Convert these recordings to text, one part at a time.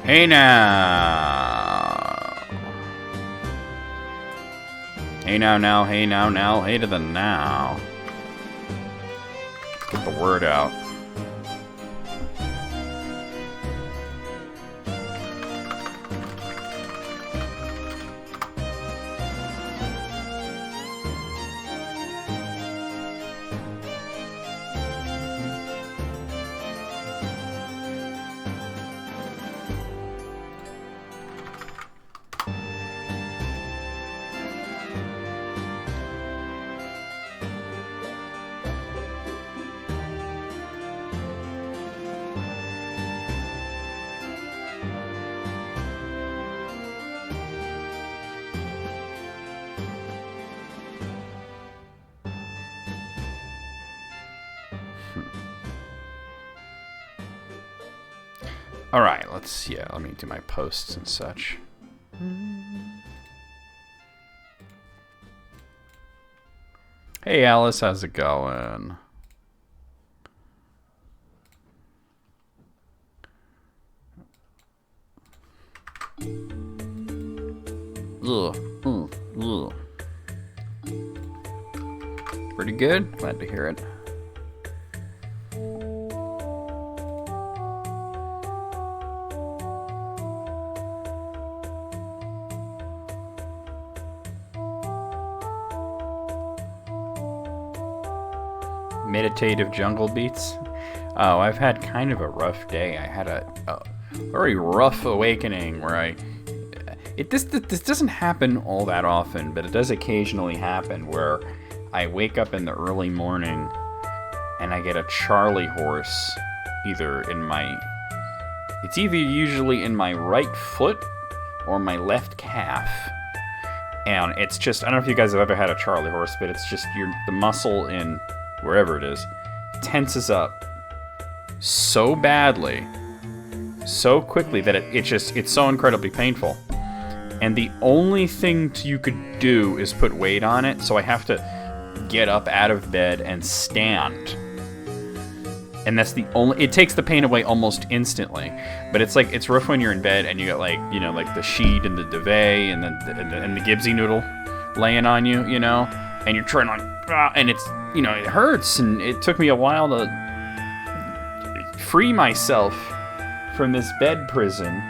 Hey now. Hey now, hey now, hey to the now. Get the word out. Alright, let me do my posts and such. Hey Alice, how's it going? Ugh. Pretty good? Glad to hear it. Meditative jungle beats. Oh, I've had kind of a rough day. I had a very rough awakening where this doesn't happen all that often, but it does occasionally happen where I wake up in the early morning and I get a Charlie horse it's either usually in my right foot or my left calf. And it's just, I don't know if you guys have ever had a Charlie horse, but it's just the muscle in wherever it is, tenses up so badly, so quickly that it's so incredibly painful. And the only thing you could do is put weight on it, so I have to get up out of bed and stand. And that's it takes the pain away almost instantly. But it's rough when you're in bed and you got the sheet and the duvet and the Gibbsy noodle laying on you, and you're trying and it's, it hurts, and it took me a while to free myself from this bed prison,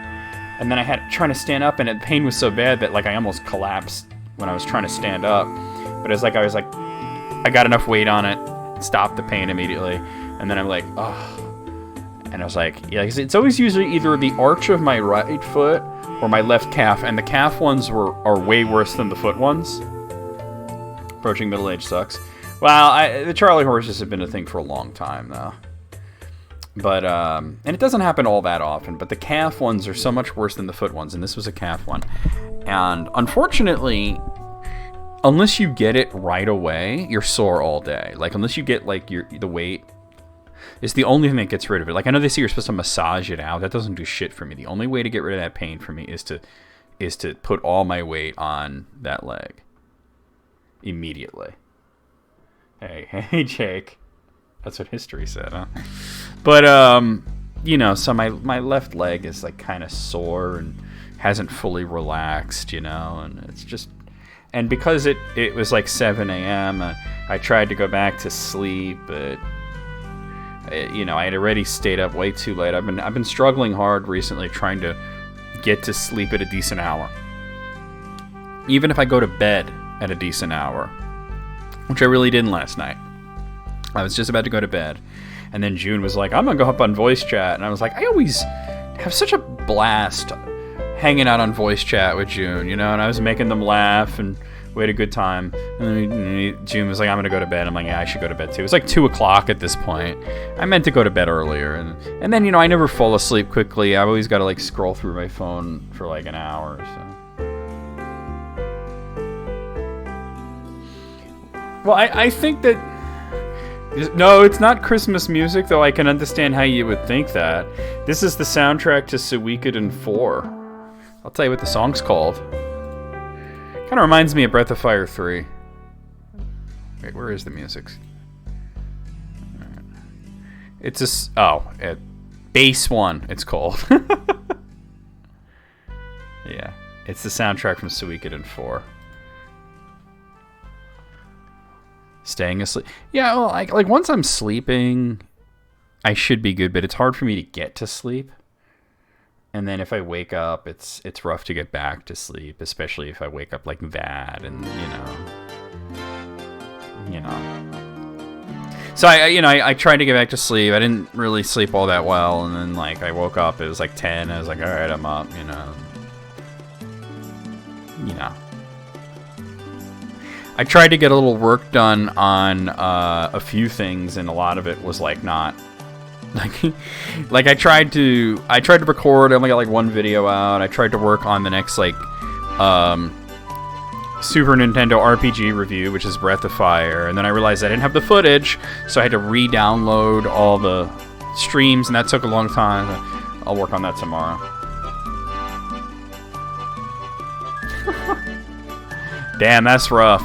and then trying to stand up, and the pain was so bad that I almost collapsed when I was trying to stand up. But I got enough weight on it, stopped the pain immediately, and then I'm like, oh, and I was like, yeah, it's always usually either the arch of my right foot or my left calf, and the calf ones are way worse than the foot ones. Approaching middle age sucks. Well, the Charlie horses have been a thing for a long time, though. But, and it doesn't happen all that often, but the calf ones are so much worse than the foot ones, and this was a calf one. And, unfortunately, unless you get it right away, you're sore all day. Unless you get, the weight, it's the only thing that gets rid of it. I know they say you're supposed to massage it out. That doesn't do shit for me. The only way to get rid of that pain for me is to put all my weight on that leg. Immediately. Hey, Jake. That's what history said, huh? But, so my left leg is, kind of sore and hasn't fully relaxed, and it's just... And because it was, 7 a.m., I tried to go back to sleep, but, I had already stayed up way too late. I've been struggling hard recently trying to get to sleep at a decent hour. Even if I go to bed at a decent hour, which I really didn't last night. I was just about to go to bed, and then June was like, I'm gonna go up on voice chat, and I was like, I always have such a blast hanging out on voice chat with June, and I was making them laugh, and we had a good time, and then June was like, I'm gonna go to bed. I'm like, yeah, I should go to bed too. It was 2 o'clock at this point. I meant to go to bed earlier, and then, I never fall asleep quickly. I've always got to, scroll through my phone for, an hour or so. Well, I think that... No, it's not Christmas music, though I can understand how you would think that. This is the soundtrack to Suikoden IV. I'll tell you what the song's called. Kind of reminds me of Breath of Fire 3. Wait, where is the music? It's Base 1, it's called. It's the soundtrack from Suikoden IV. Staying asleep. Yeah, well, like once I'm sleeping, I should be good, but it's hard for me to get to sleep. And then if I wake up, it's rough to get back to sleep, especially if I wake up like that, and you know. So I tried to get back to sleep. I didn't really sleep all that well, and then like I woke up, it was like 10. I was like, all right, I'm up, you know. I tried to get a little work done on a few things, and a lot of it was like not like I tried to record. I only got like one video out. I tried to work on the next like Super Nintendo RPG review, which is Breath of Fire, and then I realized I didn't have the footage, so I had to re-download all the streams, and that took a long time. I'll work on that tomorrow. Damn, that's rough.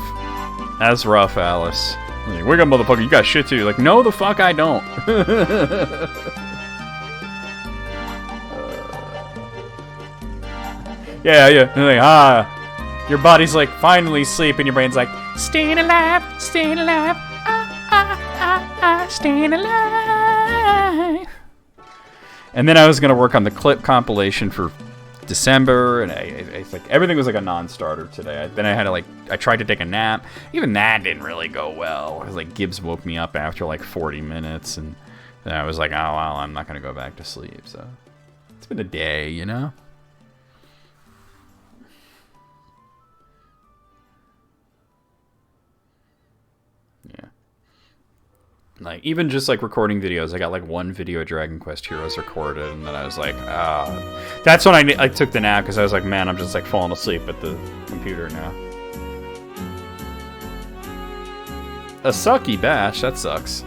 That's rough, Alice. Like, wake up, motherfucker, you got shit too. Like, no, the fuck I don't. Yeah. Like, your body's like, finally sleep, and your brain's like, staying alive, staying alive, staying alive. And then I was gonna work on the clip compilation for December, and I like everything was like a non-starter today. Then I had to I tried to take a nap. Even that didn't really go well. Like Gibbs woke me up after like 40 minutes, and then I was like, oh well, I'm not gonna go back to sleep. So it's been a day, you know. Yeah. Like, even just, like, recording videos, I got, like, one video of Dragon Quest Heroes recorded, and then I was like, that's when I took the nap, because I was like, man, I'm just, like, falling asleep at the computer now. A sucky bash, that sucks.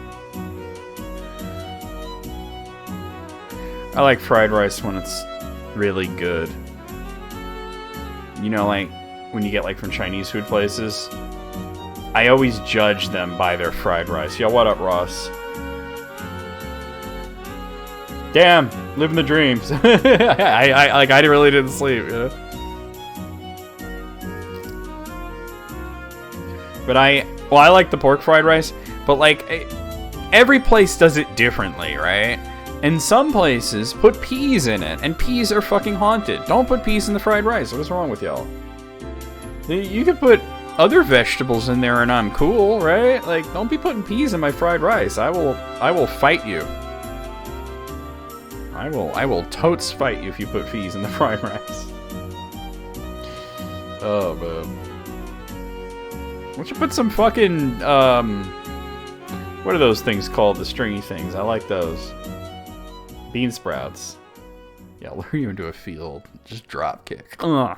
I like fried rice when it's really good. You know, like, when you get, like, from Chinese food places, I always judge them by their fried rice. Yo, what up, Ross? Damn, living the dreams. I really didn't sleep. You know? But I like the pork fried rice, but like every place does it differently, right? And some places put peas in it, and peas are fucking haunted. Don't put peas in the fried rice. What's wrong with y'all? You could put other vegetables in there and I'm cool, right? Like, don't be putting peas in my fried rice. I will fight you. I will totes fight you if you put peas in the fried rice. Oh, man. Why don't you put some fucking, what are those things called? The stringy things. I like those. Bean sprouts. Yeah, I'll lure you into a field. Just drop kick. Ugh.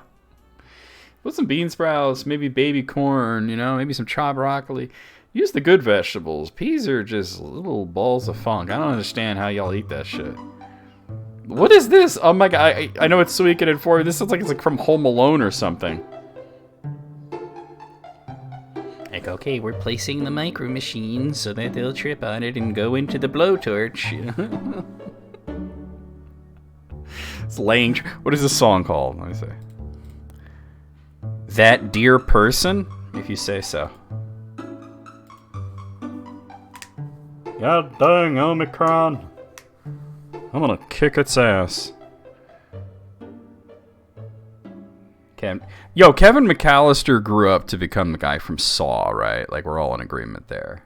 Put some bean sprouts, maybe baby corn, you know, maybe some chopped broccoli. Use the good vegetables. Peas are just little balls of funk. I don't understand how y'all eat that shit. What is this? Oh my god, I know it's Suikoden IV. This looks like it's like from Home Alone or something. Like, okay, we're placing the micro machine so that they'll trip on it and go into the blowtorch. You know? It's laying. What is this song called? Let me see. That dear person, if you say so. God dang Omicron. I'm gonna kick its ass. Kevin McAllister grew up to become the guy from Saw, right? Like, we're all in agreement there.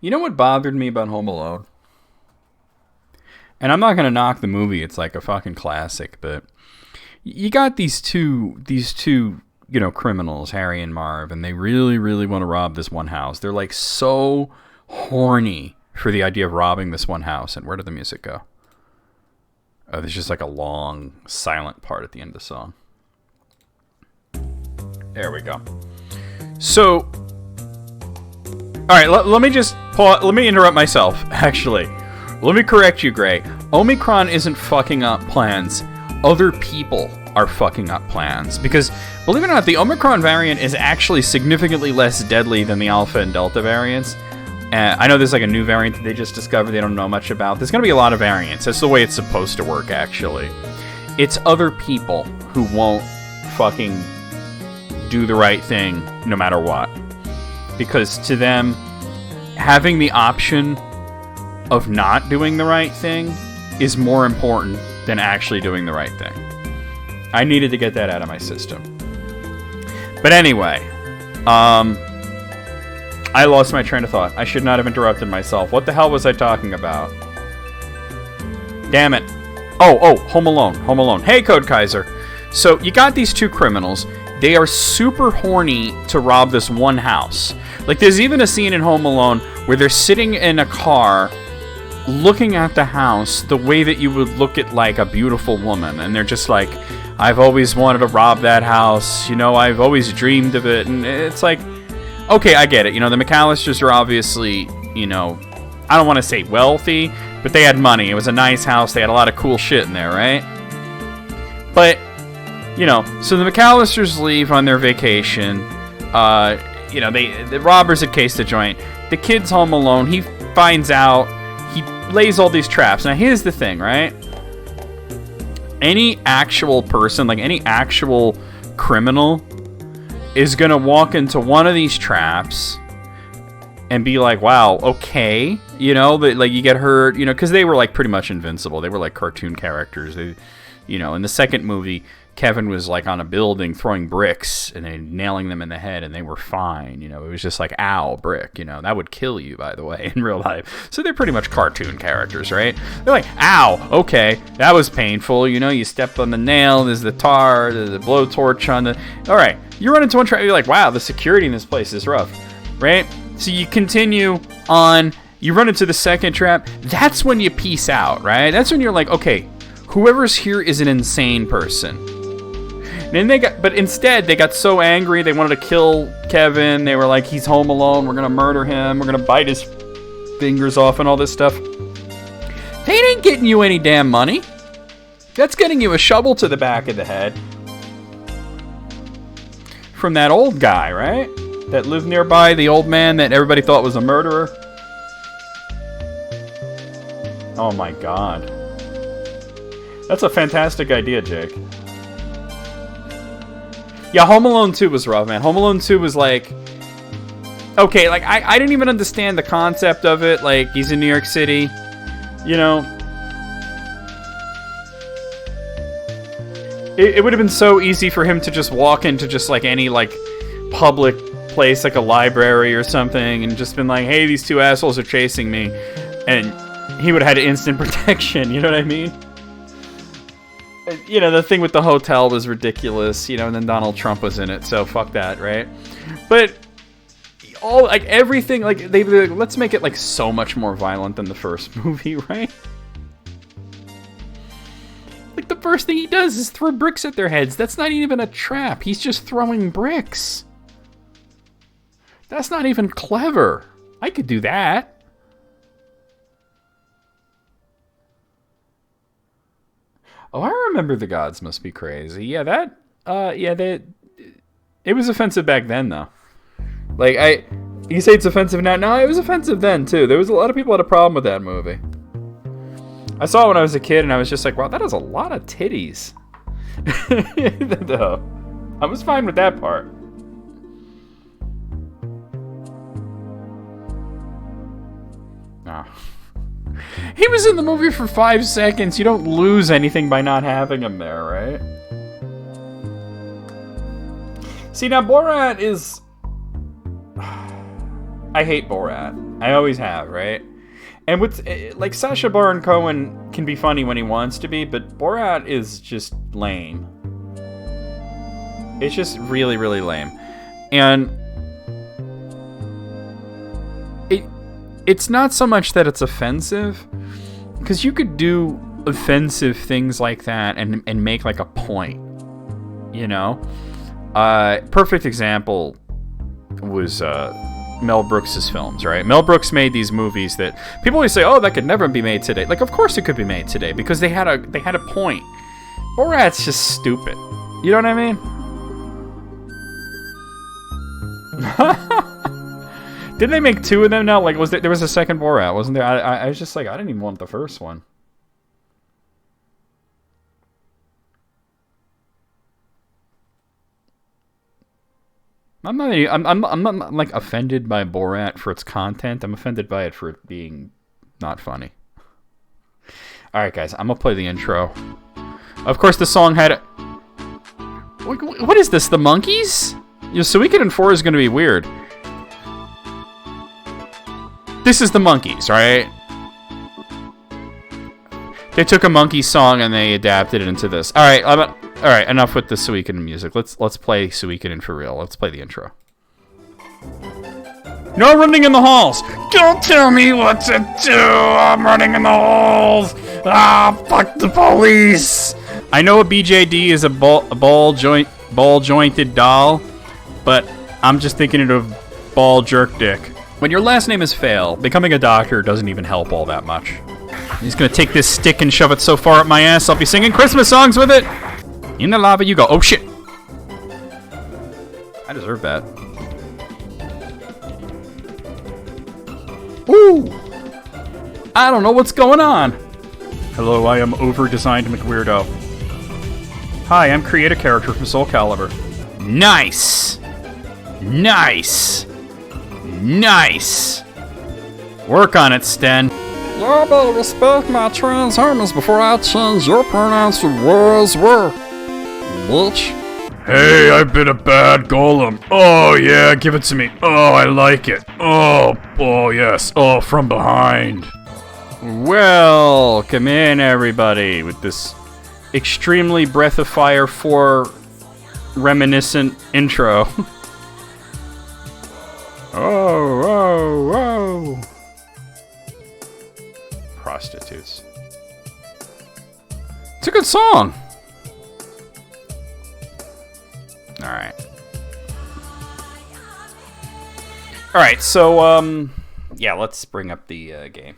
You know what bothered me about Home Alone? And I'm not going to knock the movie. It's like a fucking classic, but you got these two, you know, criminals, Harry and Marv, and they really, really want to rob this one house. They're like so horny for the idea of robbing this one house. And where did the music go? Oh, there's just like a long, silent part at the end of the song. There we go. So, all right, let me just pause. Let me interrupt myself, actually. Let me correct you, Gray. Omicron isn't fucking up plans. other people are fucking up plans. Because, believe it or not, the Omicron variant is actually significantly less deadly than the Alpha and Delta variants. I know there's like a new variant that they just discovered they don't know much about. There's going to be a lot of variants. That's the way it's supposed to work, actually. It's other people who won't fucking do the right thing no matter what. Because to them, having the option of not doing the right thing is more important than actually doing the right thing. I needed to get that out of my system. But anyway, I lost my train of thought. I should not have interrupted myself. What the hell was I talking about? Damn it. Oh, Home Alone. Home Alone. Hey, Code Kaiser. So, you got these two criminals. They are super horny to rob this one house. Like, there's even a scene in Home Alone where they're sitting in a car looking at the house the way that you would look at, like, a beautiful woman. And they're just like, I've always wanted to rob that house. You know, I've always dreamed of it. And it's like, okay, I get it. You know, the McAllisters are obviously, you know, I don't want to say wealthy, but they had money. It was a nice house. They had a lot of cool shit in there, right? But, you know, so the McAllisters leave on their vacation. You know, the robbers had cased the joint. The kid's home alone. He finds out. He lays all these traps. Now, here's the thing, right? Any actual person, like any actual criminal, is going to walk into one of these traps and be like, wow, okay. You know, like you get hurt, you know, because they were like pretty much invincible. They were like cartoon characters. They, you know, in the second movie, Kevin was like on a building throwing bricks and then nailing them in the head and they were fine. You know, it was just like, ow, brick, you know, that would kill you, by the way, in real life. So they're pretty much cartoon characters, right? They're like, ow, okay, that was painful. You know, you step on the nail, there's the tar, there's the blowtorch on the... All right, you run into one trap, you're like, wow, the security in this place is rough, right? So you continue on, you run into the second trap. That's when you peace out, right? That's when you're like, okay, whoever's here is an insane person. And but instead, they got so angry, they wanted to kill Kevin. They were like, he's home alone, we're going to murder him, we're going to bite his fingers off and all this stuff. They ain't getting you any damn money. That's getting you a shovel to the back of the head. From that old guy, right? That lived nearby, the old man that everybody thought was a murderer. Oh my god. That's a fantastic idea, Jake. Yeah, Home Alone 2 was rough, man. Home Alone 2 was like... Okay, like, I didn't even understand the concept of it. Like, he's in New York City. You know... It would have been so easy for him to just walk into just, like, any, like, public place, like a library or something, and just been like, hey, these two assholes are chasing me. And he would have had instant protection, you know what I mean? You know, the thing with the hotel was ridiculous, you know, and then Donald Trump was in it, so fuck that, right? But all, like, everything, like, they like, let's make it, like, so much more violent than the first movie, right? Like, the first thing he does is throw bricks at their heads. That's not even a trap. He's just throwing bricks. That's not even clever. I could do that. Oh, I remember The Gods Must Be Crazy. Yeah, that, it was offensive back then, though. Like, you say it's offensive now? No, it was offensive then, too. There was a lot of people had a problem with that movie. I saw it when I was a kid, and I was just like, wow, that has a lot of titties. I was fine with that part. Oh. He was in the movie for 5 seconds. You don't lose anything by not having him there, right? See, now Borat is... I hate Borat. I always have, right? And what's... Like, Sacha Baron Cohen can be funny when he wants to be, but Borat is just lame. It's just really, really lame. And... It's not so much that it's offensive, because you could do offensive things like that and make like a point, you know? Perfect example was Mel Brooks's films, right? Mel Brooks made these movies that people always say, oh, that could never be made today. Like, of course it could be made today, because they had a point. Borat's just stupid. You know what I mean? Didn't they make 2 of them now? Like, there was a second Borat, wasn't there? I was just like, I didn't even want the first one. I'm not like offended by Borat for its content. I'm offended by it for it being not funny. All right, guys, I'm gonna play the intro. Of course, the song had. What is this? The Monkees? Suikoden IV is gonna be weird. This is the Monkees, right? They took a monkey song and they adapted it into this. All right, all right. Enough with the Suikoden music. Let's play Suikoden for real. Let's play the intro. No running in the halls. Don't tell me what to do. I'm running in the halls. Ah, fuck the police. I know a BJD is a ball jointed doll, but I'm just thinking of ball jerk dick. When your last name is Fail, becoming a doctor doesn't even help all that much. He's gonna take this stick and shove it so far up my ass, I'll be singing Christmas songs with it! In the lava you go. Oh shit! I deserve that. Ooh! I don't know what's going on! Hello, I am over-designed McWeirdo. Hi, I'm Create a Character from Soul Calibur. Nice! Nice! Nice! Work on it, Sten. Y'all better respect my Transformers before I change your pronouns to was were, bitch. Hey, I've been a bad golem. Oh yeah, give it to me. Oh, I like it. Oh yes. Oh, from behind. Well, come in everybody with this extremely Breath of Fire 4 reminiscent intro. Oh. Prostitutes. It's a good song. Alright, so, yeah, let's bring up the game.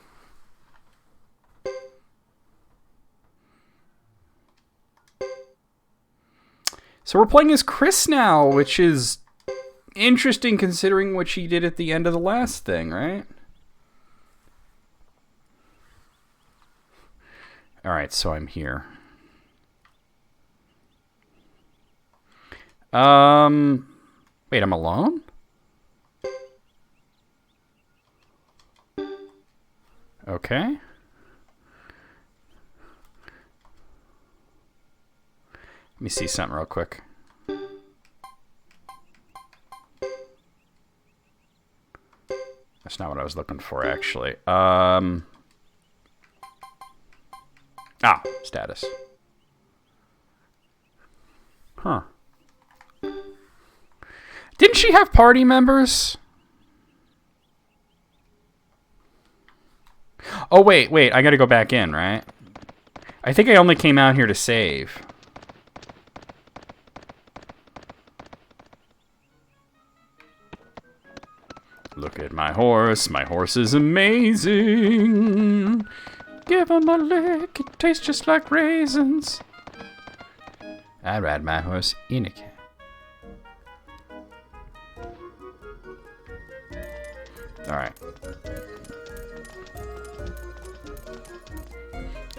So we're playing as Chris now, which is interesting considering what she did at the end of the last thing, right? Alright, so I'm here. Wait, I'm alone? Okay. Let me see something real quick. That's not what I was looking for, actually. Status. Huh. Didn't she have party members? Oh, wait. I gotta go back in, right? I think I only came out here to save. Look at my horse. My horse is amazing. Give him a lick. It tastes just like raisins. I ride my horse in a cat. Alright.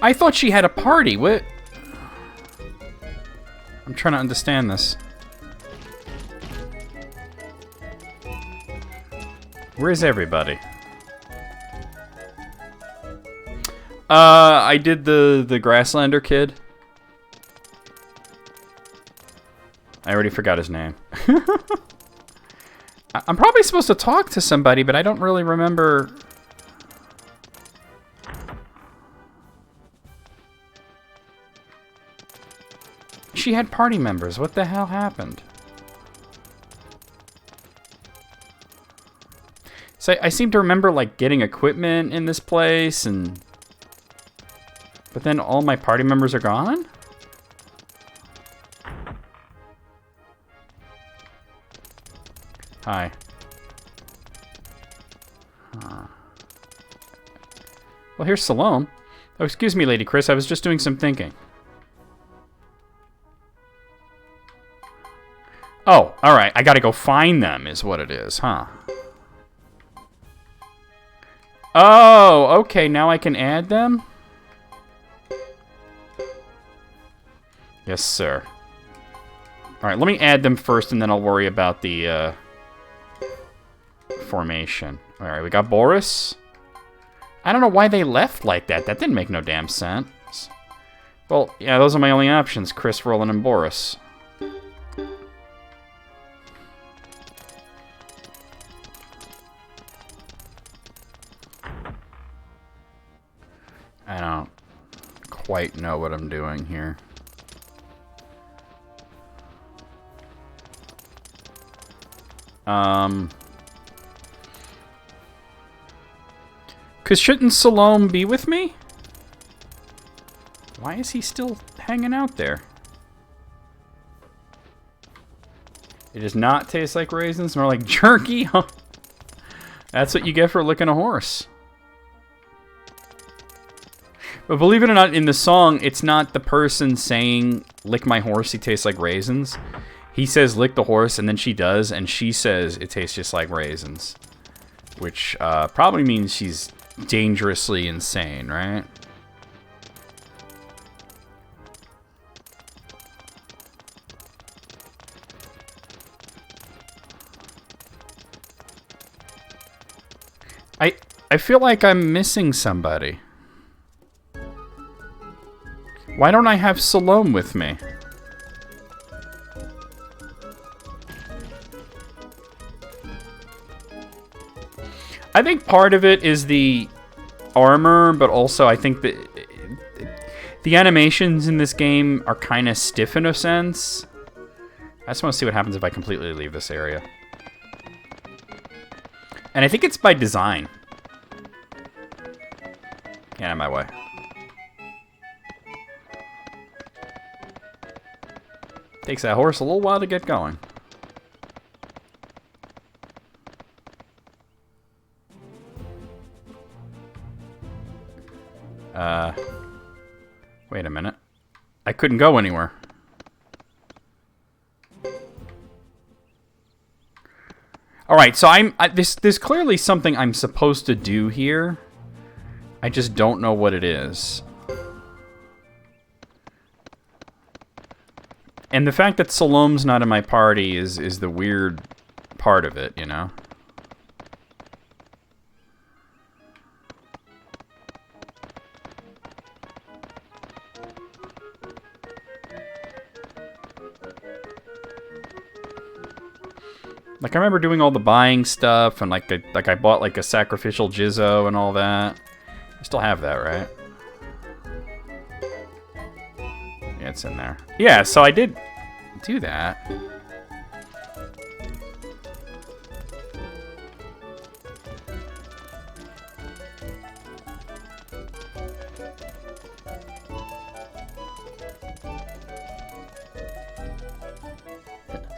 I thought she had a party. What? I'm trying to understand this. Where's everybody? I did the Grasslander kid. I already forgot his name. I'm probably supposed to talk to somebody, but I don't really remember. She had party members. What the hell happened? So I seem to remember, like, getting equipment in this place, and... But then all my party members are gone? Hi. Well, here's Salome. Oh, excuse me, Lady Chris. I was just doing some thinking. Oh, alright. I gotta go find them is what it is, huh? Oh, okay. Now I can add them? Yes, sir. Alright, let me add them first, and then I'll worry about the, formation. Alright, we got Boris. I don't know why they left like that. That didn't make no damn sense. Well, yeah, those are my only options. Chris, Roland, and Boris. I don't quite know what I'm doing here. Cause shouldn't Salome be with me? Why is he still hanging out there? It does not taste like raisins, more like jerky. That's what you get for licking a horse. But believe it or not, in the song, it's not the person saying, lick my horse, he tastes like raisins. He says, lick the horse, and then she does, and she says, it tastes just like raisins. Which probably means she's dangerously insane, right? I feel like I'm missing somebody. Why don't I have Salome with me? I think part of it is the armor, but also I think that the animations in this game are kind of stiff in a sense. I just want to see what happens if I completely leave this area. And I think it's by design. Get out of my way. Takes that horse a little while to get going. Wait a minute. I couldn't go anywhere. Alright, so there's clearly something I'm supposed to do here. I just don't know what it is. And the fact that Salome's not in my party is the weird part of it, you know? Like, I remember doing all the buying stuff, and like I bought like a sacrificial Jizzo and all that. I still have that, right? Yeah, it's in there. Yeah, so I did do that.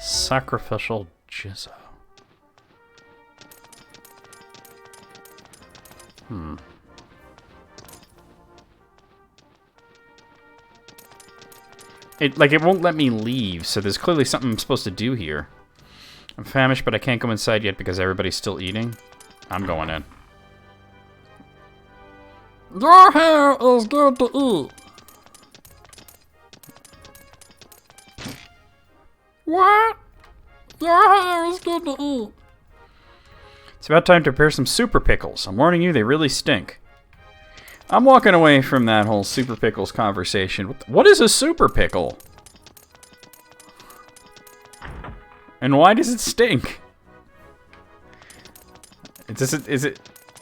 Sacrificial Jizzo. It won't let me leave, so there's clearly something I'm supposed to do here. I'm famished, but I can't go inside yet because everybody's still eating. I'm going in. Your hair is good to eat. What? Your hair is good to eat. It's about time to prepare some super pickles. I'm warning you, they really stink. I'm walking away from that whole super pickles conversation. What is a super pickle? And why does it stink? Is it?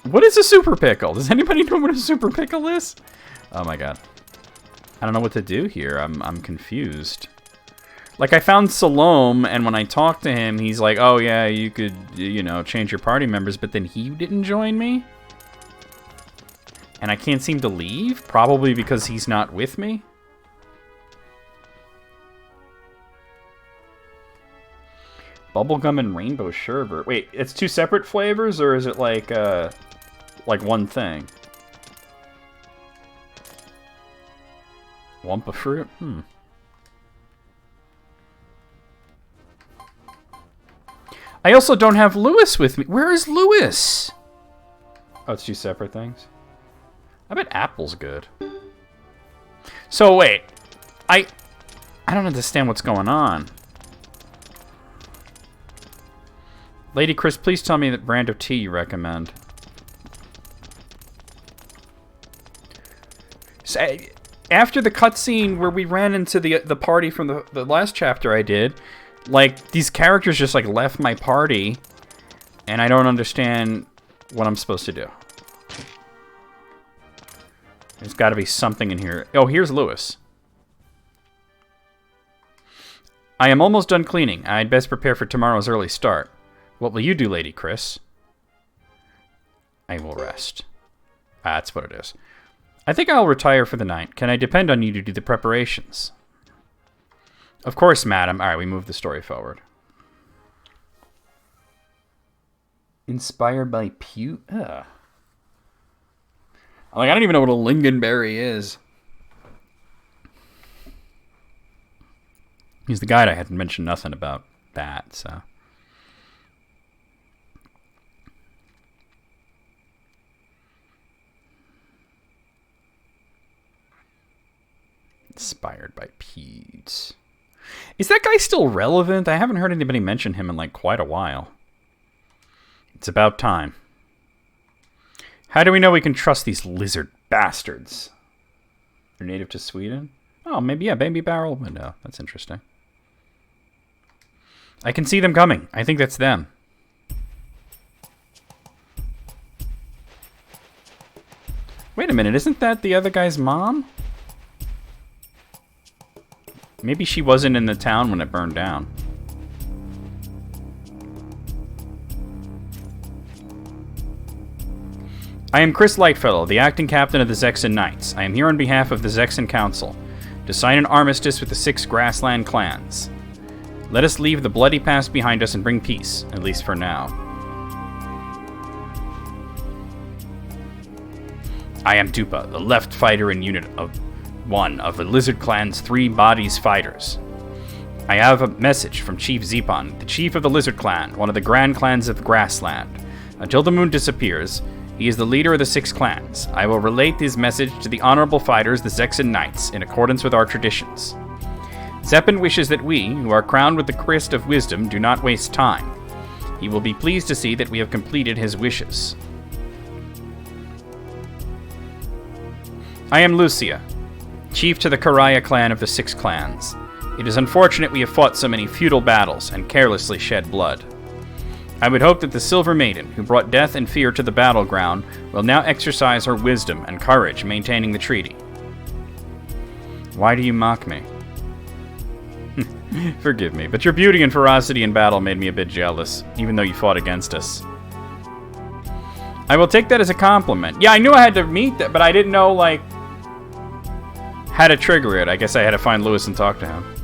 What is a super pickle? Does anybody know what a super pickle is? Oh my god. I don't know what to do here. I'm confused. Like, I found Salome, and when I talked to him, he's like, oh yeah, you could, you know, change your party members, but then he didn't join me? And I can't seem to leave? Probably because he's not with me? Bubblegum and rainbow sherbet. Wait, it's two separate flavors, or is it like one thing? Wumpa fruit? I also don't have Lewis with me. Where is Lewis? Oh, it's 2 separate things? I bet Apple's good. So, wait. I don't understand what's going on. Lady Chris, please tell me that brand of tea you recommend. So, after the cutscene where we ran into the party from the last chapter I did, like, these characters just, like, left my party, and I don't understand what I'm supposed to do. There's got to be something in here. Oh, here's Lewis. I am almost done cleaning. I'd best prepare for tomorrow's early start. What will you do, Lady Chris? I will rest. That's what it is. I think I'll retire for the night. Can I depend on you to do the preparations? Of course, madam. All right, we move the story forward. Inspired by Pew? Ugh. Like, I don't even know what a lingonberry is. He's the guide I hadn't mentioned nothing about that, so. Inspired by Pete. Is that guy still relevant? I haven't heard anybody mention him in, like, quite a while. It's about time. How do we know we can trust these lizard bastards? They're native to Sweden? Oh, maybe, yeah, baby barrel window. That's interesting. I can see them coming. I think that's them. Wait a minute, isn't that the other guy's mom? Maybe she wasn't in the town when it burned down. I am Chris Lightfellow, the acting captain of the Zexen Knights. I am here on behalf of the Zexen Council to sign an armistice with the 6 grassland clans. Let us leave the bloody past behind us and bring peace, at least for now. I am Dupa, the left fighter in Unit 1 of the Lizard Clan's 3 Bodies fighters. I have a message from Chief Zepon, the chief of the Lizard Clan, one of the grand clans of Grassland. Until the moon disappears, he is the leader of the 6 clans. I will relate his message to the honorable fighters, the Zexen Knights, in accordance with our traditions. Zepon wishes that we, who are crowned with the crest of wisdom, do not waste time. He will be pleased to see that we have completed his wishes. I am Lucia, chief to the Karaya clan of the 6 clans. It is unfortunate we have fought so many futile battles and carelessly shed blood. I would hope that the Silver Maiden, who brought death and fear to the battleground, will now exercise her wisdom and courage maintaining the treaty. Why do you mock me? Forgive me, but your beauty and ferocity in battle made me a bit jealous, even though you fought against us. I will take that as a compliment. Yeah, I knew I had to meet that, but I didn't know, like, how to trigger it. I guess I had to find Lewis and talk to him.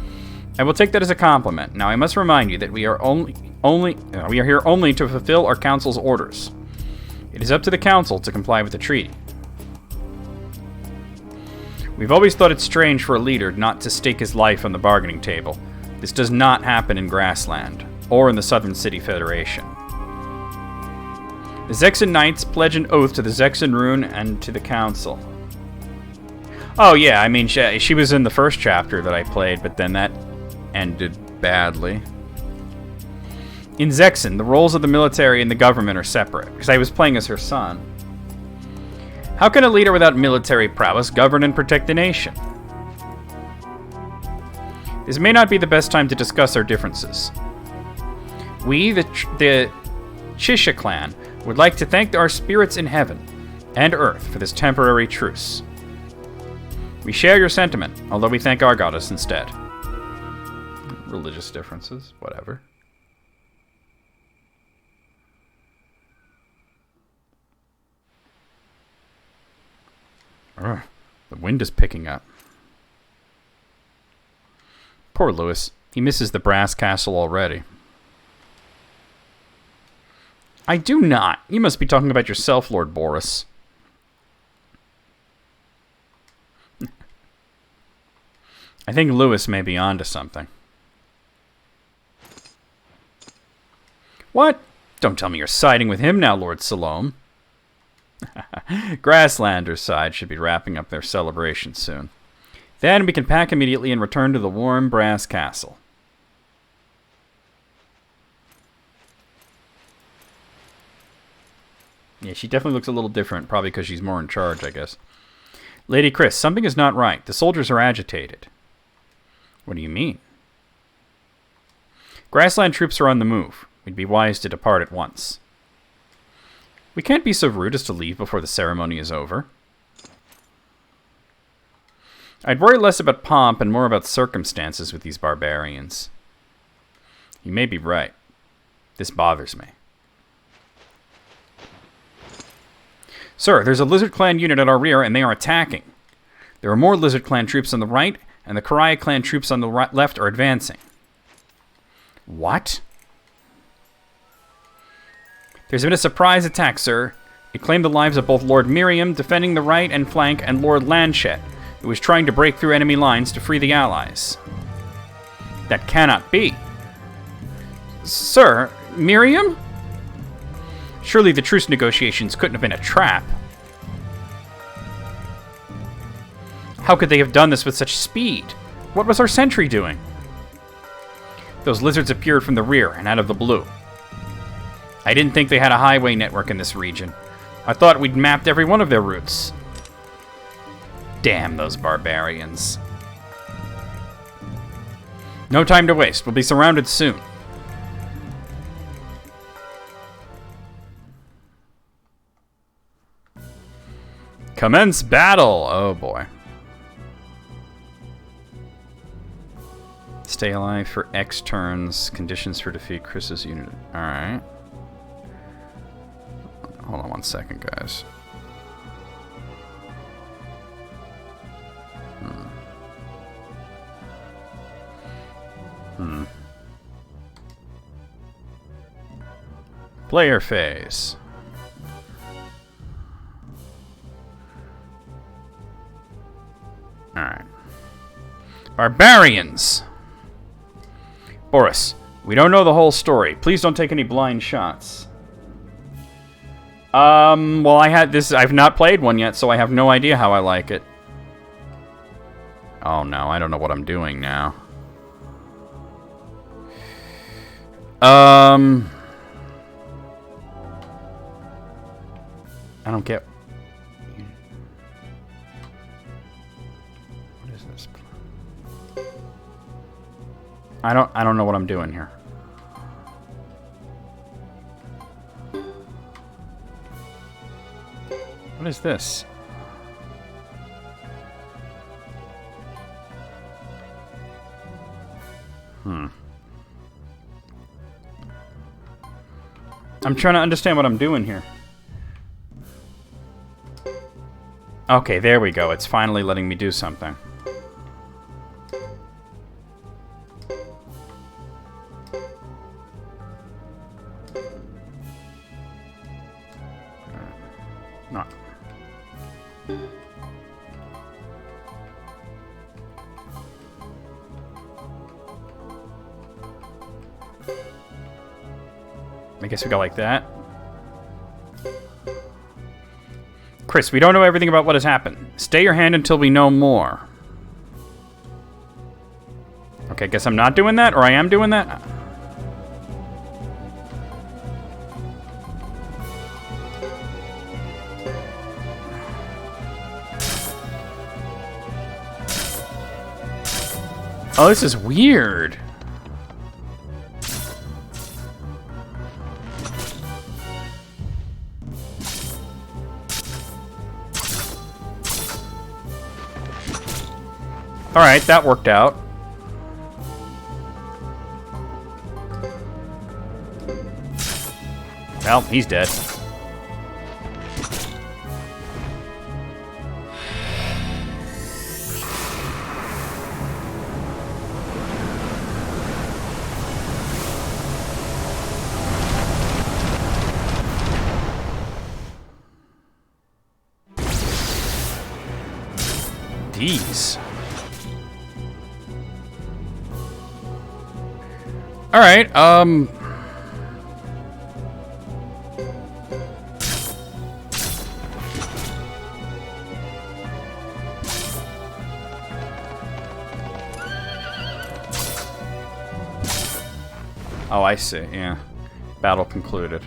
I will take that as a compliment. Now, I must remind you that we are here only to fulfill our council's orders. It is up to the council to comply with the treaty. We've always thought it strange for a leader not to stake his life on the bargaining table. This does not happen in Grassland, or in the Southern City Federation. The Zexen Knights pledge an oath to the Zexen Rune and to the council. Oh yeah, I mean, she was in the first chapter that I played, but then that ended badly. In Zexen, the roles of the military and the government are separate, because I was playing as her son. How can a leader without military prowess govern and protect the nation? This may not be the best time to discuss our differences. We, the Chisha clan, would like to thank our spirits in heaven and earth for this temporary truce. We share your sentiment, although we thank our goddess instead. Religious differences, whatever. Ugh, the wind is picking up. Poor Lewis. He misses the brass castle already. I do not. You must be talking about yourself, Lord Boris. I think Lewis may be onto something. What? Don't tell me you're siding with him now, Lord Salome. Grasslanders' side should be wrapping up their celebration soon. Then we can pack immediately and return to the warm brass castle. Yeah, she definitely looks a little different, probably because she's more in charge, I guess. Lady Chris, something is not right. The soldiers are agitated. What do you mean? Grassland troops are on the move. We'd be wise to depart at once. We can't be so rude as to leave before the ceremony is over. I'd worry less about pomp and more about circumstances with these barbarians. You may be right. This bothers me. Sir, there's a Lizard Clan unit at our rear, and they are attacking. There are more Lizard Clan troops on the right, and the Karaya Clan troops on the left are advancing. What? There's been a surprise attack, sir. It claimed the lives of both Lord Miriam, defending the right and flank, and Lord Lanchet, who was trying to break through enemy lines to free the allies. That cannot be. Sir, Miriam? Surely the truce negotiations couldn't have been a trap. How could they have done this with such speed? What was our sentry doing? Those lizards appeared from the rear and out of the blue. I didn't think they had a highway network in this region. I thought we'd mapped every one of their routes. Damn those barbarians. No time to waste. We'll be surrounded soon. Commence battle! Oh boy. Stay alive for X turns. Conditions for defeat Chris's unit. Alright. Hold on 1 second, guys. Player phase. Alright. Barbarians! Boris, we don't know the whole story. Please don't take any blind shots. Well, I've not played one yet, so I have no idea how I like it. Oh no, I don't know what I'm doing now. I don't get... What is this? I don't know what I'm doing here. What is this? I'm trying to understand what I'm doing here. Okay, there we go. It's finally letting me do something. No. I guess we go like that. Chris, we don't know everything about what has happened. Stay your hand until we know more. Okay, I guess I'm not doing that, or I am doing that? Oh, this is weird. Alright, that worked out. Well, he's dead. These. Alright, Oh, I see, yeah. Battle concluded.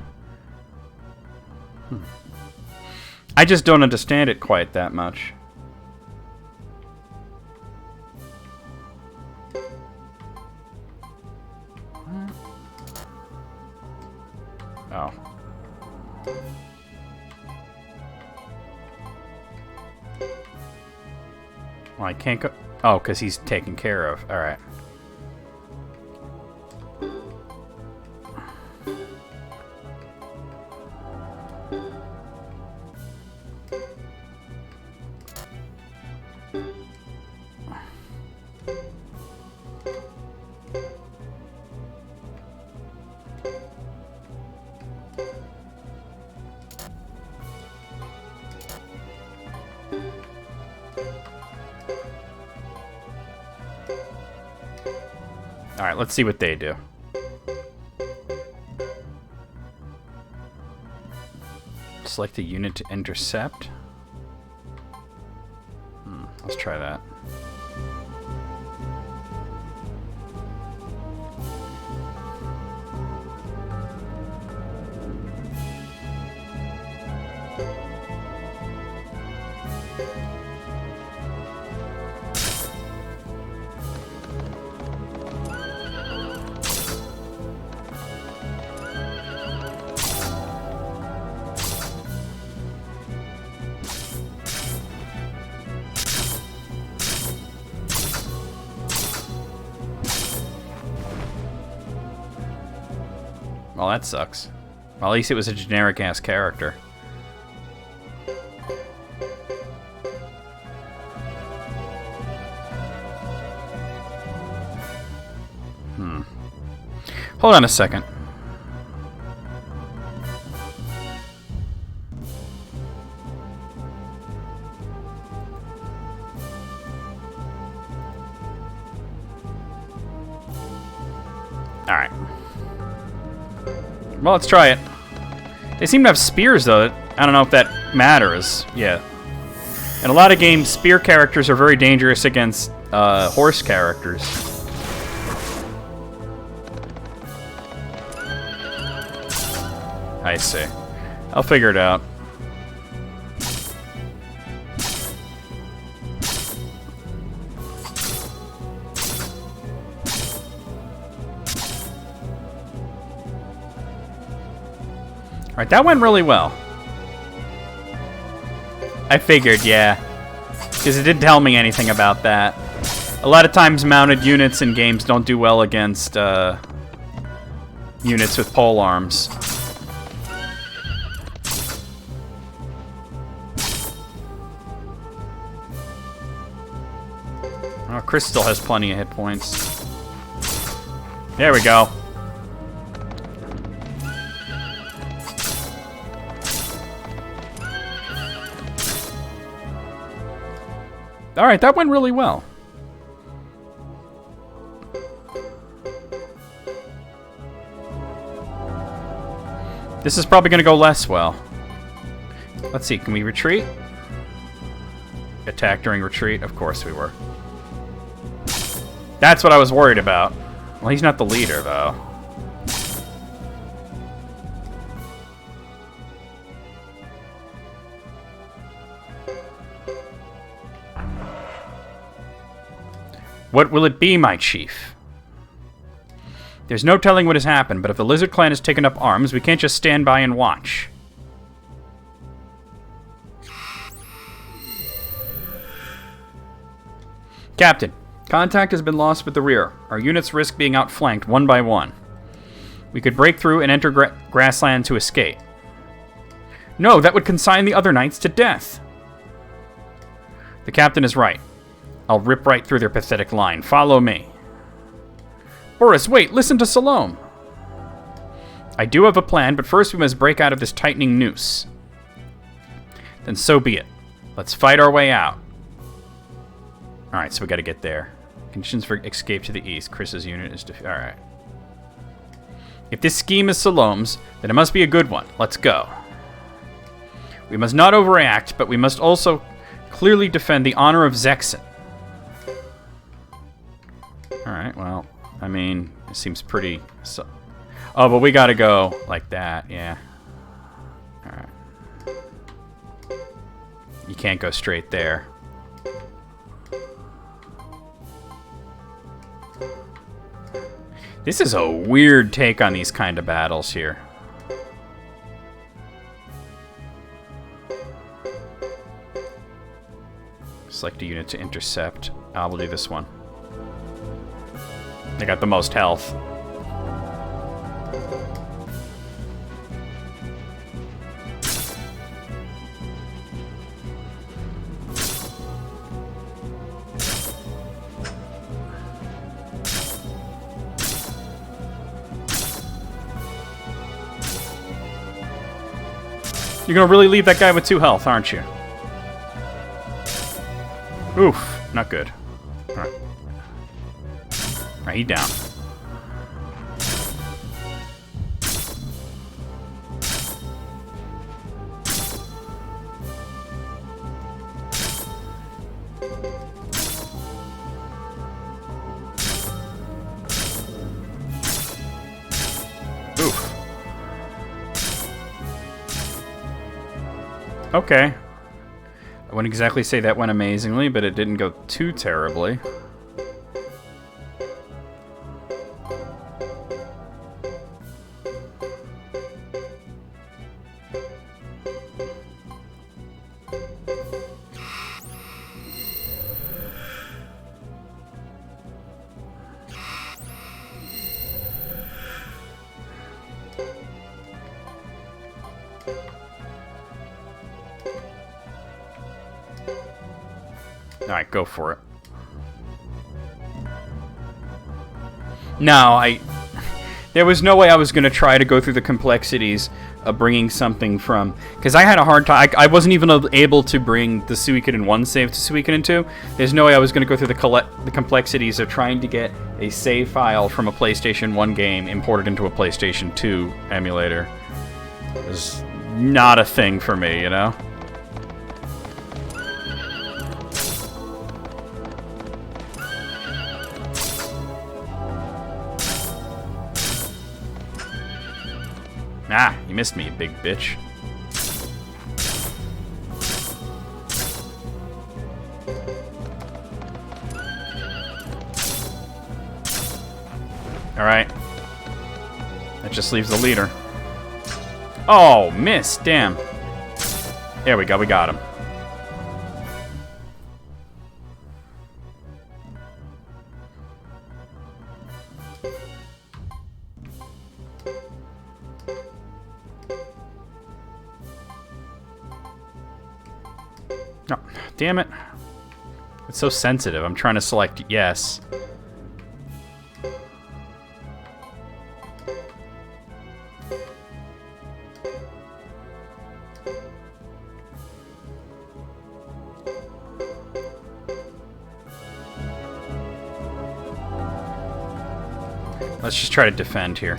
I just don't understand it quite that much. Oh. Well, I can't go... Oh, because he's taken care of. Alright. Alright, let's see what they do. Select a unit to intercept. Let's try that. Well, that sucks. Well, at least it was a generic-ass character. Hold on a second. Alright. Well, let's try it. They seem to have spears, though. I don't know if that matters. Yeah. In a lot of games, spear characters are very dangerous against horse characters. I see. I'll figure it out. Alright, that went really well. I figured, yeah. Because it didn't tell me anything about that. A lot of times mounted units in games don't do well against units with pole arms. Oh, Chris still has plenty of hit points. There we go. Alright, that went really well. This is probably going to go less well. Let's see, can we retreat? Attack during retreat? Of course we were. That's what I was worried about. Well, he's not the leader, though. What will it be, my chief? There's no telling what has happened, but if the Lizard Clan has taken up arms, we can't just stand by and watch. Captain, contact has been lost with the rear. Our units risk being outflanked one by one. We could break through and enter grassland to escape. No, that would consign the other knights to death. The captain is right. I'll rip right through their pathetic line. Follow me. Boris, wait, listen to Salome. I do have a plan, but first we must break out of this tightening noose. Then so be it. Let's fight our way out. Alright, so we gotta get there. Conditions for escape to the east. Chris's unit is alright. If this scheme is Salome's, then it must be a good one. Let's go. We must not overact, but we must also clearly defend the honor of Zexen. Alright, well, I mean, it seems pretty Oh, but we gotta go like that, yeah. Alright. You can't go straight there. This is a weird take on these kind of battles here. Select a unit to intercept. We'll do this one. They got the most health. You're gonna really leave that guy with 2 health, aren't you? Oof, not good. Alright. Alright, he down. Oof. Okay. I wouldn't exactly say that went amazingly, but it didn't go too terribly. Alright, go for it. No, there was no way I was going to try to go through the complexities of bringing something from... Because I had a hard time... I wasn't even able to bring the Suikoden 1 save to Suikoden 2. There's no way I was going to go through the complexities of trying to get a save file from a PlayStation 1 game imported into a PlayStation 2 emulator. It was not a thing for me, you know? Ah, you missed me, you big bitch. Alright. That just leaves the leader. Oh, missed, damn. There we go, we got him. No, damn it. It's so sensitive. I'm trying to select yes. Let's just try to defend here.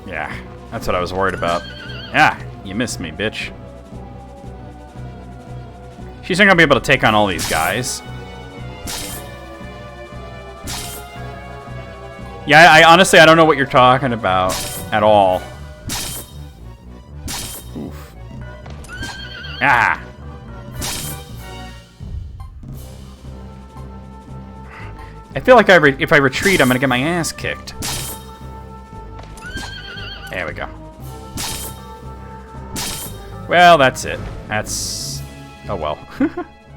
Yeah, that's what I was worried about. Yeah, you missed me, bitch. She's not gonna be able to take on all these guys. Yeah, I honestly, I don't know what you're talking about at all. Oof. Ah! I feel like if I retreat, I'm gonna get my ass kicked. There we go. Well, that's it. That's... oh well.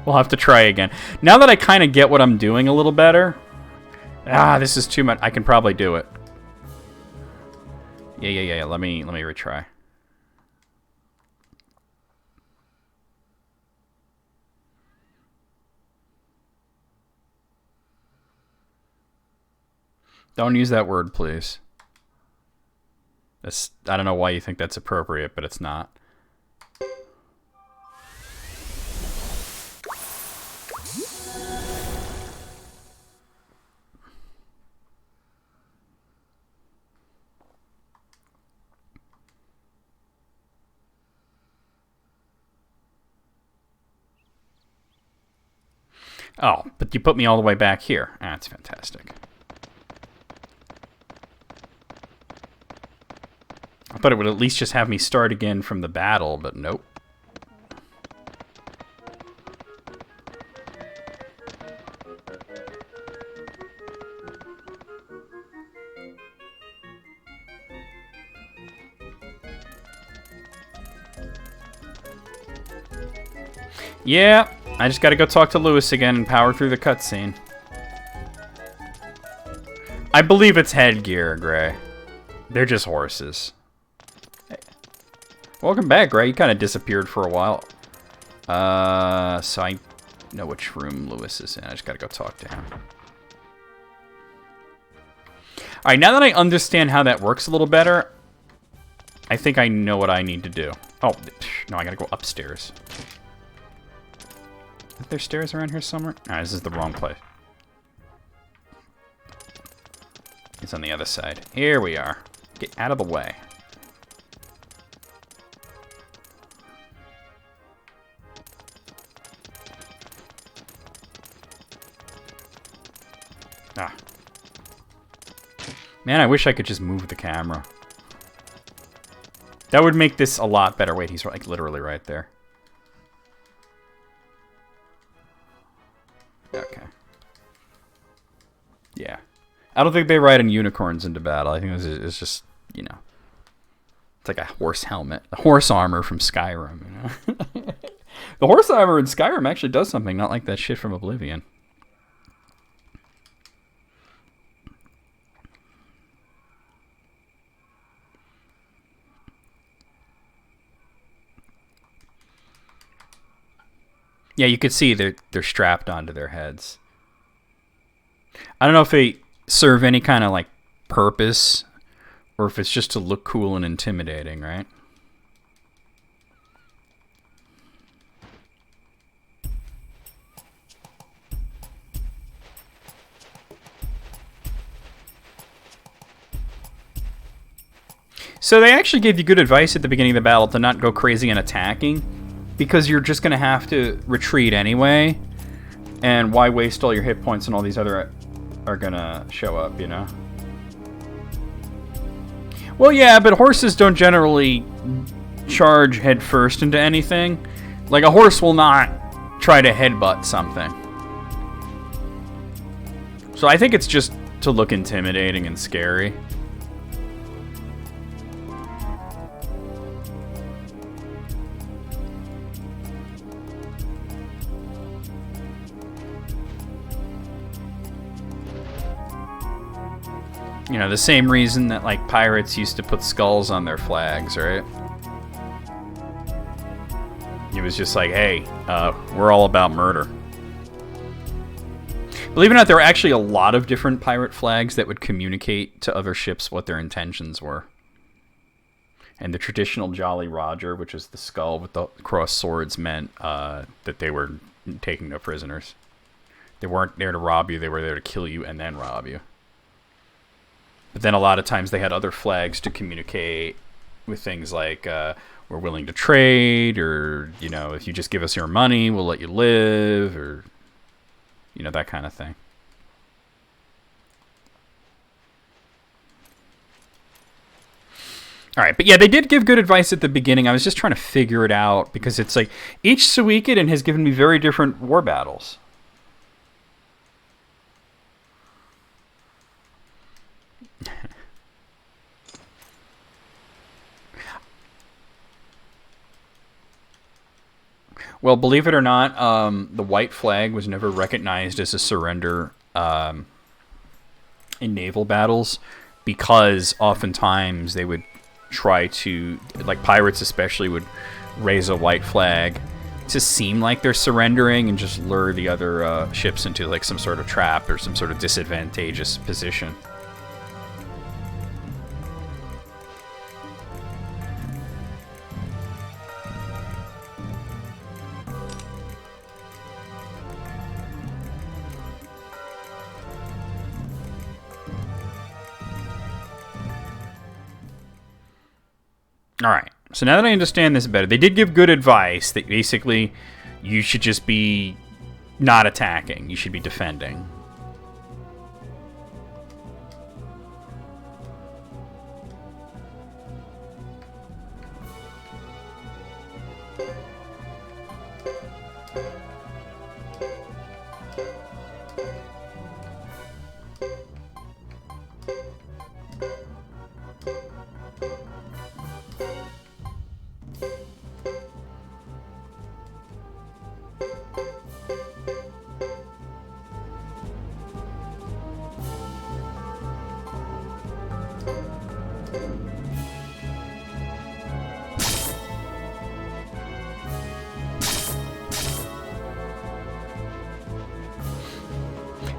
We'll have to try again. Now that I kind of get what I'm doing a little better... ah, this is too much. I can probably do it. Yeah. Let me retry. Don't use that word, please. I don't know why you think that's appropriate, but it's not. Oh, but you put me all the way back here. That's fantastic. I thought it would at least just have me start again from the battle, but nope. Yeah, I just gotta go talk to Lewis again and power through the cutscene. I believe it's headgear, Gray. They're just horses. Hey. Welcome back, Gray. You kind of disappeared for a while. So I know which room Lewis is in. I just gotta go talk to him. Alright, now that I understand how that works a little better, I think I know what I need to do. Oh, no, I gotta go upstairs. Is there stairs around here somewhere? No, this is the wrong place. It's on the other side. Here we are. Get out of the way. Ah. Man, I wish I could just move the camera. That would make this a lot better. Wait, he's like literally right there. Okay. Yeah. I don't think they ride in unicorns into battle. I think it's just, you know, it's like a horse helmet. A horse armor from Skyrim, you know? The horse armor in Skyrim actually does something, not like that shit from Oblivion. Yeah, you could see they're strapped onto their heads. I don't know if they serve any kind of like purpose or if it's just to look cool and intimidating, right? So they actually gave you good advice at the beginning of the battle to not go crazy and attacking, because you're just going to have to retreat anyway, and why waste all your hit points and all these other are going to show up, you know? Well, yeah, but horses don't generally charge head first into anything. Like, a horse will not try to headbutt something. So I think it's just to look intimidating and scary. You know, the same reason that, like, pirates used to put skulls on their flags, right? It was just like, hey, we're all about murder. Believe it or not, there were actually a lot of different pirate flags that would communicate to other ships what their intentions were. And the traditional Jolly Roger, which is the skull with the crossed swords, meant that they were taking no prisoners. They weren't there to rob you, they were there to kill you and then rob you. But then a lot of times they had other flags to communicate with things like, we're willing to trade, or, you know, if you just give us your money, we'll let you live, or, you know, that kind of thing. Alright, but yeah, they did give good advice at the beginning. I was just trying to figure it out, because it's like, each Suikoden has given me very different war battles. Well, believe it or not, the white flag was never recognized as a surrender in naval battles, because oftentimes they would try to, like pirates especially, would raise a white flag to seem like they're surrendering and just lure the other ships into like some sort of trap or some sort of disadvantageous position. Alright, so now that I understand this better, they did give good advice that basically you should just be not attacking. You should be defending.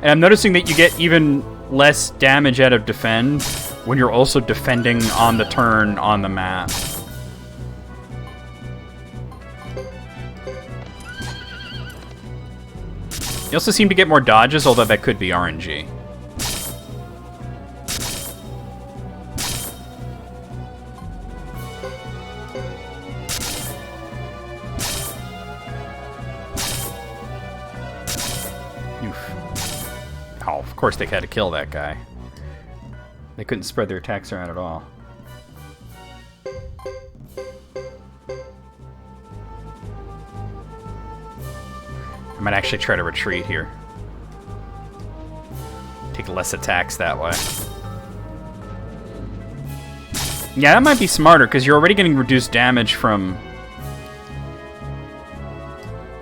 And I'm noticing that you get even less damage out of defend when you're also defending on the turn on the map. You also seem to get more dodges, although that could be RNG. Oh, of course they had to kill that guy. They couldn't spread their attacks around at all. I might actually try to retreat here. Take less attacks that way. Yeah, that might be smarter, because you're already getting reduced damage from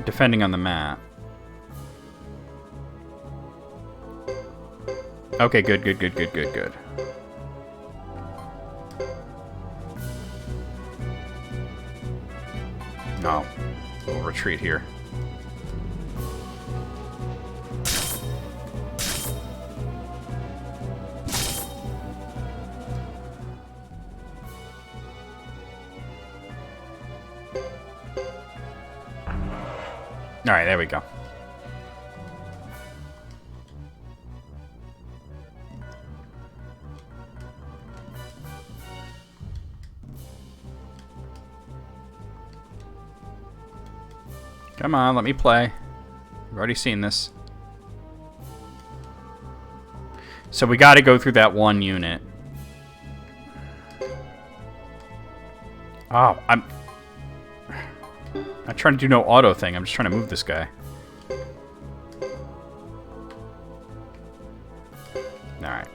defending on the map. Okay, good. No. We'll retreat here. Alright, there we go. Come on, let me play. We've already seen this. So we gotta go through that one unit. Oh, I'm not trying to do no auto thing. I'm just trying to move this guy. Alright.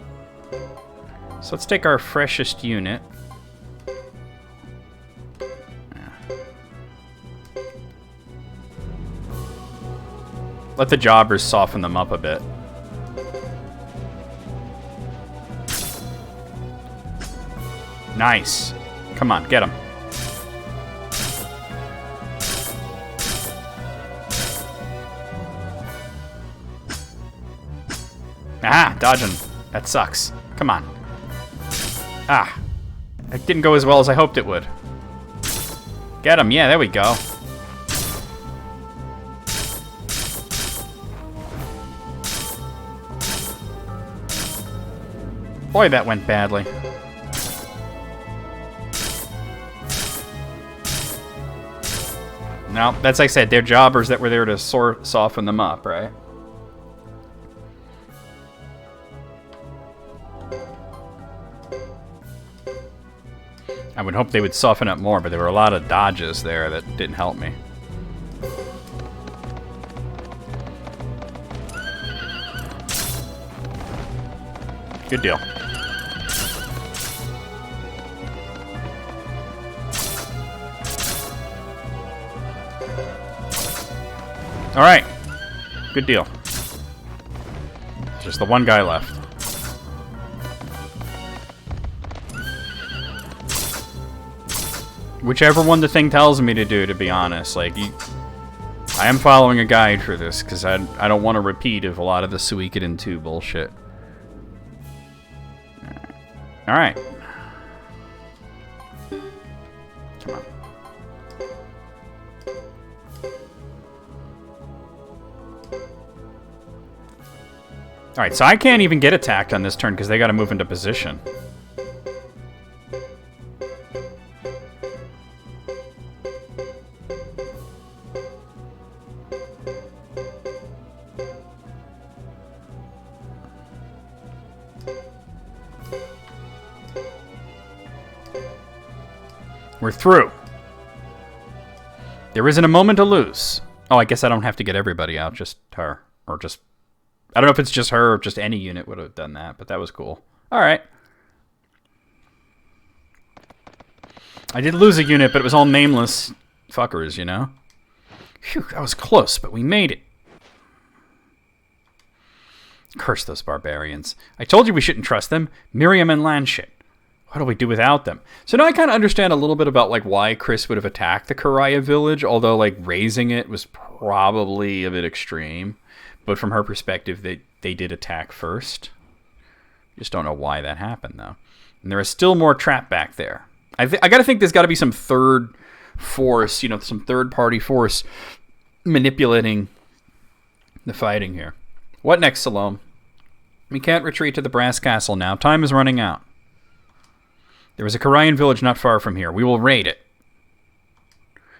So let's take our freshest unit. Let the jobbers soften them up a bit. Nice. Come on, get him. Ah, dodging. That sucks. Come on. Ah. That didn't go as well as I hoped it would. Get him. Yeah, there we go. Boy, that went badly. No, that's like I said, they're jobbers that were there to soften them up, right? I would hope they would soften up more, but there were a lot of dodges there that didn't help me. Good deal. All right. Good deal. Just the one guy left. Whichever one the thing tells me to do, to be honest. Like, I am following a guide for this, because I don't want a repeat of a lot of the Suikoden II bullshit. Alright. Come on. Alright, so I can't even get attacked on this turn because they gotta move into position. We're through. There isn't a moment to lose. Oh, I guess I don't have to get everybody out, just her. Or just... I don't know if it's just her or just any unit would have done that, but that was cool. Alright. I did lose a unit, but it was all nameless fuckers, you know? Phew, that was close, but we made it. Curse those barbarians. I told you we shouldn't trust them. Miriam and Lanchet. What do we do without them? So now I kind of understand a little bit about like why Chris would have attacked the Karaya village, although like raising it was probably a bit extreme. But from her perspective, they did attack first. Just don't know why that happened, though. And there is still more trap back there. I got to think there's got to be some third force, you know, some third-party force manipulating the fighting here. What next, Salome? We can't retreat to the Brass Castle now. Time is running out. There is a Karayan village not far from here. We will raid it.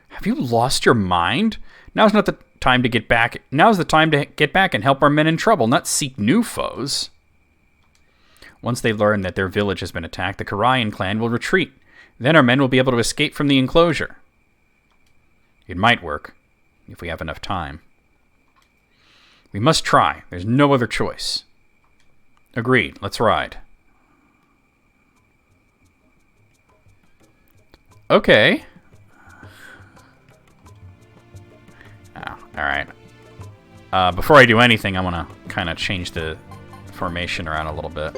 Have you lost your mind? Now's not the time to get back. Now's the time to get back and help our men in trouble, not seek new foes. Once they learn that their village has been attacked, the Karayan clan will retreat. Then our men will be able to escape from the enclosure. It might work, if we have enough time. We must try. There's no other choice. Agreed. Let's ride. Okay. Oh, alright. Before I do anything, I want to kind of change the formation around a little bit.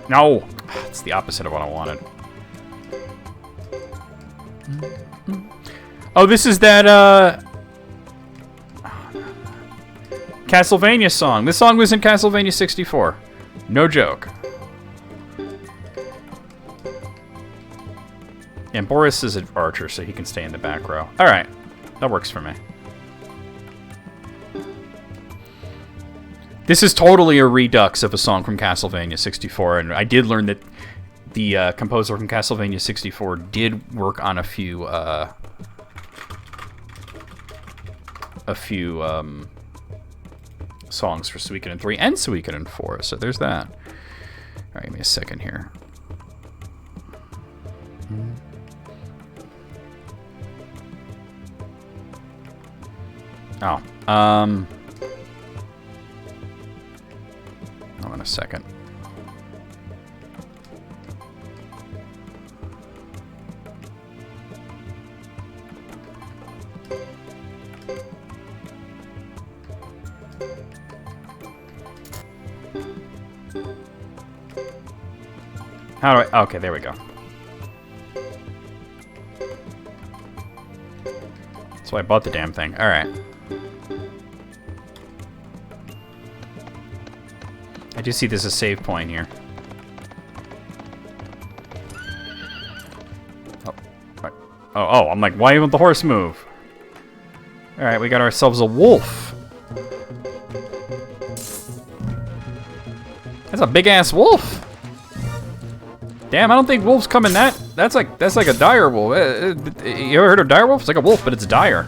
No! It's the opposite of what I wanted. Oh, this is that, Castlevania song. This song was in Castlevania 64. No joke. And Boris is an archer, so he can stay in the back row. Alright. That works for me. This is totally a redux of a song from Castlevania 64, and I did learn that the composer from Castlevania 64 did work on a few songs for Suikoden 3 and Suikoden 4, so there's that. Alright, give me a second here. Oh, hold on a second. How do I... Okay, there we go. So I bought the damn thing. Alright. I do see there's a save point here. Oh, right. Oh, I'm like, why won't the horse move? Alright, we got ourselves a wolf. That's a big-ass wolf. Damn, I don't think wolves come in that. That's like a dire wolf. You ever heard of dire wolf? It's like a wolf, but it's dire.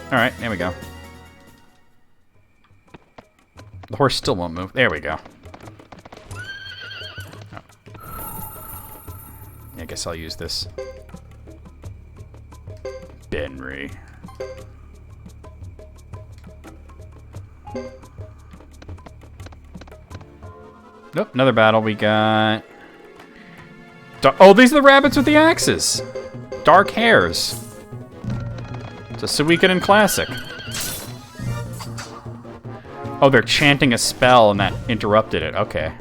Alright, there we go. The horse still won't move. There we go. Oh. Yeah, I guess I'll use this. Benry. Nope, another battle. We got... Oh, these are the rabbits with the axes. Dark hairs. It's a Suikoden classic. Oh, they're chanting a spell and that interrupted it. Okay.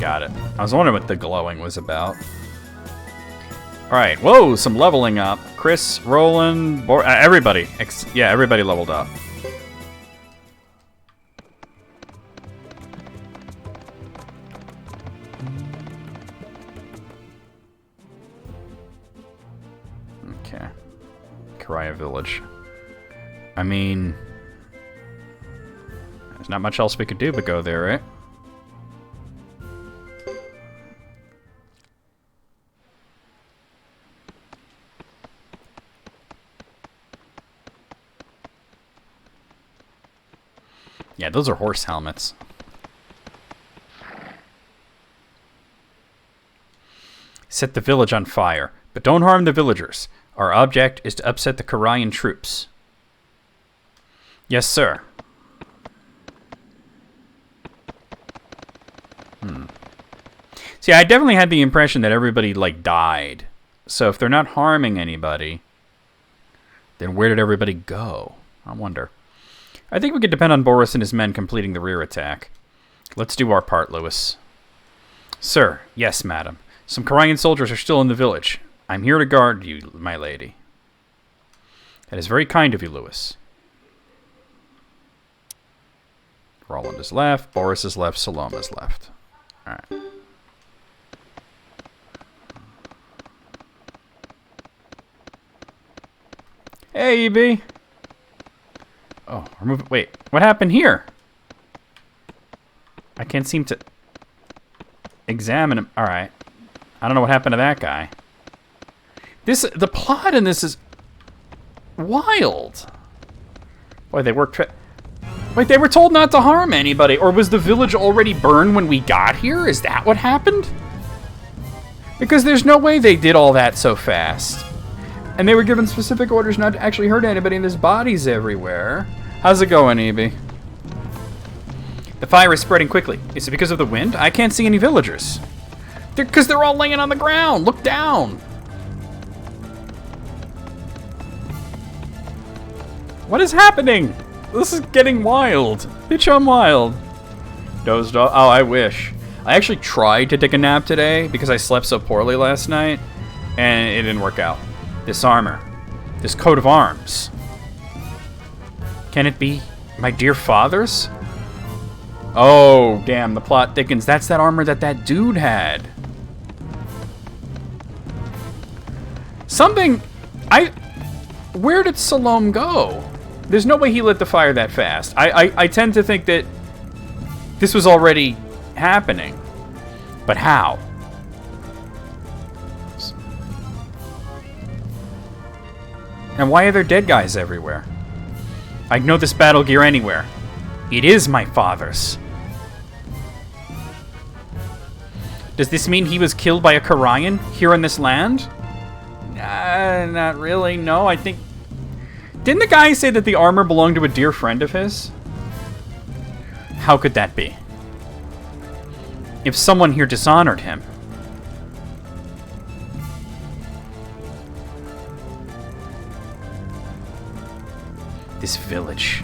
Got it. I was wondering what the glowing was about. Alright, whoa, some leveling up. Chris, Roland, everybody. Yeah, everybody leveled up. Okay. Karaya Village. I mean, there's not much else we could do but go there, right? Yeah, those are horse helmets. Set the village on fire, but don't harm the villagers. Our object is to upset the Karayan troops. Yes, sir. See, I definitely had the impression that everybody, like, died. So if they're not harming anybody, then where did everybody go? I wonder. I think we could depend on Boris and his men completing the rear attack. Let's do our part, Lewis. Sir, yes, madam. Some Karayan soldiers are still in the village. I'm here to guard you, my lady. That is very kind of you, Lewis. Roland is left, Boris is left, Salome is left. Alright. Hey, EB. Oh, we're moving. Wait, what happened here? I can't seem to examine him. All right. I don't know what happened to that guy. The plot in this is wild. Boy, they worked. Wait, they were told not to harm anybody, or was the village already burned when we got here? Is that what happened? Because there's no way they did all that so fast. And they were given specific orders not to actually hurt anybody, and there's bodies everywhere. How's it going, EB? The fire is spreading quickly. Is it because of the wind? I can't see any villagers. Because they're all laying on the ground. Look down. What is happening? This is getting wild. Bitch, I'm wild. Dozed off. Oh, I wish. I actually tried to take a nap today because I slept so poorly last night, and it didn't work out. This armor. This coat of arms. Can it be my dear father's? Oh, damn, the plot thickens. That's that armor that dude had. Where did Salome go? There's no way he lit the fire that fast. I tend to think that this was already happening. But how? And why are there dead guys everywhere? I'd know this battle gear anywhere. It is my father's. Does this mean he was killed by a Karayan here in this land? Not really, no. I think... Didn't the guy say that the armor belonged to a dear friend of his? How could that be? If someone here dishonored him. This village.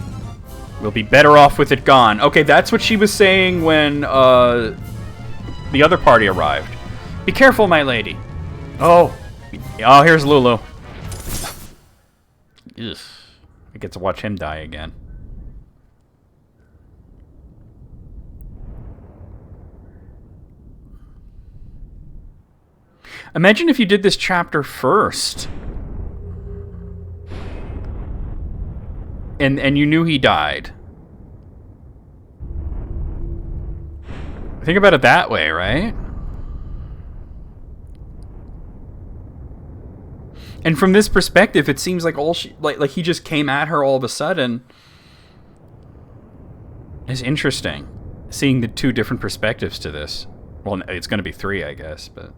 We'll be better off with it gone. Okay, that's what she was saying when the other party arrived. Be careful, my lady. Oh, here's Lulu. Ugh. I get to watch him die again. Imagine if you did this chapter first. And you knew he died. Think about it that way, right? And from this perspective, it seems like like he just came at her all of a sudden. It's interesting, seeing the two different perspectives to this. Well, it's going to be three, I guess, but...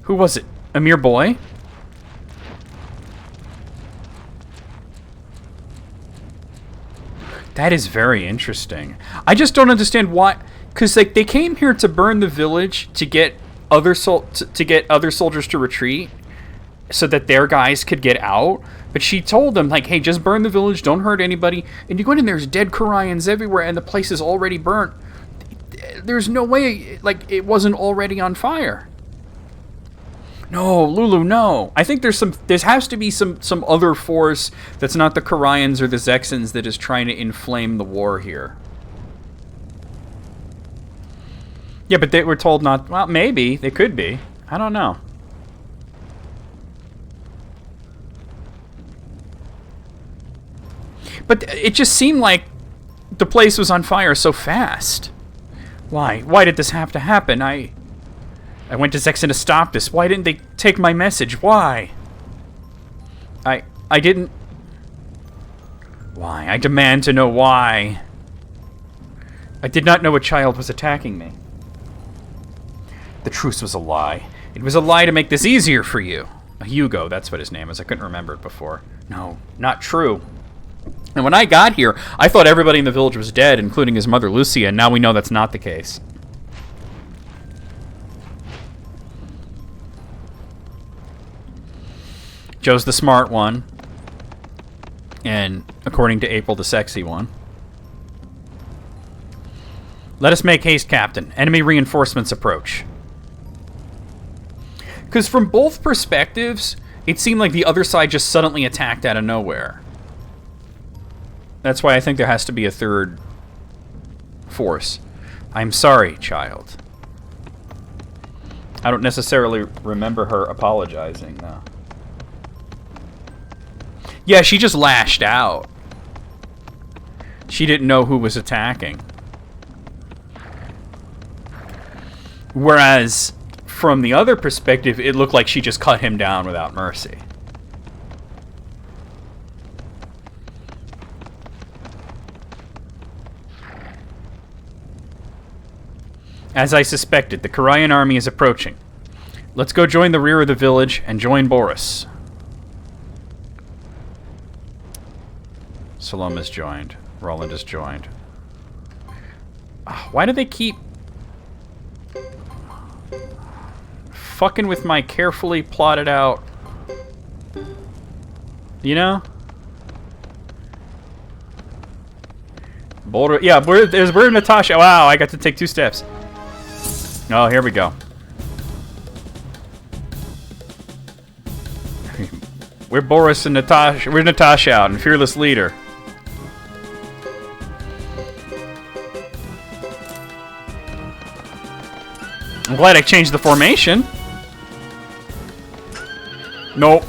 Who was it? A mere boy? That is very interesting. I just don't understand why, because like they came here to burn the village to get other soldiers to retreat, so that their guys could get out. But she told them like, "Hey, just burn the village. Don't hurt anybody." And you go in, there's dead Karayan's everywhere, and the place is already burnt. There's no way like it wasn't already on fire. No, Lulu, no. I think there has to be some other force that's not the Karayans or the Zexans that is trying to inflame the war here. Yeah, but they were told not... Well, maybe. They could be. I don't know. But it just seemed like the place was on fire so fast. Why? Why did this have to happen? I went to Zexen to stop this. Why didn't they take my message? Why? I didn't... Why? I demand to know why. I did not know a child was attacking me. The truce was a lie. It was a lie to make this easier for you. Hugo, that's what his name is. I couldn't remember it before. No, not true. And when I got here, I thought everybody in the village was dead, including his mother Lucia, and now we know that's not the case. Joe's the smart one. And according to April, the sexy one. Let us make haste, Captain. Enemy reinforcements approach. Because from both perspectives, it seemed like the other side just suddenly attacked out of nowhere. That's why I think there has to be a third force. I'm sorry, child. I don't necessarily remember her apologizing, though. Yeah, she just lashed out. She didn't know who was attacking. Whereas, from the other perspective, it looked like she just cut him down without mercy. As I suspected, the Karayan army is approaching. Let's go join the rear of the village and join Boris. Salome is joined. Roland is joined. Why do they keep fucking with my carefully plotted out... You know? Boulder... Yeah, we're Natasha. Wow, I got to take 2 steps. Oh, here we go. We're Boris and Natasha. We're Natasha out and Fearless Leader. I'm glad I changed the formation. Nope.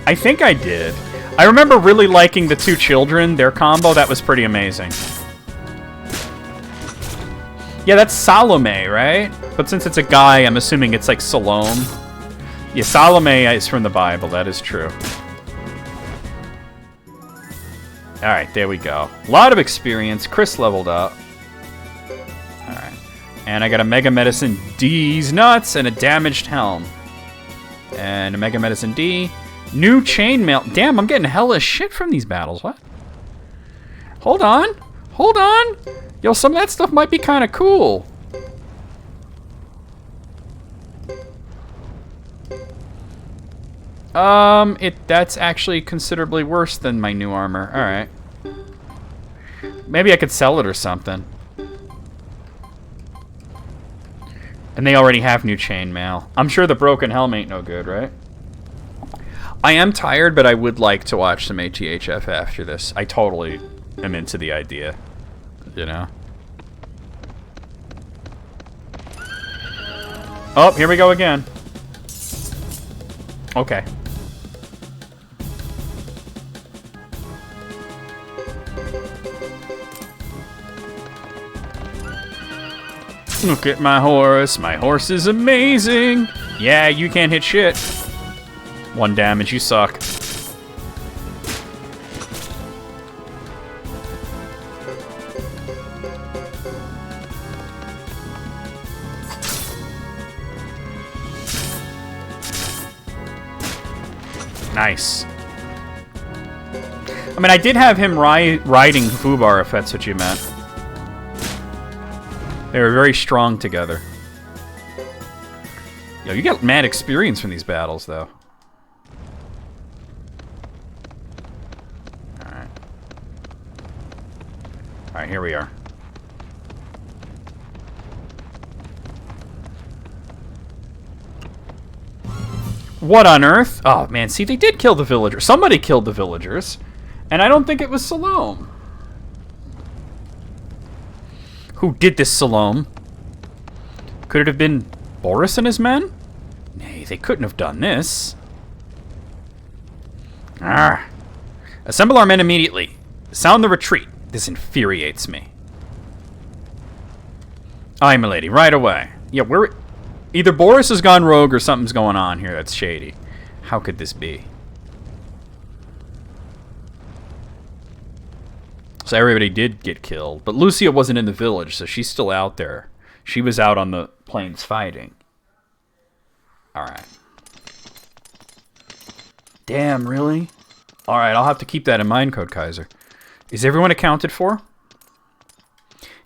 I think I did. I remember really liking the 2 children, their combo. That was pretty amazing. Yeah, that's Salome, right? But since it's a guy, I'm assuming it's like Salome. Yeah, Salome is from the Bible. That is true. Alright, there we go. A lot of experience. Chris leveled up. Alright. And I got a Mega Medicine D's nuts and a damaged helm. And a Mega Medicine D. New chainmail. Damn, I'm getting hella shit from these battles. What? Hold on. Hold on. Yo, some of that stuff might be kind of cool. That's actually considerably worse than my new armor. Alright. Maybe I could sell it or something. And they already have new chainmail. I'm sure the broken helm ain't no good, right? I am tired, but I would like to watch some ATHF after this. I totally am into the idea. You know? Oh, here we go again. Okay. Look at my horse. My horse is amazing. Yeah, you can't hit shit. 1 damage, you suck. Nice. I mean, I did have him riding Fubar, if that's what you meant. They were very strong together. Yo, you got mad experience from these battles, though. Alright. Alright, here we are. What on earth? Oh, man, see, they did kill the villagers. Somebody killed the villagers. And I don't think it was Salome. Who did this, Salome? Could it have been Boris and his men? Nay, they couldn't have done this. Arrgh. Assemble our men immediately. Sound the retreat. This infuriates me. Aye, milady, right away. Yeah, we're... Either Boris has gone rogue or something's going on here that's shady. How could this be? So everybody did get killed. But Lucia wasn't in the village, so she's still out there. She was out on the plains fighting. Alright. Damn, really? Alright, I'll have to keep that in mind, Code Kaiser. Is everyone accounted for?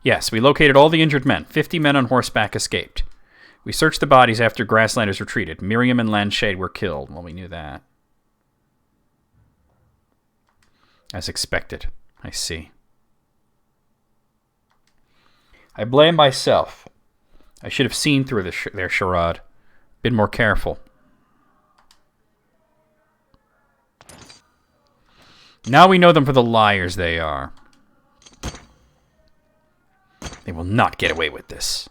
Yes, we located all the injured men. 50 men on horseback escaped. We searched the bodies after Grasslanders retreated. Miriam and Lanshade were killed. Well, we knew that. As expected. I see. I blame myself. I should have seen through their charade. Been more careful. Now we know them for the liars they are. They will not get away with this.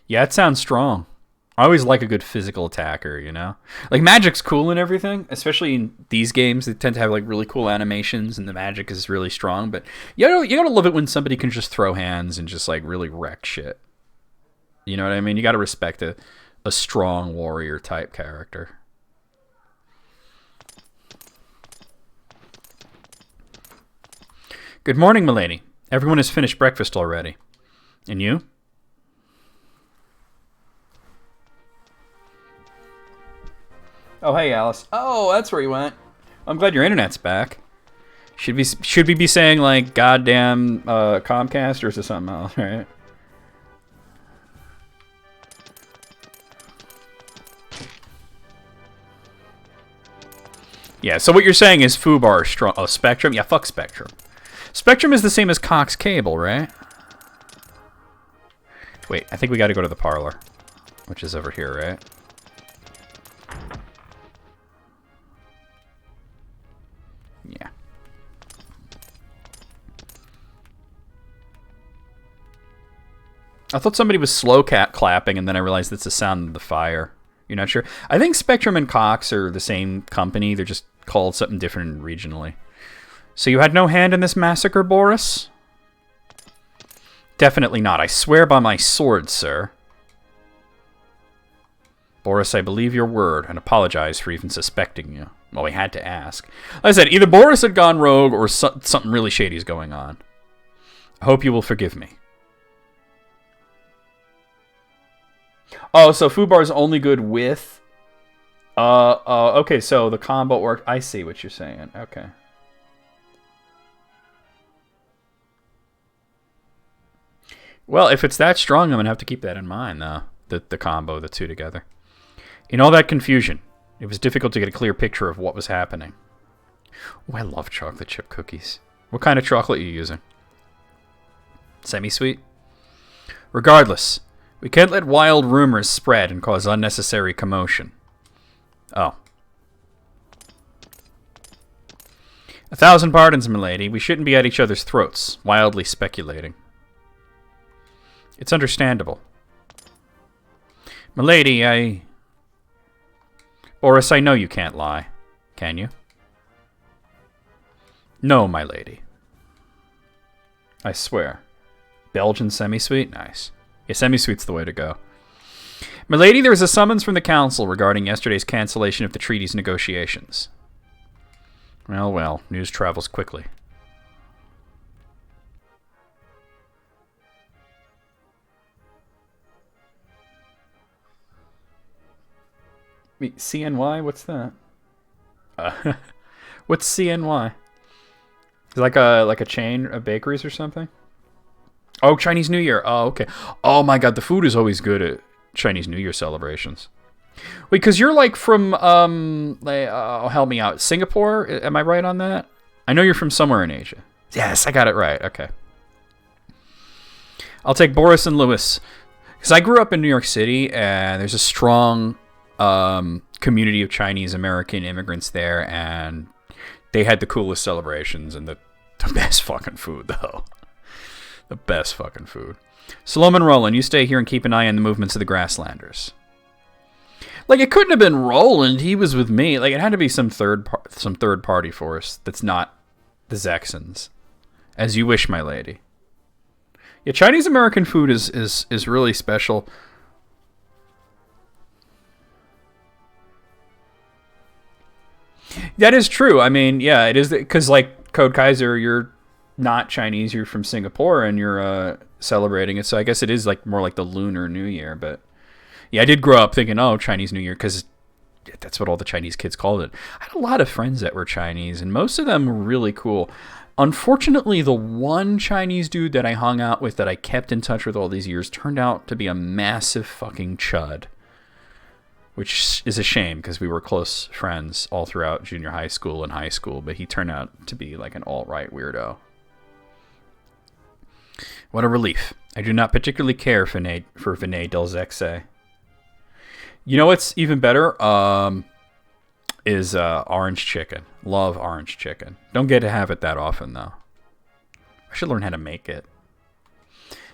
Yeah, it sounds strong. I always like a good physical attacker, you know? Like, magic's cool and everything, especially in these games. They tend to have, like, really cool animations, and the magic is really strong. But you gotta love it when somebody can just throw hands and just, like, really wreck shit. You know what I mean? You gotta respect a strong warrior-type character. Good morning, milady. Everyone has finished breakfast already. And you? Oh, hey, Alice. Oh, that's where you went. I'm glad your internet's back. Should we be saying, like, goddamn Comcast, or is it something else, right? Yeah, so what you're saying is Fubar is strong. Oh, Spectrum? Yeah, fuck Spectrum. Spectrum is the same as Cox Cable, right? Wait, I think we gotta go to the parlor, which is over here, right? Yeah. I thought somebody was slow clapping, and then I realized it's the sound of the fire. You're not sure? I think Spectrum and Cox are the same company. They're just called something different regionally. So you had no hand in this massacre, Boris? Definitely not. I swear by my sword, sir. Boris, I believe your word, and apologize for even suspecting you. Well, we had to ask. Like I said, either Boris had gone rogue or something really shady is going on. I hope you will forgive me. Oh, so Fubar's only good with... okay, so the combo worked. I see what you're saying. Okay. Well, if it's that strong, I'm going to have to keep that in mind, though. The combo, the two together. In all that confusion, it was difficult to get a clear picture of what was happening. Oh, I love chocolate chip cookies. What kind of chocolate are you using? Semi-sweet? Regardless, we can't let wild rumors spread and cause unnecessary commotion. Oh. 1,000 pardons, milady. We shouldn't be at each other's throats, wildly speculating. It's understandable. Milady, Boris, I know you can't lie. Can you? No, my lady. I swear. Belgian semi-sweet? Nice. Yeah, semi-sweet's the way to go. Milady, there is a summons from the council regarding yesterday's cancellation of the treaty's negotiations. Well, well, news travels quickly. Wait, CNY? What's that? What's CNY? Is it like a chain of bakeries or something? Oh, Chinese New Year. Oh, okay. Oh my God, the food is always good at Chinese New Year celebrations. Wait, because you're like from help me out, Singapore? Am I right on that? I know you're from somewhere in Asia. Yes, I got it right. Okay. I'll take Boris and Lewis. Because I grew up in New York City, and there's a strong community of Chinese American immigrants there, and they had the coolest celebrations and the best fucking food, though. The best fucking food. Solomon Roland, you stay here and keep an eye on the movements of the Grasslanders. Like, it couldn't have been Roland. He was with me. Like, it had to be some third party force that's not the Zexons. As you wish, my lady. Yeah, Chinese American food is really special. That is true. I mean, yeah, it is because, like, Code Kaiser, you're not Chinese. You're from Singapore, and you're celebrating it. So I guess it is like more like the Lunar New Year. But yeah, I did grow up thinking, oh, Chinese New Year, because that's what all the Chinese kids called it. I had a lot of friends that were Chinese, and most of them were really cool. Unfortunately, the one Chinese dude that I hung out with that I kept in touch with all these years turned out to be a massive fucking chud. Which is a shame because we were close friends all throughout junior high school and high school, but he turned out to be like an alt-right weirdo. What a relief. I do not particularly care for Vinay Del Zexe. You know what's even better? Is orange chicken. Love orange chicken. Don't get to have it that often, though. I should learn how to make it.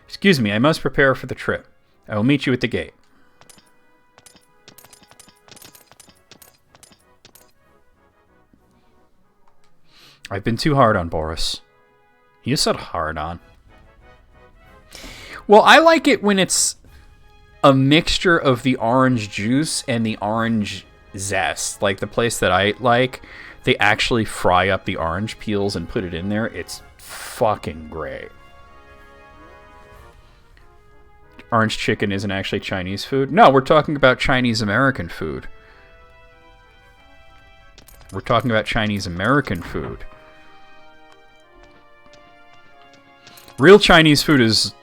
Excuse me, I must prepare for the trip. I will meet you at the gate. I've been too hard on Boris. You said hard on. Well, I like it when it's a mixture of the orange juice and the orange zest. Like the place that I like, they actually fry up the orange peels and put it in there. It's fucking great. Orange chicken isn't actually Chinese food? No, we're talking about Chinese American food. We're talking about Chinese American food. Real Chinese food is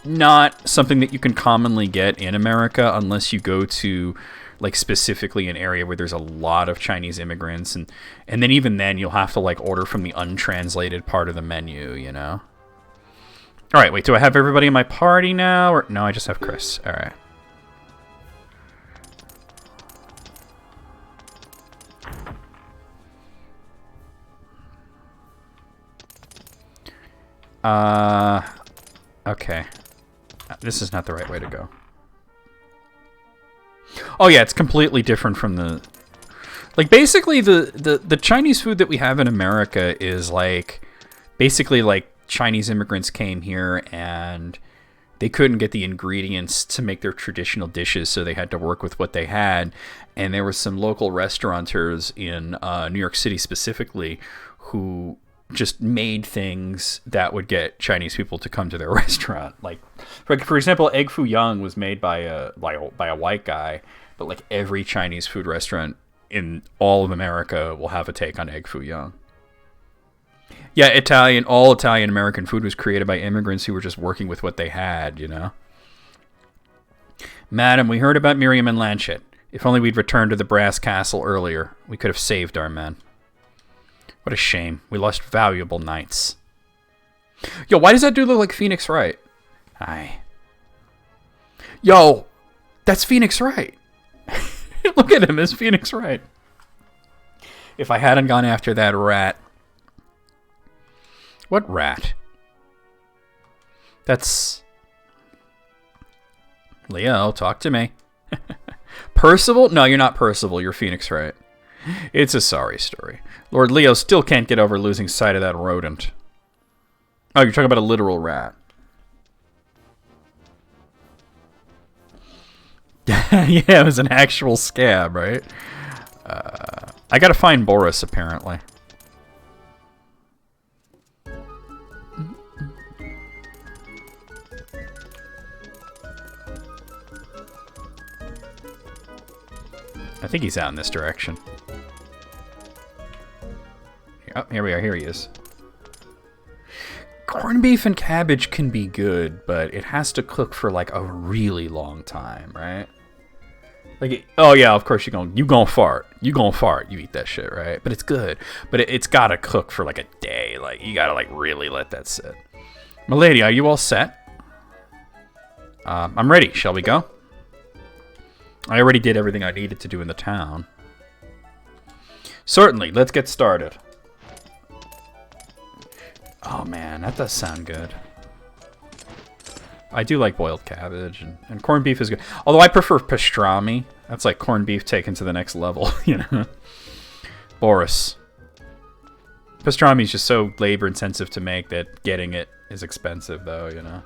not something that you can commonly get in America unless you go to, like, specifically an area where there's a lot of Chinese immigrants, and then even then you'll have to, like, order from the untranslated part of the menu, you know? All right, wait, do I have everybody in my party now? Or no, I just have Chris. All right. Okay. This is not the right way to go. Oh yeah, it's completely different from the... Like, basically, the Chinese food that we have in America is, like... Basically, like, Chinese immigrants came here and they couldn't get the ingredients to make their traditional dishes, so they had to work with what they had. And there were some local restaurateurs in New York City specifically who just made things that would get Chinese people to come to their restaurant. Like, for example, egg foo young was made by a white guy, but like every Chinese food restaurant in all of America will have a take on egg foo young. Yeah, all Italian American food was created by immigrants who were just working with what they had, you know. Madam, we heard about Miriam and Lanchet. If only we'd returned to the brass castle earlier, we could have saved our men. What a shame. We lost valuable knights. Yo, why does that dude look like Phoenix Wright? Aye. Yo, that's Phoenix Wright. Look at him, it's Phoenix Wright. If I hadn't gone after that rat. What rat? That's... Leo, talk to me. Percival? No, you're not Percival, you're Phoenix Wright. It's a sorry story. Lord Leo still can't get over losing sight of that rodent. Oh, you're talking about a literal rat. Yeah, it was an actual scab, right? I gotta find Boris, apparently. I think he's out in this direction. Oh, here we are. Here he is. Corned beef and cabbage can be good, but it has to cook for like a really long time, right? Like, oh yeah, of course you gonna fart. You gonna fart. You eat that shit, right? But it's good. But it's gotta cook for like a day. Like, you gotta like really let that sit. Milady, are you all set? I'm ready. Shall we go? I already did everything I needed to do in the town. Certainly. Let's get started. Oh man, that does sound good. I do like boiled cabbage, and corned beef is good. Although I prefer pastrami. That's like corned beef taken to the next level, you know? Boris. Pastrami is just so labor intensive to make that getting it is expensive, though, you know?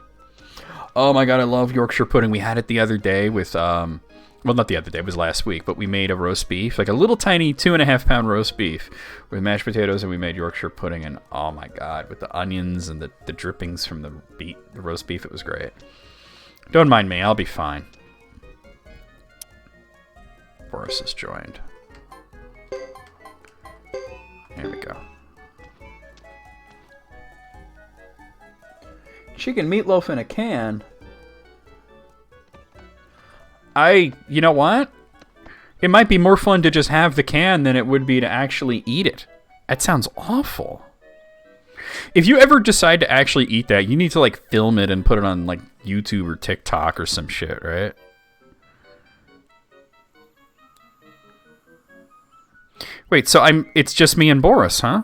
Oh my god, I love Yorkshire pudding. We had it the other day with, well, not the other day, it was last week, but we made a roast beef, like a little tiny 2.5-pound roast beef with mashed potatoes, and we made Yorkshire pudding, and oh my god, with the onions and the drippings from the roast beef, it was great. Don't mind me, I'll be fine. Boris is joined. Here we go. Chicken meatloaf in a can. You know what? It might be more fun to just have the can than it would be to actually eat it. That sounds awful. If you ever decide to actually eat that, you need to like film it and put it on like YouTube or TikTok or some shit, right? Wait, so it's just me and Boris, huh?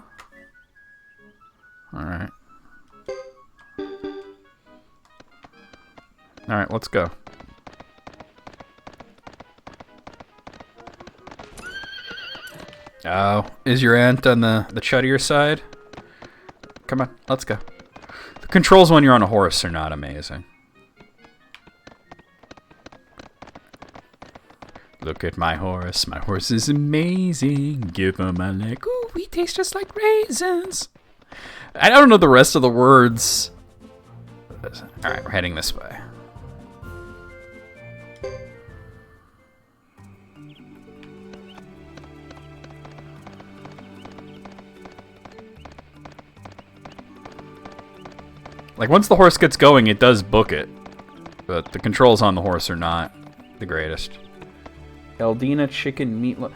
All right. All right, let's go. Oh, is your aunt on the chuddier side? Come on, let's go. The controls when you're on a horse are not amazing. Look at my horse. My horse is amazing. Give him a leg. Ooh, he tastes just like raisins. I don't know the rest of the words. All right, we're heading this way. Like, once the horse gets going, it does book it. But the controls on the horse are not the greatest. Eldina chicken meatloaf.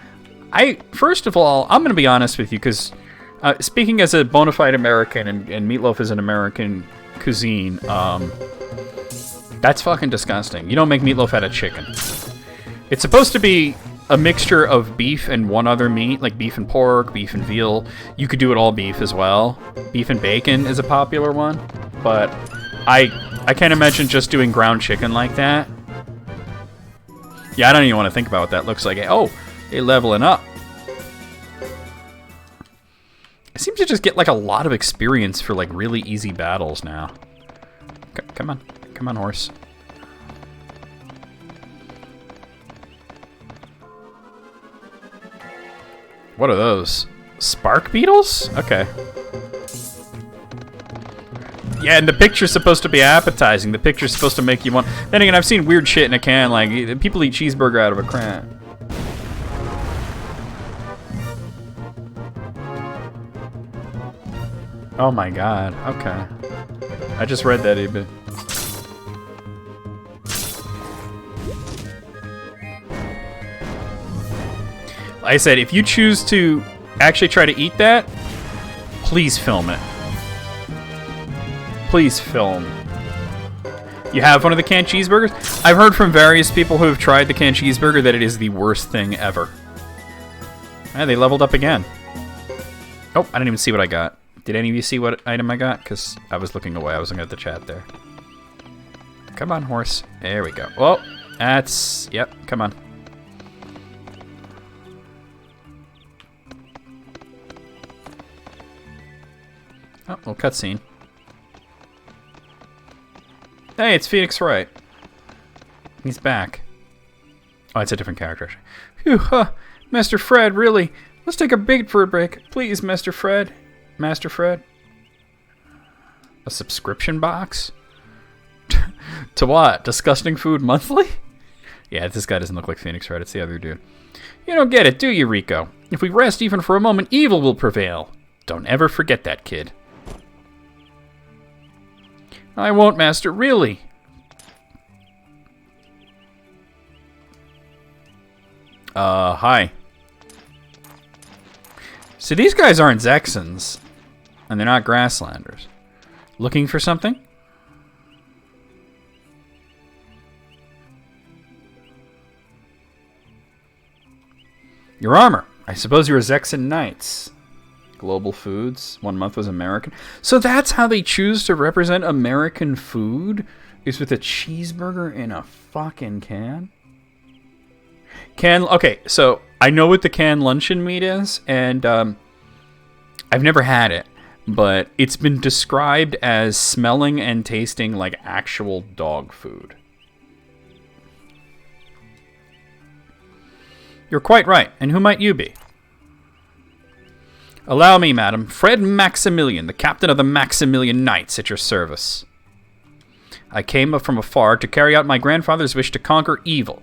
First of all, I'm going to be honest with you, because speaking as a bona fide American, and meatloaf is an American cuisine, that's fucking disgusting. You don't make meatloaf out of chicken. It's supposed to be a mixture of beef and one other meat, like beef and pork, beef and veal. You could do it all beef as well. Beef and bacon is a popular one. But I can't imagine just doing ground chicken like that. Yeah, I don't even want to think about what that looks like. Oh, they're leveling up. I seem to just get like a lot of experience for like really easy battles now. Come on. Come on, horse. What are those? Spark beetles? Okay. Yeah, and the picture's supposed to be appetizing. The picture's supposed to make you want... Then again, I've seen weird shit in a can, like, people eat cheeseburger out of a can. Oh my god, okay. I just read that even. Like I said, if you choose to actually try to eat that, please film it. Please film. You have one of the canned cheeseburgers? I've heard from various people who have tried the canned cheeseburger that it is the worst thing ever. And they leveled up again. Oh, I didn't even see what I got. Did any of you see what item I got? Because I was looking away. I was looking at the chat there. Come on, horse. There we go. Well, that's... Yep, come on. Oh, little cutscene. Hey, it's Phoenix Wright. He's back. Oh, it's a different character. Phew, Master Fred, really? Let's take a break for a break. Please, Master Fred. Master Fred. A subscription box? To what? Disgusting Food Monthly? Yeah, this guy doesn't look like Phoenix Wright. It's the other dude. You don't get it, do you, Rico? If we rest even for a moment, evil will prevail. Don't ever forget that, kid. I won't, Master, really. Hi. So these guys aren't Zexans, and they're not Grasslanders. Looking for something? Your armor. I suppose you're a Zexan Knights. global foods. 1 month was American. So that's how they choose to represent American food? Is with a cheeseburger in a fucking can? Okay, so I know what the canned luncheon meat is, and I've never had it, but it's been described as smelling and tasting like actual dog food. You're quite right, and who might you be? Allow me, madam. Fred Maximilian, the captain of the Maximilian Knights, at your service. I came from afar to carry out my grandfather's wish to conquer evil.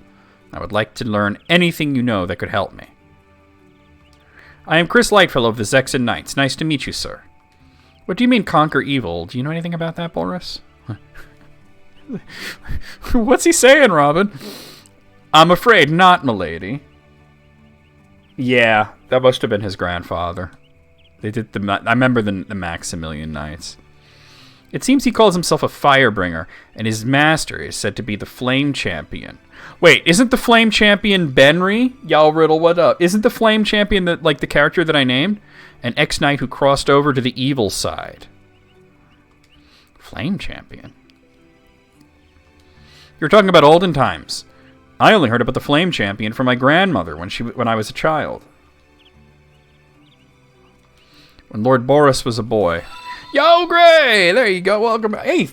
I would like to learn anything you know that could help me. I am Chris Lightfellow of the Zexon Knights. Nice to meet you, sir. What do you mean, conquer evil? Do you know anything about that, Boris? What's he saying, Robin? I'm afraid not, milady. Yeah, that must have been his grandfather. They did I remember the Maximilian Knights. It seems he calls himself a firebringer, and his master is said to be the Flame Champion. Wait, isn't the Flame Champion Benry? Y'all riddle, what up? Isn't the Flame Champion the character that I named? An ex-knight who crossed over to the evil side. Flame Champion? You're talking about olden times. I only heard about the Flame Champion from my grandmother when I was a child. When Lord Boris was a boy. Yo, Gray! There you go. Welcome back. Hey,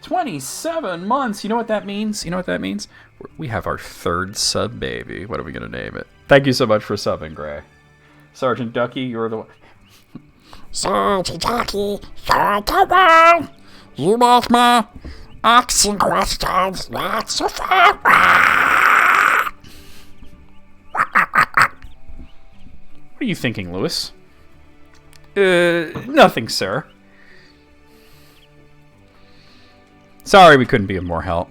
27 months. You know what that means? You know what that means? We have our 3rd sub, baby. What are we going to name it? Thank you so much for subbing, Gray. Sergeant Ducky, you're the one. Sergeant Ducky, you're the one. You make my asking questions not so far. What are you thinking, Lewis? Nothing, sir. Sorry we couldn't be of more help.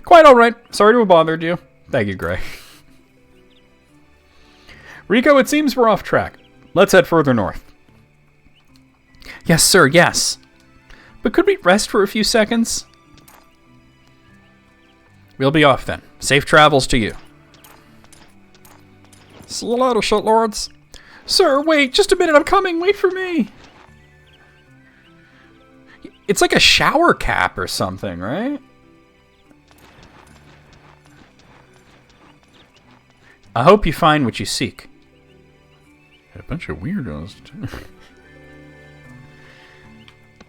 Quite alright. Sorry to have bothered you. Thank you, Gray. Rico, it seems we're off track. Let's head further north. Yes, sir, yes. But could we rest for a few seconds? We'll be off then. Safe travels to you. See you later, shitlords. Sir, wait, just a minute, I'm coming. Wait for me. It's like a shower cap or something, right? I hope you find what you seek. A bunch of weirdos, too.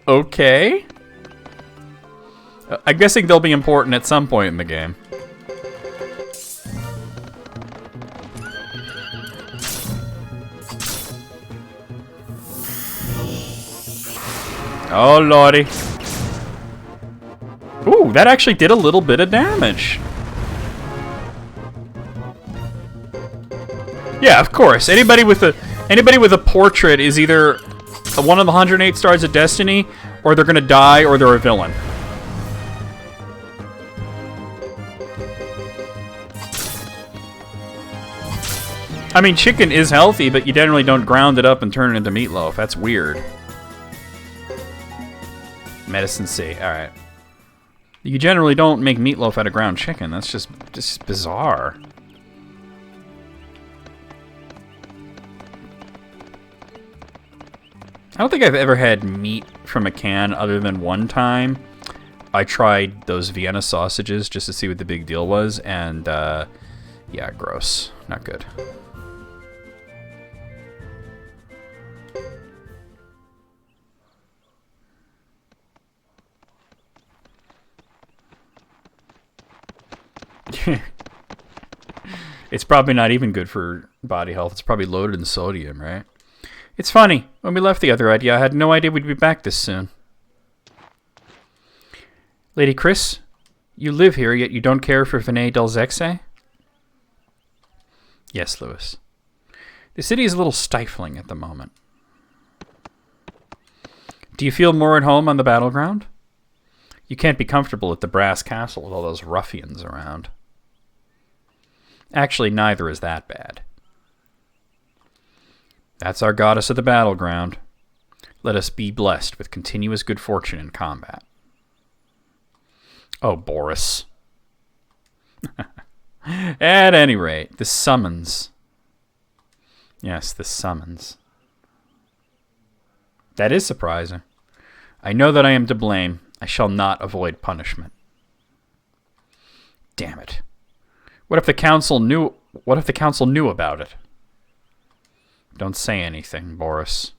Okay. I'm guessing they'll be important at some point in the game. Oh, lordy. Ooh, that actually did a little bit of damage. Yeah, of course. Anybody with a portrait is either one of the 108 Stars of Destiny, or they're gonna die, or they're a villain. I mean, chicken is healthy, but you generally don't ground it up and turn it into meatloaf. That's weird. Medicine C. Alright. You generally don't make meatloaf out of ground chicken. That's just bizarre. I don't think I've ever had meat from a can other than one time. I tried those Vienna sausages just to see what the big deal was, and, yeah, gross. Not good. It's probably not even good for body health. It's probably loaded in sodium, right? It's funny. When we left the other idea, I had no idea we'd be back this soon. Lady Chris, you live here, yet you don't care for Vinay del Zexe? Yes, Lewis. The city is a little stifling at the moment. Do you feel more at home on the battleground? You can't be comfortable at the brass castle with all those ruffians around. Actually, neither is that bad. That's our goddess of the battleground. Let us be blessed with continuous good fortune in combat. Oh, Boris. At any rate, the summons. Yes, the summons. That is surprising. I know that I am to blame. I shall not avoid punishment. Damn it. What if the council knew about it? Don't say anything, Boris.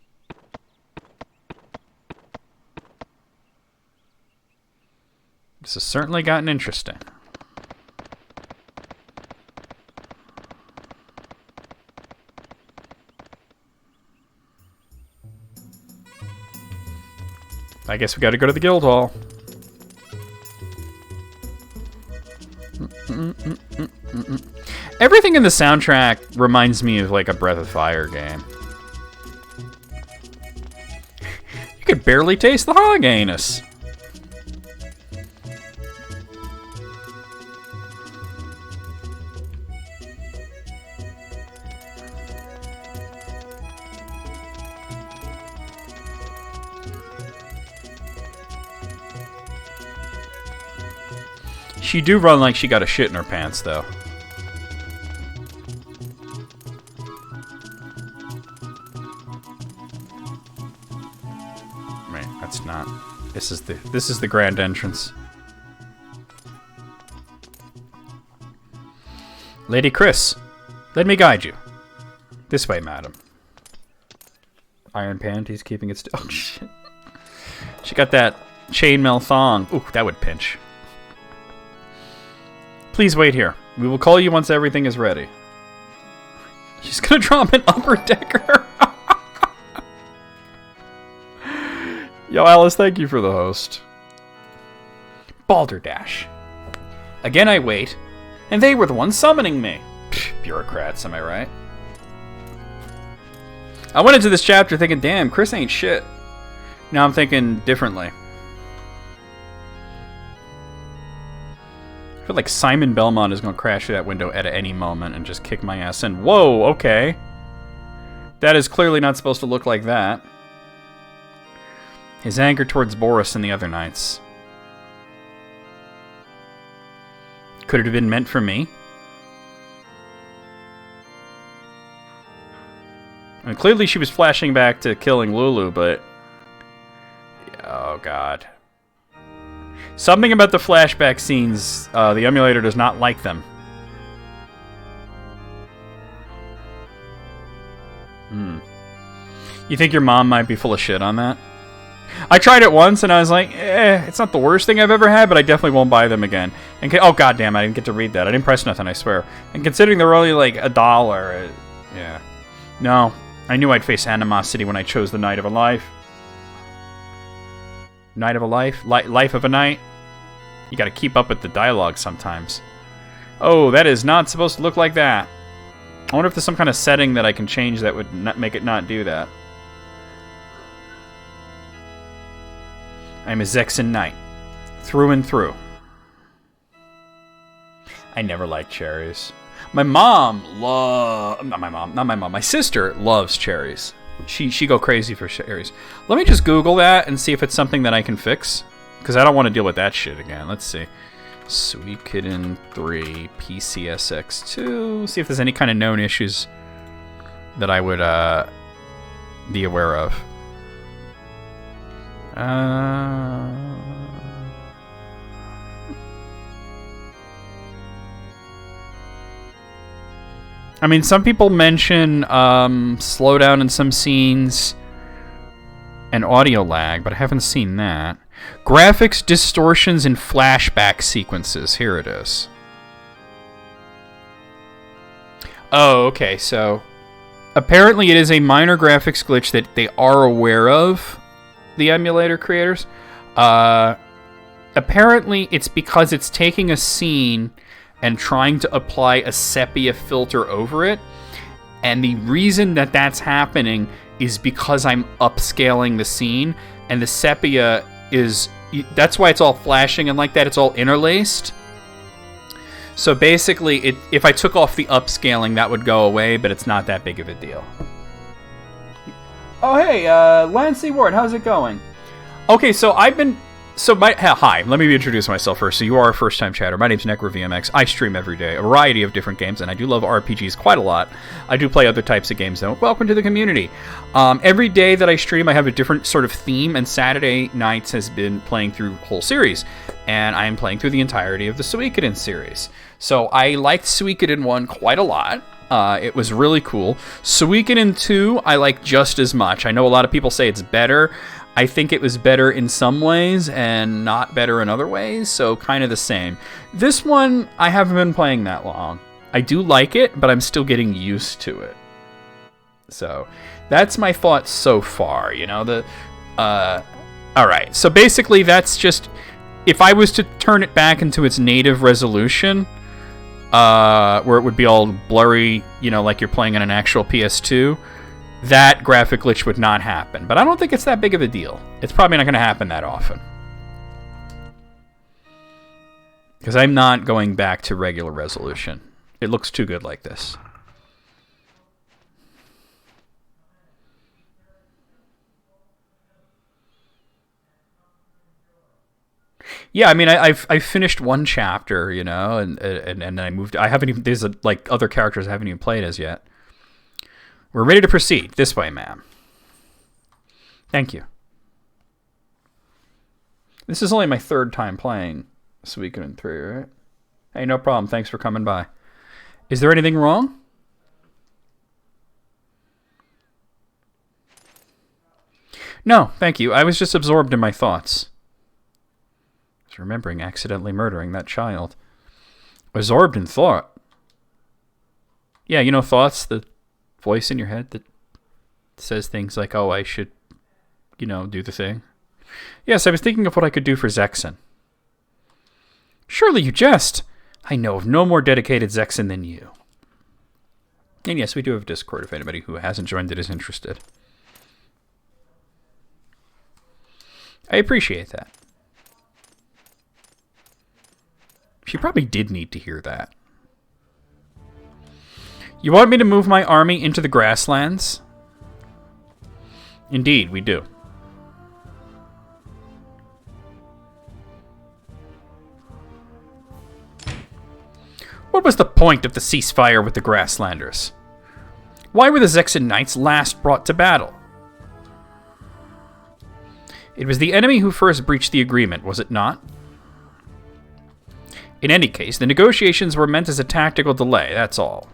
This has certainly gotten interesting. I guess we gotta go to the guild hall. Everything in the soundtrack reminds me of like a Breath of Fire game. You could barely taste the hog anus. She do run like she got a shit in her pants, though. Wait, that's not. This is the grand entrance. Lady Chris, let me guide you. This way, madam. Iron panties keeping it still. Oh shit. She got that chainmail thong. Ooh, that would pinch. Please wait here. We will call you once everything is ready. She's gonna drop an upper decker. Yo, Alice, thank you for the host. Balderdash. Again I wait, and they were the ones summoning me. Psh, bureaucrats, am I right? I went into this chapter thinking, damn, Chris ain't shit. Now I'm thinking differently. I feel like Simon Belmont is going to crash through that window at any moment and just kick my ass in. Whoa, okay. That is clearly not supposed to look like that. His anger towards Boris and the other knights. Could it have been meant for me? And clearly she was flashing back to killing Lulu, but... Oh, God. Something about the flashback scenes, the emulator does not like them. You think your mom might be full of shit on that? I tried it once and I was like, it's not the worst thing I've ever had, but I definitely won't buy them again. And oh, goddamn, I didn't get to read that. I didn't press nothing, I swear. And considering they're only like $1, yeah. No, I knew I'd face animosity when I chose the Night of a Life. Night of a Life? Life of a Night? You gotta keep up with the dialogue sometimes. Oh, that is not supposed to look like that. I wonder if there's some kind of setting that I can change that would not make it not do that. I'm a Zexan Knight. Through and through. I never liked cherries. My mom my sister loves cherries. She go crazy for cherries. Let me just Google that and see if it's something that I can fix. Because I don't want to deal with that shit again. Let's see. Suikoden III, PCSX2. See if there's any kind of known issues that I would be aware of. I mean, some people mention slowdown in some scenes and audio lag, but I haven't seen that. Graphics distortions in flashback sequences. Here it is. Oh, okay, so apparently it is a minor graphics glitch that they are aware of, the emulator creators. Apparently it's because it's taking a scene and trying to apply a sepia filter over it. And the reason that that's happening is because I'm upscaling the scene, and the sepia is... That's why it's all flashing and like that. It's all interlaced. So basically, if I took off the upscaling, that would go away, but it's not that big of a deal. Oh, hey, Lancy Ward, how's it going? Okay, so I've been So hi, let me introduce myself first. So you are a first-time chatter. My name's NecroVMX. I stream every day, a variety of different games, and I do love RPGs quite a lot. I do play other types of games, though. Welcome to the community. Every day that I stream, I have a different sort of theme, and Saturday nights has been playing through whole series, and I am playing through the entirety of the Suikoden series. So I liked Suikoden 1 quite a lot. It was really cool. Suikoden 2, I like just as much. I know a lot of people say it's better. I think it was better in some ways and not better in other ways, so kind of the same. This one, I haven't been playing that long. I do like it, but I'm still getting used to it. So, that's my thoughts so far, you know? Alright, so basically that's just... If I was to turn it back into its native resolution, where it would be all blurry, you know, like you're playing on an actual PS2... that graphic glitch would not happen. But I don't think it's that big of a deal. It's probably not going to happen that often. Because I'm not going back to regular resolution. It looks too good like this. Yeah, I mean, I've finished one chapter, you know, and then I moved. I haven't even. There's like other characters I haven't even played as yet. We're ready to proceed. This way, ma'am. Thank you. This is only my third time playing Suikoden 3, right? Hey, no problem. Thanks for coming by. Is there anything wrong? No, thank you. I was just absorbed in my thoughts. I was remembering accidentally murdering that child. Absorbed in thought. Yeah, you know, thoughts, the voice in your head that says things like, oh, I should, you know, do the thing. Yes, I was thinking of what I could do for Zexen. Surely you jest. I know of no more dedicated Zexen than you. And yes, we do have Discord if anybody who hasn't joined it is interested. I appreciate that. She probably did need to hear that. You want me to move my army into the grasslands? Indeed, we do. What was the point of the ceasefire with the Grasslanders? Why were the Zexen Knights last brought to battle? It was the enemy who first breached the agreement, was it not? In any case, the negotiations were meant as a tactical delay, that's all.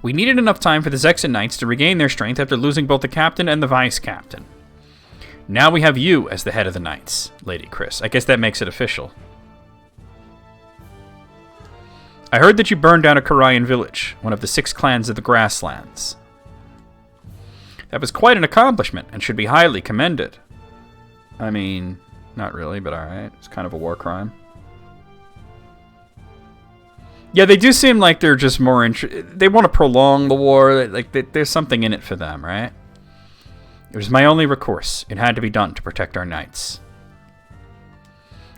We needed enough time for the Zexen Knights to regain their strength after losing both the captain and the vice-captain. Now we have you as the head of the Knights, Lady Chris. I guess that makes it official. I heard that you burned down a Karayan village, one of the 6 clans of the Grasslands. That was quite an accomplishment, and should be highly commended. I mean, not really, but alright. It's kind of a war crime. Yeah, they do seem like they're just more they want to prolong the war. Like, there's something in it for them, right? It was my only recourse. It had to be done to protect our knights.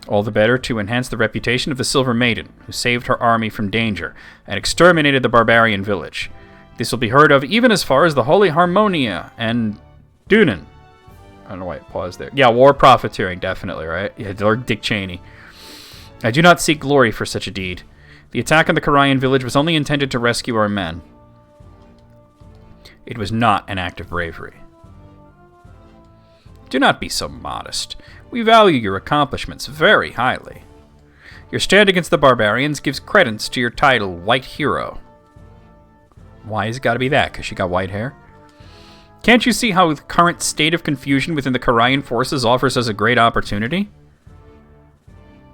All the better to enhance the reputation of the Silver Maiden, who saved her army from danger and exterminated the barbarian village. This will be heard of even as far as the Holy Harmonia and Dunan. I don't know why I paused there. Yeah, war profiteering, definitely, right? Yeah, Lord Dick Cheney. I do not seek glory for such a deed. The attack on the Karayan village was only intended to rescue our men. It was not an act of bravery. Do not be so modest. We value your accomplishments very highly. Your stand against the barbarians gives credence to your title, White Hero. Why has it got to be that? Because she got white hair? Can't you see how the current state of confusion within the Karayan forces offers us a great opportunity?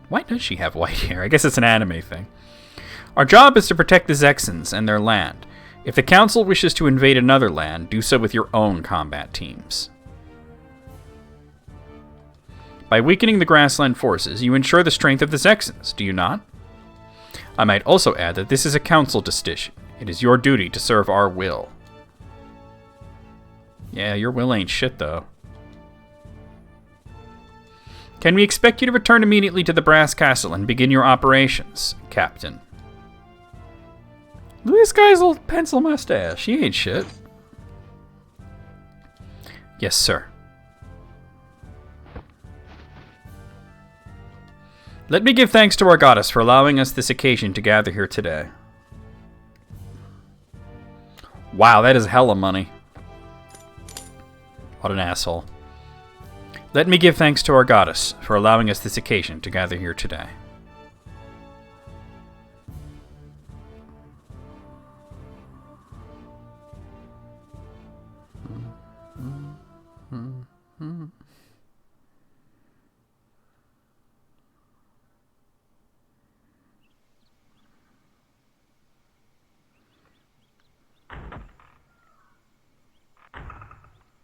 Why does she have white hair? I guess it's an anime thing. Our job is to protect the Zexens and their land. If the Council wishes to invade another land, do so with your own combat teams. By weakening the grassland forces, you ensure the strength of the Zexens, do you not? I might also add that this is a Council decision. It is your duty to serve our will. Yeah, your will ain't shit, though. Can we expect you to return immediately to the Brass Castle and begin your operations, Captain? Look at this guy's little pencil mustache. He ain't shit. Yes, sir. Let me give thanks to our goddess for allowing us this occasion to gather here today. Wow, that is hella money. What an asshole. Let me give thanks to our goddess for allowing us this occasion to gather here today.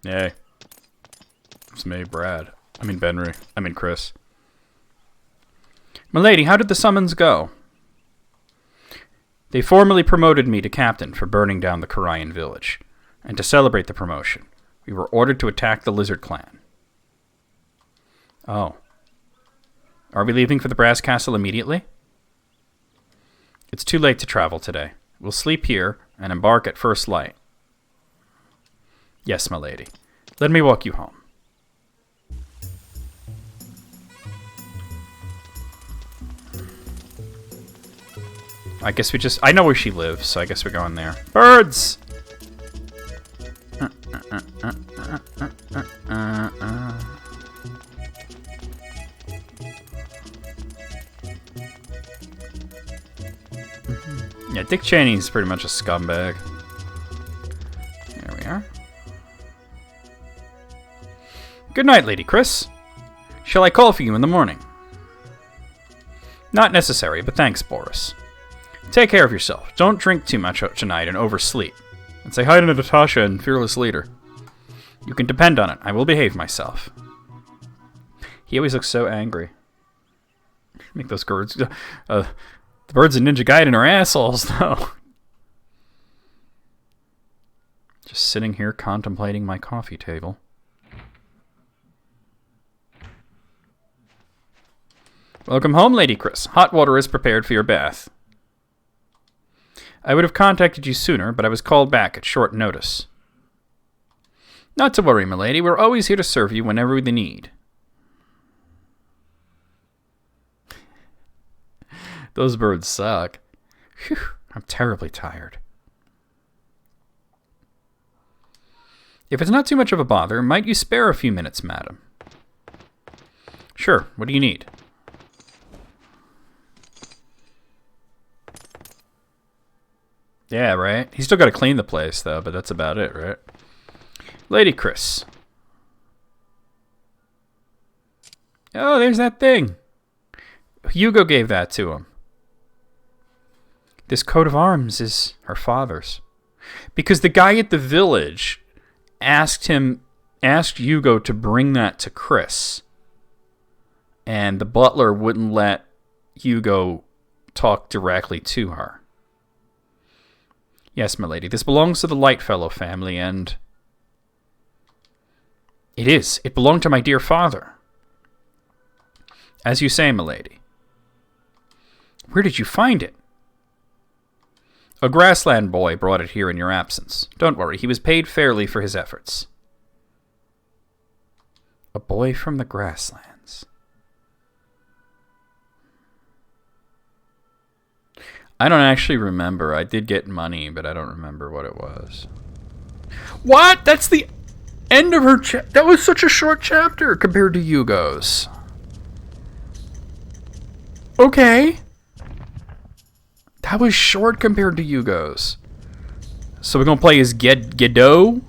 Hey. It's me, Brad. I mean, Benry. I mean, Chris. Milady, how did the summons go? They formally promoted me to captain for burning down the Korean village. And to celebrate the promotion, we were ordered to attack the Lizard Clan. Oh. Are we leaving for the Brass Castle immediately? It's too late to travel today. We'll sleep here and embark at first light. Yes, my lady. Let me walk you home. I guess we just... I know where she lives, so I guess we're going there. Birds! Yeah, Dick Cheney's pretty much a scumbag. There we are. Good night, Lady Chris. Shall I call for you in the morning? Not necessary, but thanks, Boris. Take care of yourself. Don't drink too much tonight and oversleep. And say hi to Natasha and Fearless Leader. You can depend on it. I will behave myself. He always looks so angry. Make those birds... the birds in Ninja Gaiden are assholes, though. Just sitting here contemplating my coffee table. Welcome home, Lady Chris. Hot water is prepared for your bath. I would have contacted you sooner, but I was called back at short notice. Not to worry, milady. We're always here to serve you whenever we need. Those birds suck. Whew, I'm terribly tired. If it's not too much of a bother, might you spare a few minutes, madam? Sure. What do you need? Yeah, right? He's still got to clean the place, though, but that's about it, right? Lady Chris. Oh, there's that thing. Hugo gave that to him. This coat of arms is her father's. Because the guy at the village asked Hugo to bring that to Chris. And the butler wouldn't let Hugo talk directly to her. Yes, my lady, this belongs to the Lightfellow family, and... It is. It belonged to my dear father. As you say, my lady. Where did you find it? A grassland boy brought it here in your absence. Don't worry, he was paid fairly for his efforts. A boy from the grasslands. I don't actually remember. I did get money, but I don't remember what it was. What? That's the end of her chapter. That was such a short chapter compared to Hugo's. Okay. That was short compared to Hugo's. So we're going to play as Godot?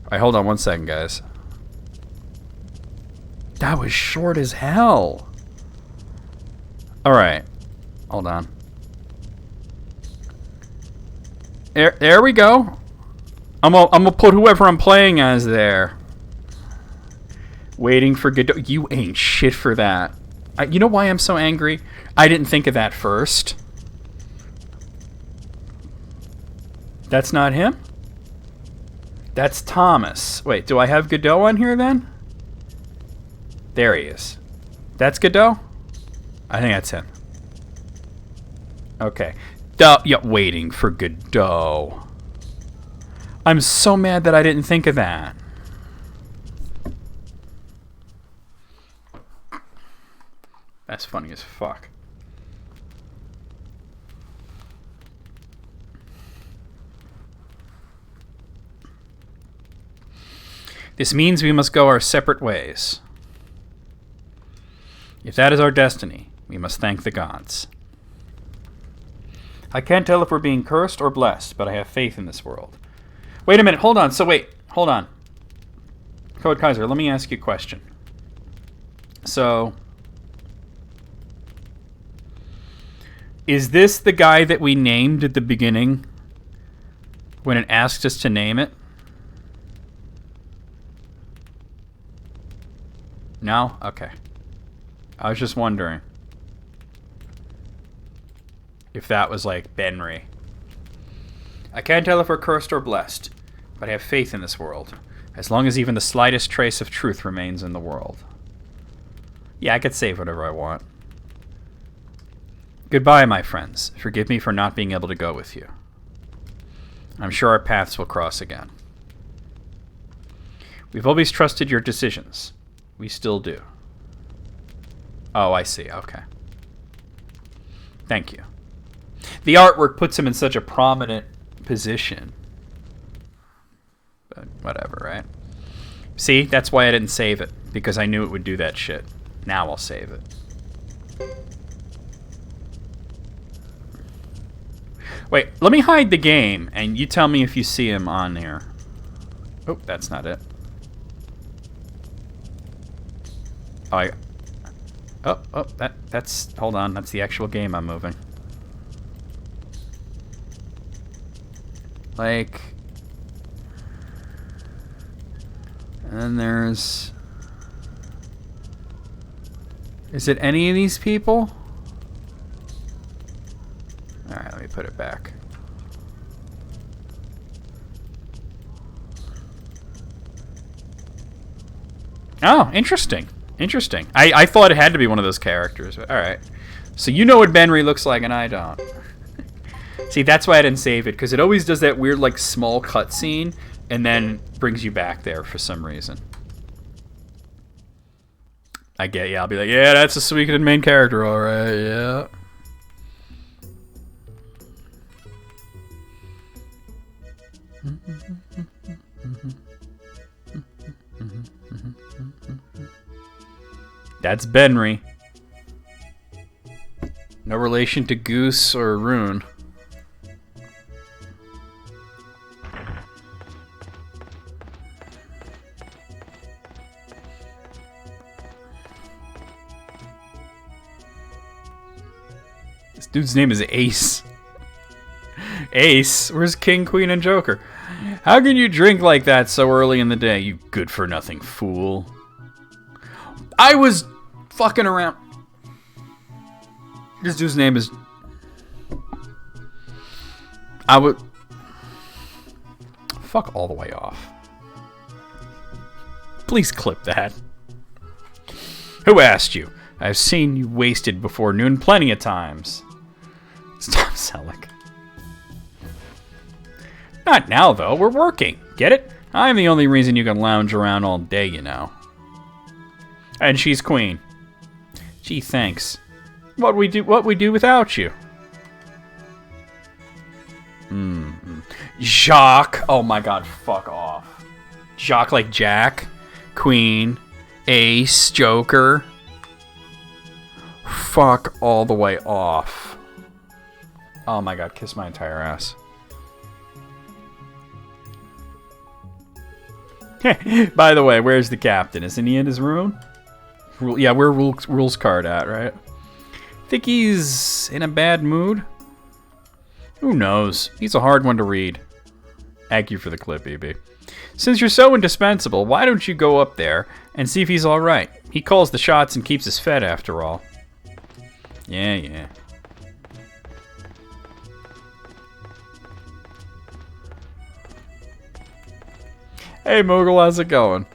Alright, hold on one second, guys. That was short as hell. Alright. Hold on. There we go. I'm gonna put whoever I'm playing as there. Waiting for Godot. You ain't shit for that. You know why I'm so angry? I didn't think of that first. That's not him? That's Thomas. Wait, do I have Godot on here then? There he is. That's Godot? I think that's him. Okay. Yeah, waiting for Godot. I'm so mad that I didn't think of that. That's funny as fuck. This means we must go our separate ways. If that is our destiny, we must thank the gods. I can't tell if we're being cursed or blessed, but I have faith in this world. Wait a minute, hold on. Hold on. Code Kaiser, let me ask you a question. So, is this the guy that we named at the beginning when it asked us to name it? No? Okay. I was just wondering if that was like Benry. I can't tell if we're cursed or blessed, but I have faith in this world, as long as even the slightest trace of truth remains in the world. Yeah, I could save whatever I want. Goodbye, my friends. Forgive me for not being able to go with you. I'm sure our paths will cross again. We've always trusted your decisions. We still do. Oh, I see. Okay. Thank you. The artwork puts him in such a prominent position. But whatever, right? See, that's why I didn't save it. Because I knew it would do that shit. Now I'll save it. Wait, let me hide the game, and you tell me if you see him on here. Oh, that's not it. That's hold on, that's the actual game I'm moving. Like, and then there's, is it any of these people? Alright, let me put it back. Oh, interesting. Interesting. I thought it had to be one of those characters, but alright. So you know what Benry looks like and I don't. See, that's why I didn't save it, because it always does that weird, like, small cutscene, and then brings you back there for some reason. I get, yeah, I'll be like, yeah, that's a Suikoden main character, alright, yeah. That's Benry. No relation to Goose or Rune. This dude's name is Ace. Ace? Where's King, Queen, and Joker? How can you drink like that so early in the day, you good-for-nothing fool? I was fucking around. This dude's name is... I would... Fuck all the way off. Please clip that. Who asked you? I've seen you wasted before noon plenty of times. Stop, Selleck. Not now, though. We're working. Get it? I'm the only reason you can lounge around all day, you know. And she's queen. Gee, thanks. What we do without you? Jacques. Oh my god, fuck off. Jacques like Jack, Queen, Ace, Joker. Fuck all the way off. Oh my god, kiss my entire ass. By the way, where's the captain? Isn't he in his room? Yeah, where rules card at, right? Think he's in a bad mood? Who knows? He's a hard one to read. Thank you for the clip, EB. Since you're so indispensable, why don't you go up there and see if he's alright? He calls the shots and keeps us fed, after all. Yeah, yeah. Hey, Moogle, how's it going?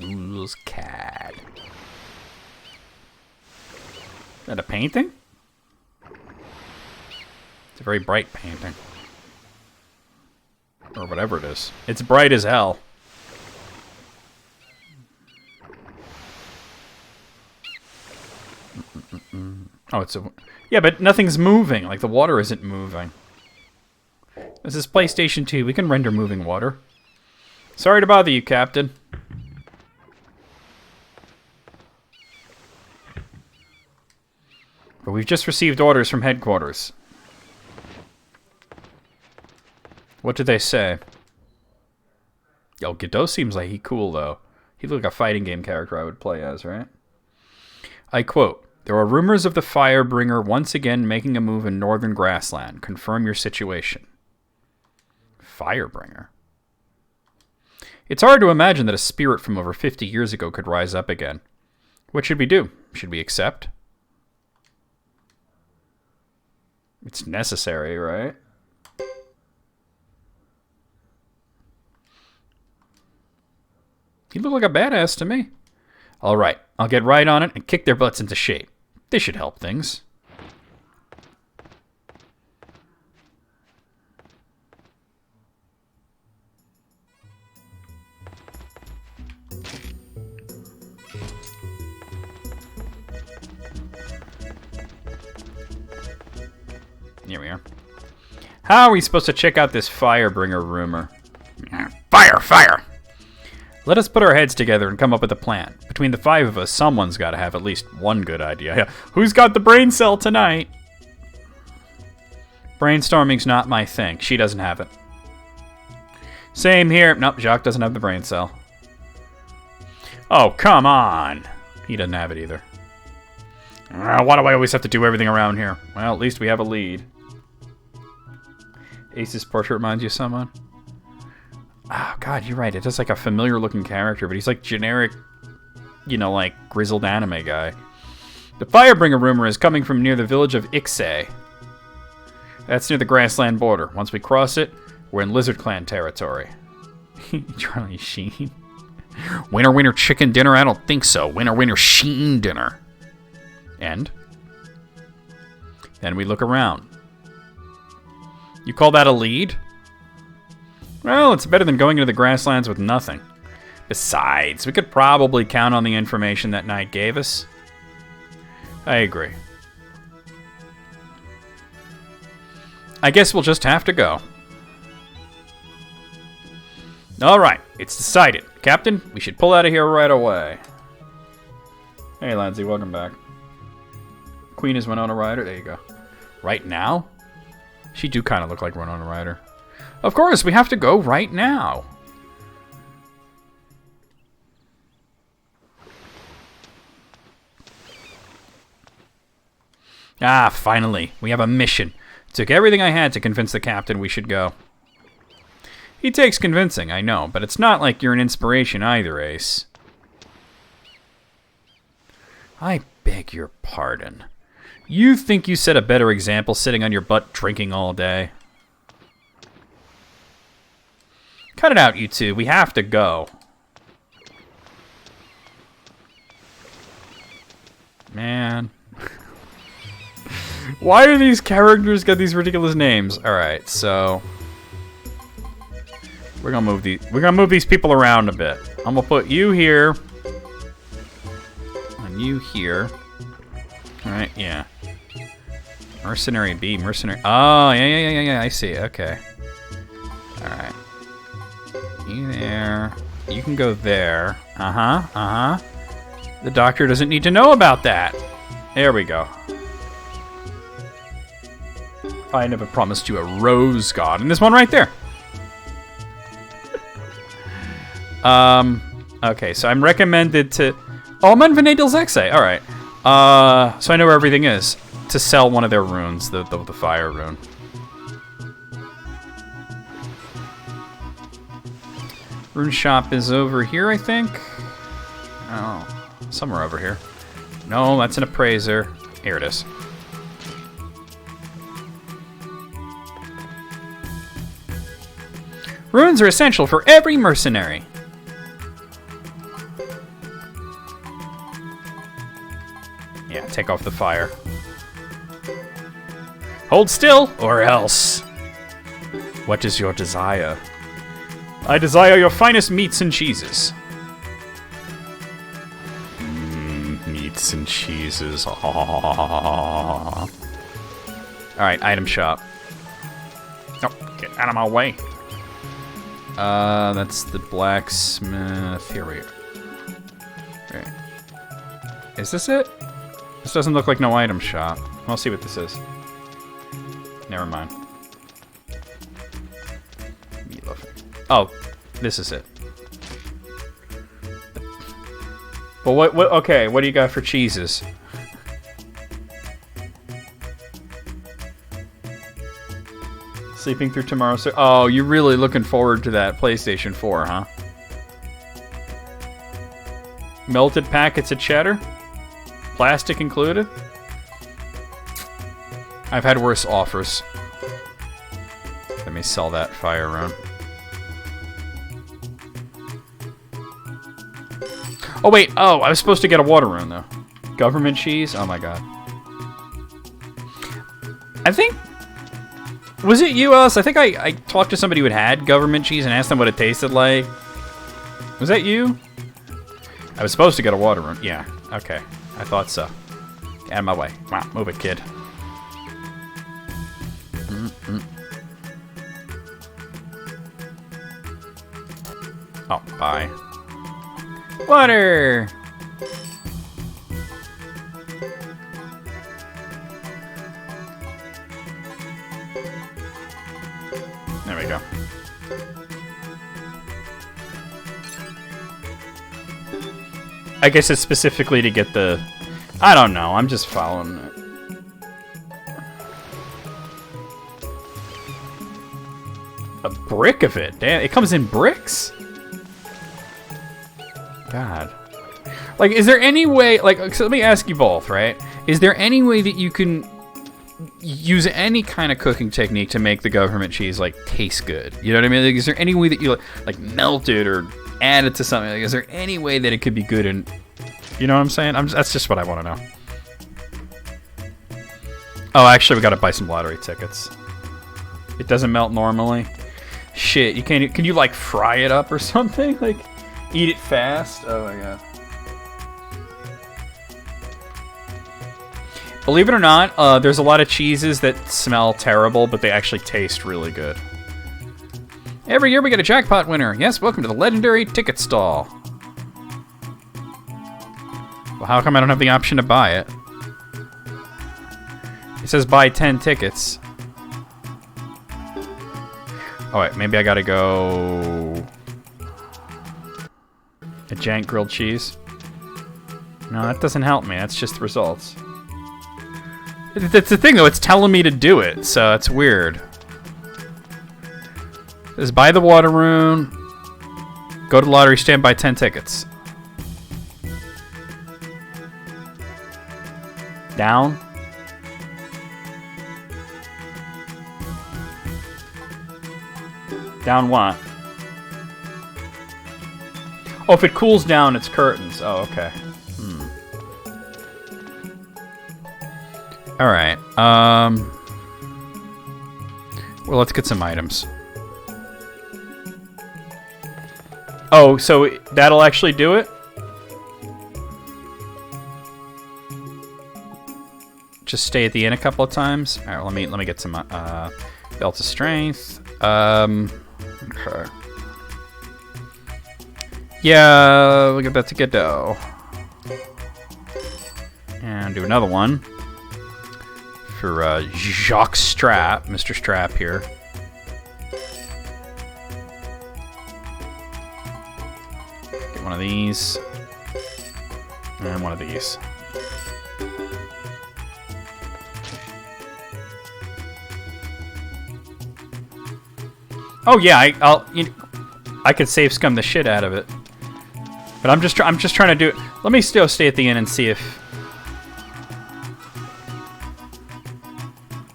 Rules cat. Is that a painting? It's a very bright painting. Or whatever it is. It's bright as hell. Oh, it's a... Yeah, but nothing's moving. Like, the water isn't moving. This is PlayStation 2. We can render moving water. Sorry to bother you, Captain. But we've just received orders from headquarters. What did they say? Yo, Godot seems like he cool, though. He looked like a fighting game character I would play as, right? I quote, "There are rumors of the Firebringer once again making a move in northern grassland. Confirm your situation." Firebringer? It's hard to imagine that a spirit from over 50 years ago could rise up again. What should we do? Should we accept? It's necessary, right? He looked like a badass to me. All right, I'll get right on it and kick their butts into shape. This should help things. Here we are. How are we supposed to check out this Firebringer rumor? Fire! Fire! Let us put our heads together and come up with a plan. Between the 5 of us, someone's got to have at least one good idea. Who's got the brain cell tonight? Brainstorming's not my thing. She doesn't have it. Same here. Nope, Jacques doesn't have the brain cell. Oh, come on. He doesn't have it either. Why do I always have to do everything around here? Well, at least we have a lead. Ace's portrait reminds you of someone? Oh, God, you're right. It's just like a familiar-looking character, but he's like generic, you know, like grizzled anime guy. The Firebringer rumor is coming from near the village of Ixay. That's near the grassland border. Once we cross it, we're in Lizard Clan territory. Charlie Sheen. Winner, winner, chicken dinner? I don't think so. Winner, winner, Sheen dinner. And? Then we look around. You call that a lead? Well, it's better than going into the grasslands with nothing. Besides, we could probably count on the information that Knight gave us. I agree. I guess we'll just have to go. Alright, it's decided. Captain, we should pull out of here right away. Hey, Lansy, welcome back. Queen is Winona Ryder. There you go. Right now? She do kind of look like Winona Ryder. Of course, we have to go right now. Ah, finally. We have a mission. It took everything I had to convince the captain we should go. He takes convincing, I know, but it's not like you're an inspiration either, Ace. I beg your pardon. You think you set a better example sitting on your butt drinking all day? Cut it out, you two. We have to go. Man. Why do these characters get these ridiculous names? Alright, so we're gonna move these people around a bit. I'm gonna put you here. And you here. Alright, yeah. Mercenary B, mercenary. Oh, yeah, I see. Okay. Alright. You there. You can go there. Uh-huh. The doctor doesn't need to know about that. There we go. I never promised you a rose god. And there's one right there. Okay, so I'm recommended to... Oh, I'm on Vanadil's Exe. Alright. So I know where everything is. To sell one of their runes, the fire rune. Rune shop is over here, I think. Oh, somewhere over here. No, that's an appraiser. Here it is. Runes are essential for every mercenary. Yeah, take off the fire. Hold still, or else. What is your desire? I desire your finest meats and cheeses. Meats and cheeses. Alright, item shop. Oh, get out of my way. That's the blacksmith. Here we go. Right. Is this it? This doesn't look like no item shop. I'll see what this is. Never mind. Meatloaf. Oh, this is it. Well, what? Okay, what do you got for cheeses? Sleeping through tomorrow. So, oh, you're really looking forward to that PlayStation 4, huh? Melted packets of cheddar? Plastic included? I've had worse offers. Let me sell that fire rune. Oh, wait. Oh, I was supposed to get a water rune, though. Government cheese? Oh, my God. I think... Was it you, Alice? I think I talked to somebody who had government cheese and asked them what it tasted like. Was that you? I was supposed to get a water rune. Yeah. Okay. I thought so. Get out of my way. Come on. Move it, kid. Oh, bye. Water! There we go. I guess it's specifically to get the... I don't know, I'm just following it. A brick of it? Damn, it comes in bricks? God. Like, is there any way... Like, so let me ask you both, right? Is there any way that you can use any kind of cooking technique to make the government cheese, like, taste good? You know what I mean? Like, is there any way that you, like melt it or add it to something? Like, is there any way that it could be good and... You know what I'm saying? That's just what I want to know. Oh, actually, we gotta buy some lottery tickets. It doesn't melt normally. Shit, you can't... Can you, like, fry it up or something? Like... Eat it fast? Oh my god. Believe it or not, there's a lot of cheeses that smell terrible, but they actually taste really good. Every year we get a jackpot winner. Yes, welcome to the legendary ticket stall. Well, how come I don't have the option to buy it? It says buy 10 tickets. Oh wait, maybe I gotta go... A jank grilled cheese? No, that doesn't help me. That's just the results. That's the thing, though. It's telling me to do it, so it's weird. It says buy the water rune. Go to the lottery stand, buy 10 tickets. Down. Down what? Oh, if it cools down, it's curtains. Oh, okay. Alright. Well, let's get some items. Oh, so that'll actually do it? Just stay at the inn a couple of times? Alright, let me get some belt of strength. Okay. Yeah, we'll get that to Godot. And do another one. For Jacques Strap, Mr. Strap here. Get one of these. And one of these. Oh yeah, I could save scum the shit out of it. But I'm just trying to do it. Let me still stay at the inn and see if...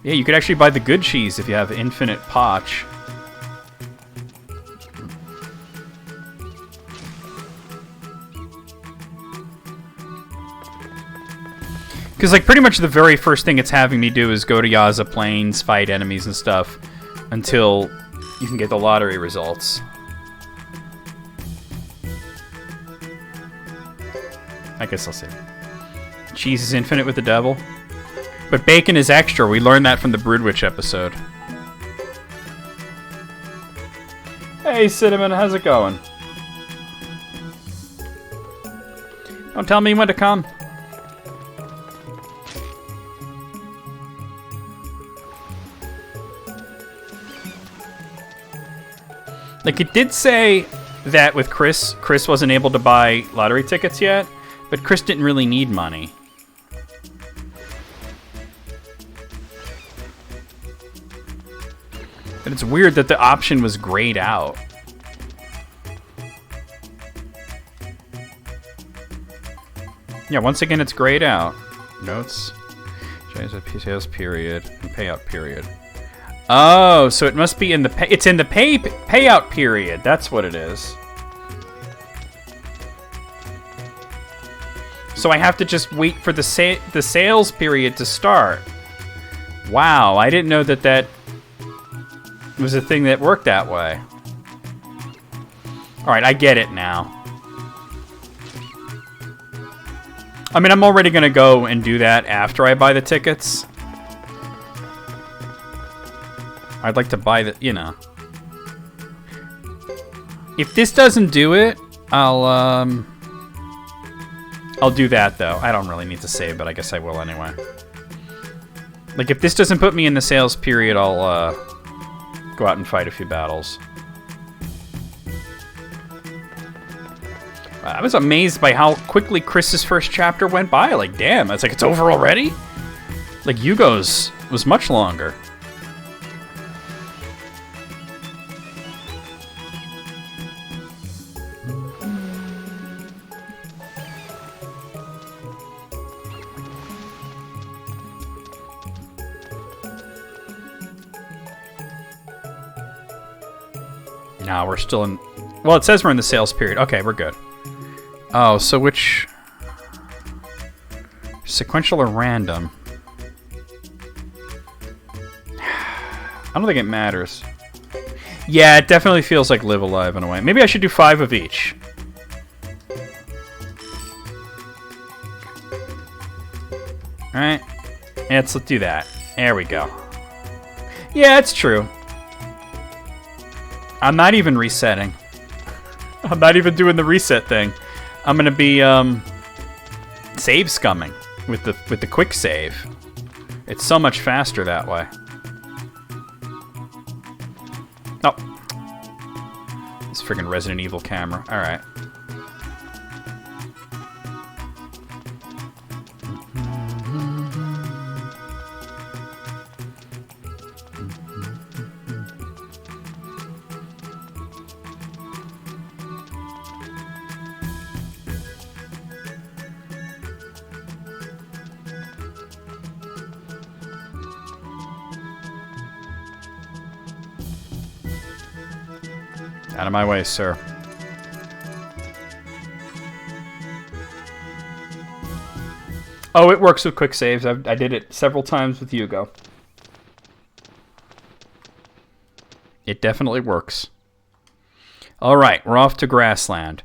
Yeah, you could actually buy the good cheese if you have infinite potch. Because, like, pretty much the very first thing it's having me do is go to Yaza Plains, fight enemies and stuff, until you can get the lottery results. I guess I'll save it. Cheese is infinite with the devil. But bacon is extra. We learned that from the Broodwitch episode. Hey, Cinnamon, how's it going? Don't tell me when to come. Like, it did say that with Chris wasn't able to buy lottery tickets yet, but Chris didn't really need money. But it's weird that the option was grayed out. Yeah, once again, it's grayed out. Notes. Sales period and payout period. Oh, so it must be in the pay. It's in the payout period. That's what it is. So I have to just wait for the sales period to start. Wow, I didn't know that was a thing that worked that way. All right, I get it now. I mean, I'm already gonna go and do that after I buy the tickets. I'd like to buy the, you know. If this doesn't do it, I'll do that though. I don't really need to save, but I guess I will anyway. Like, if this doesn't put me in the sales period, I'll go out and fight a few battles. I was amazed by how quickly Chris's first chapter went by. Like, damn, it's like, it's over already? Like, Yugo's was much longer. No, we're still in... Well, it says we're in the sales period. Okay, we're good. Oh, so which... Sequential or random? I don't think it matters. Yeah, it definitely feels like Live Alive in a way. Maybe I should do 5 of each. Alright. Let's do that. There we go. Yeah, it's true. I'm not even resetting. I'm not even doing the reset thing. I'm gonna be save scumming with the quick save. It's so much faster that way. Oh, this friggin' Resident Evil camera. All right. Out of my way, sir. Oh, it works with quick saves. I did it several times with Yugo. It definitely works. All right, we're off to Grassland.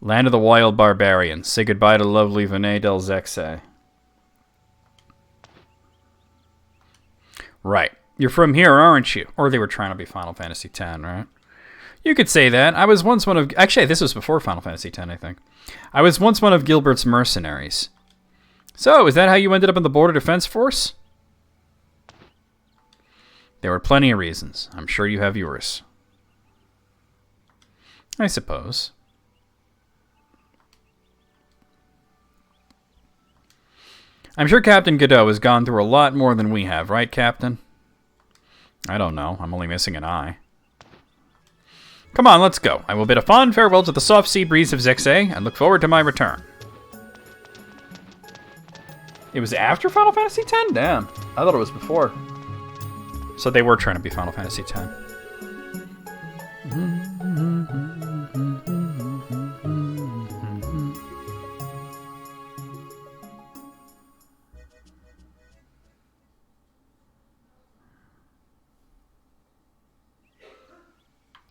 Land of the wild barbarians. Say goodbye to lovely Venet del Zexe. Right. You're from here, aren't you? Or they were trying to be Final Fantasy X, right? You could say that. I was once one of... Actually, this was before Final Fantasy X, I think. I was once one of Gilbert's mercenaries. So, is that how you ended up in the Border Defense Force? There were plenty of reasons. I'm sure you have yours. I suppose. I'm sure Captain Godot has gone through a lot more than we have, right, Captain? I don't know. I'm only missing an eye. Come on, let's go. I will bid a fond farewell to the soft sea breeze of Zexe and look forward to my return. It was after Final Fantasy X? Damn. I thought it was before. So they were trying to be Final Fantasy X.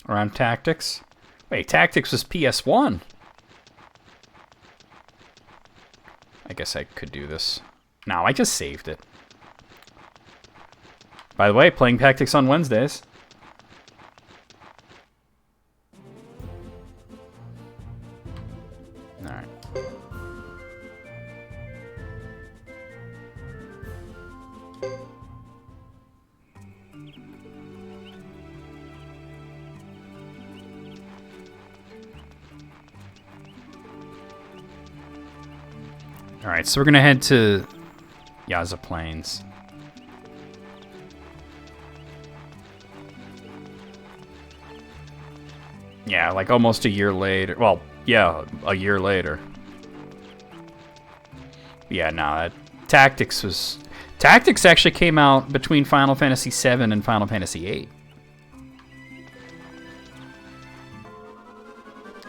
Around Tactics. Wait, Tactics was PS1. I guess I could do this. No, I just saved it. By the way, playing Tactics on Wednesdays. Alright. Alright, so we're gonna head to Yaza Plains. Yeah, like almost a year later. Well, yeah, a year later. Yeah, no, Tactics actually came out between Final Fantasy VII and Final Fantasy VIII.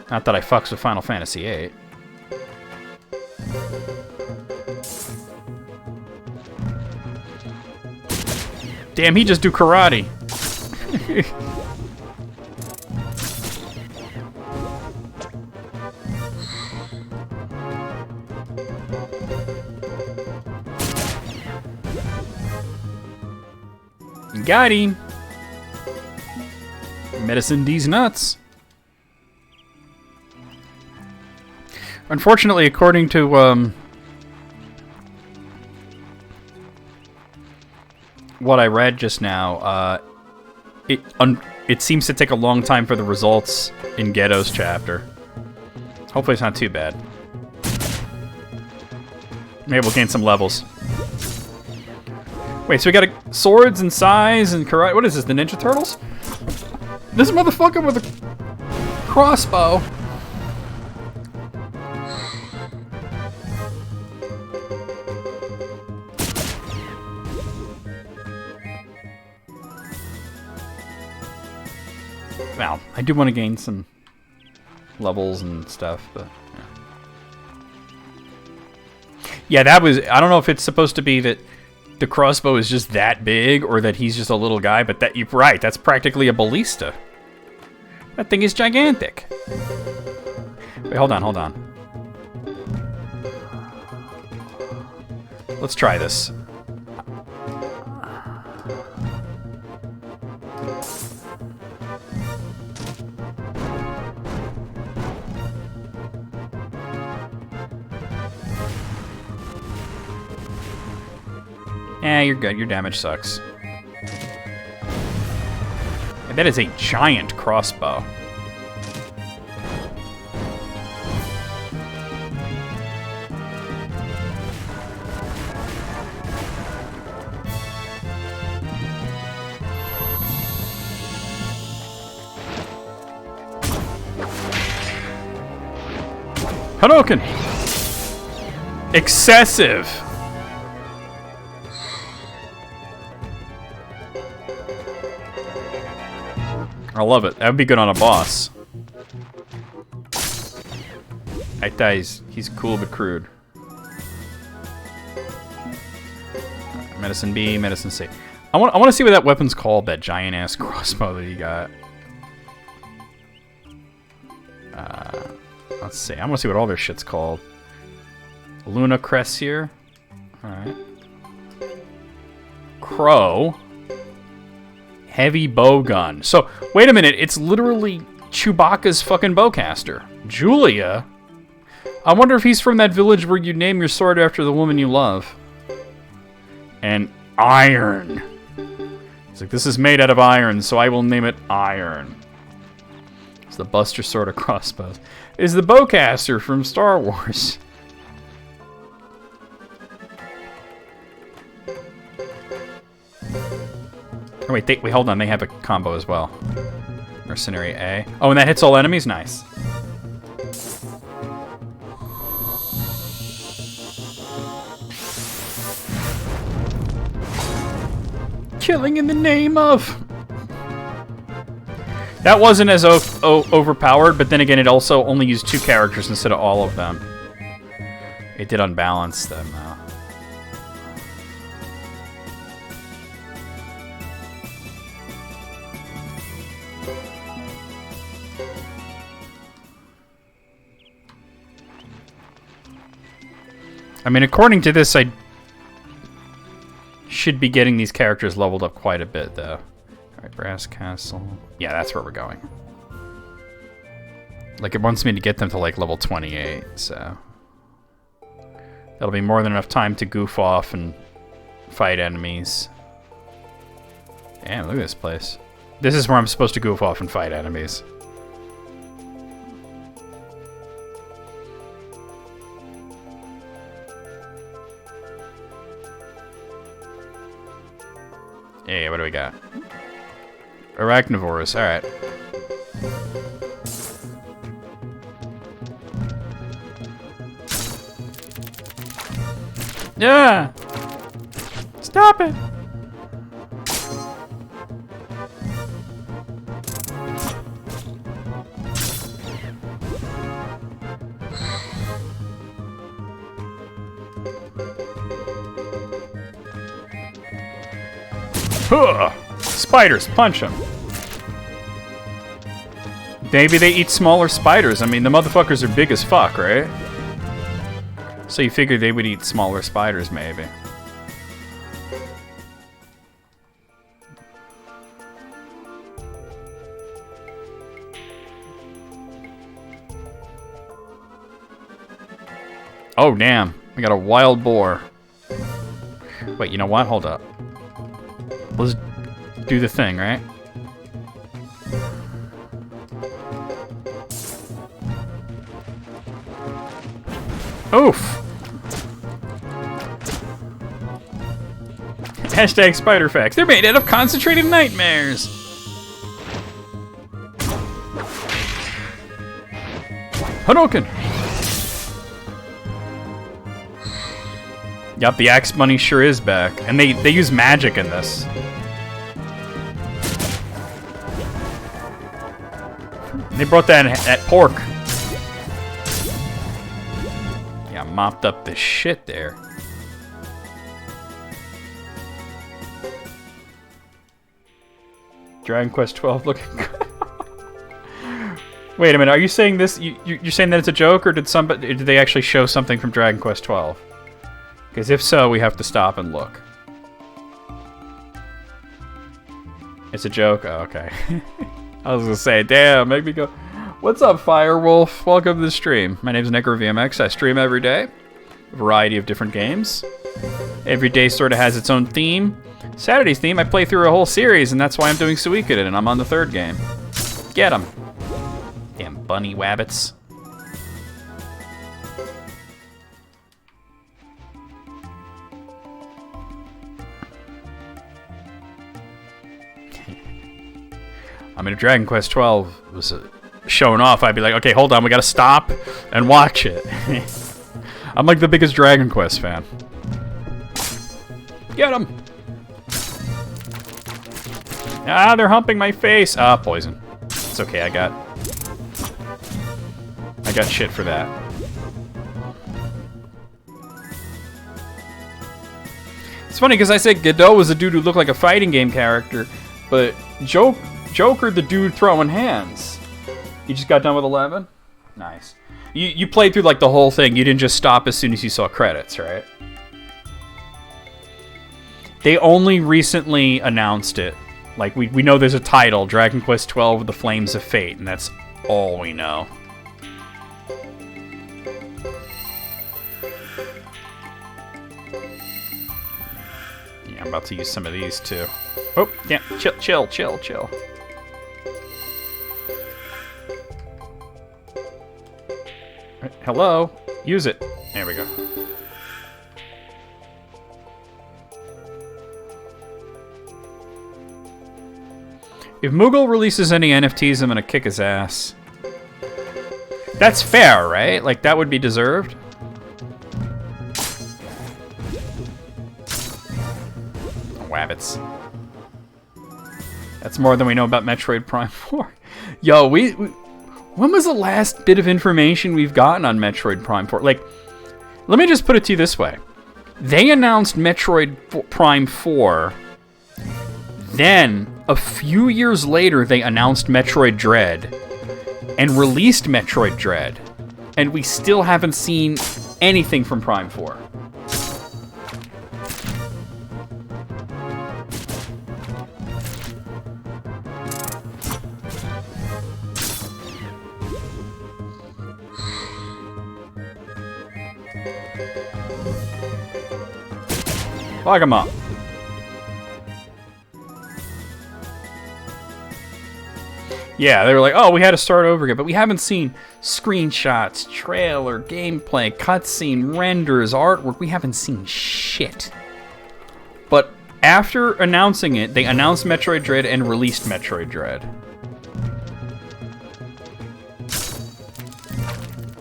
Not that I fucks with Final Fantasy VIII. Damn, he just do karate. Got him. Medicine D's nuts. Unfortunately, according to what I read just now, it seems to take a long time for the results in Ghetto's chapter. Hopefully, it's not too bad. Maybe we'll gain some levels. Wait, so we got swords and sais and karate. What is this, the Ninja Turtles? This motherfucker with a crossbow. Well, I do want to gain some levels and stuff, but yeah, that was. I don't know if it's supposed to be that the crossbow is just that big, or that he's just a little guy, but that you're right, that's practically a ballista. That thing is gigantic. Wait, hold on. Let's try this. Eh, you're good. Your damage sucks. And that is a giant crossbow. Hadouken! Excessive! I love it. That would be good on a boss. That guy, he's cool but crude. Medicine B, Medicine C. I want to see what that weapon's called, that giant-ass crossbow that he got. Let's see. I want to see what all their shit's called. Luna Cressier. Alright. Crow. Heavy bow gun. So, wait a minute. It's literally Chewbacca's fucking bowcaster. Julia? I wonder if he's from that village where you name your sword after the woman you love. And iron. He's like, this is made out of iron, so I will name it Iron. It's the Buster Sword of Crossbows. Is the bowcaster from Star Wars. Oh, wait, hold on. They have a combo as well. Mercenary A. Oh, and that hits all enemies? Nice. Killing in the name of... That wasn't as overpowered, but then again, it also only used 2 characters instead of all of them. It did unbalance them, though. I mean, according to this, I should be getting these characters leveled up quite a bit, though. Alright, Brass Castle. Yeah, that's where we're going. Like, it wants me to get them to, like, level 28, so... That'll be more than enough time to goof off and fight enemies. Damn, look at this place. This is where I'm supposed to goof off and fight enemies. Hey, what do we got? Arachnivores, alright. Yeah! Stop it! Huh. Spiders, punch them. Maybe they eat smaller spiders. I mean, the motherfuckers are big as fuck, right? So you figure they would eat smaller spiders, maybe. Oh, damn. We got a wild boar. Wait, you know what? Hold up. Let's do the thing, right? Oof! Hashtag spider facts. They're made out of concentrated nightmares! Hadouken! Yup, the Axe Bunny sure is back. And they use magic in this. They brought that pork. Yeah, mopped up the shit there. Dragon Quest XII looking good. Wait a minute, are you saying this? You're saying that it's a joke, or did they actually show something from Dragon Quest XII? Because if so, we have to stop and look. It's a joke? Oh, okay. I was gonna say, damn, make me go. What's up, Firewolf? Welcome to the stream. My name is NecroVMX. I stream every day. A variety of different games. Every day sort of has its own theme. Saturday's theme, I play through a whole series, and that's why I'm doing Suikoden, and I'm on the 3rd game. Get 'em. Damn bunny wabbits. I mean, if Dragon Quest XII was showing off, I'd be like, okay, hold on, we gotta stop and watch it. I'm like the biggest Dragon Quest fan. Get him! Ah, they're humping my face. Ah, poison. It's okay, I got shit for that. It's funny because I said Godot was a dude who looked like a fighting game character, but Joker, the dude throwing hands. You just got done with 11? Nice. You played through like the whole thing. You didn't just stop as soon as you saw credits, right? They only recently announced it. Like, we know there's a title, Dragon Quest XII, The Flames of Fate, and that's all we know. Yeah, I'm about to use some of these, too. Oh, yeah, chill. Hello? Use it. There we go. If Moogle releases any NFTs, I'm gonna kick his ass. That's fair, right? Like, that would be deserved. Wabbits. That's more than we know about Metroid Prime 4. Yo, when was the last bit of information we've gotten on Metroid Prime 4? Like, let me just put it to you this way. They announced Metroid Prime 4, then, a few years later, they announced Metroid Dread, and released Metroid Dread, and we still haven't seen anything from Prime 4. Lock him up. Yeah, they were like, oh, we had to start over again, but we haven't seen screenshots, trailer, gameplay, cutscene, renders, artwork. We haven't seen shit. But after announcing it, they announced Metroid Dread and released Metroid Dread.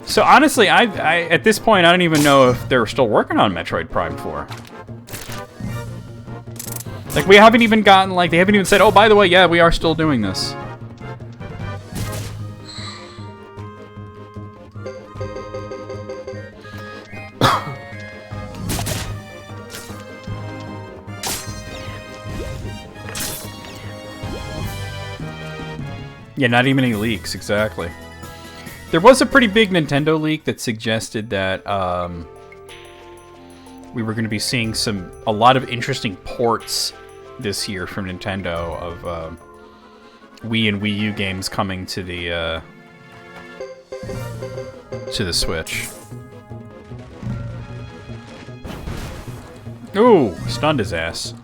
So honestly, I at this point, I don't even know if they're still working on Metroid Prime 4. Like, we haven't even gotten, like, they haven't even said, oh, by the way, yeah, we are still doing this. Yeah, not even any leaks, exactly. There was a pretty big Nintendo leak that suggested that we were going to be seeing a lot of interesting ports this year from Nintendo of Wii and Wii U games coming to the Switch. Ooh, stunned his ass.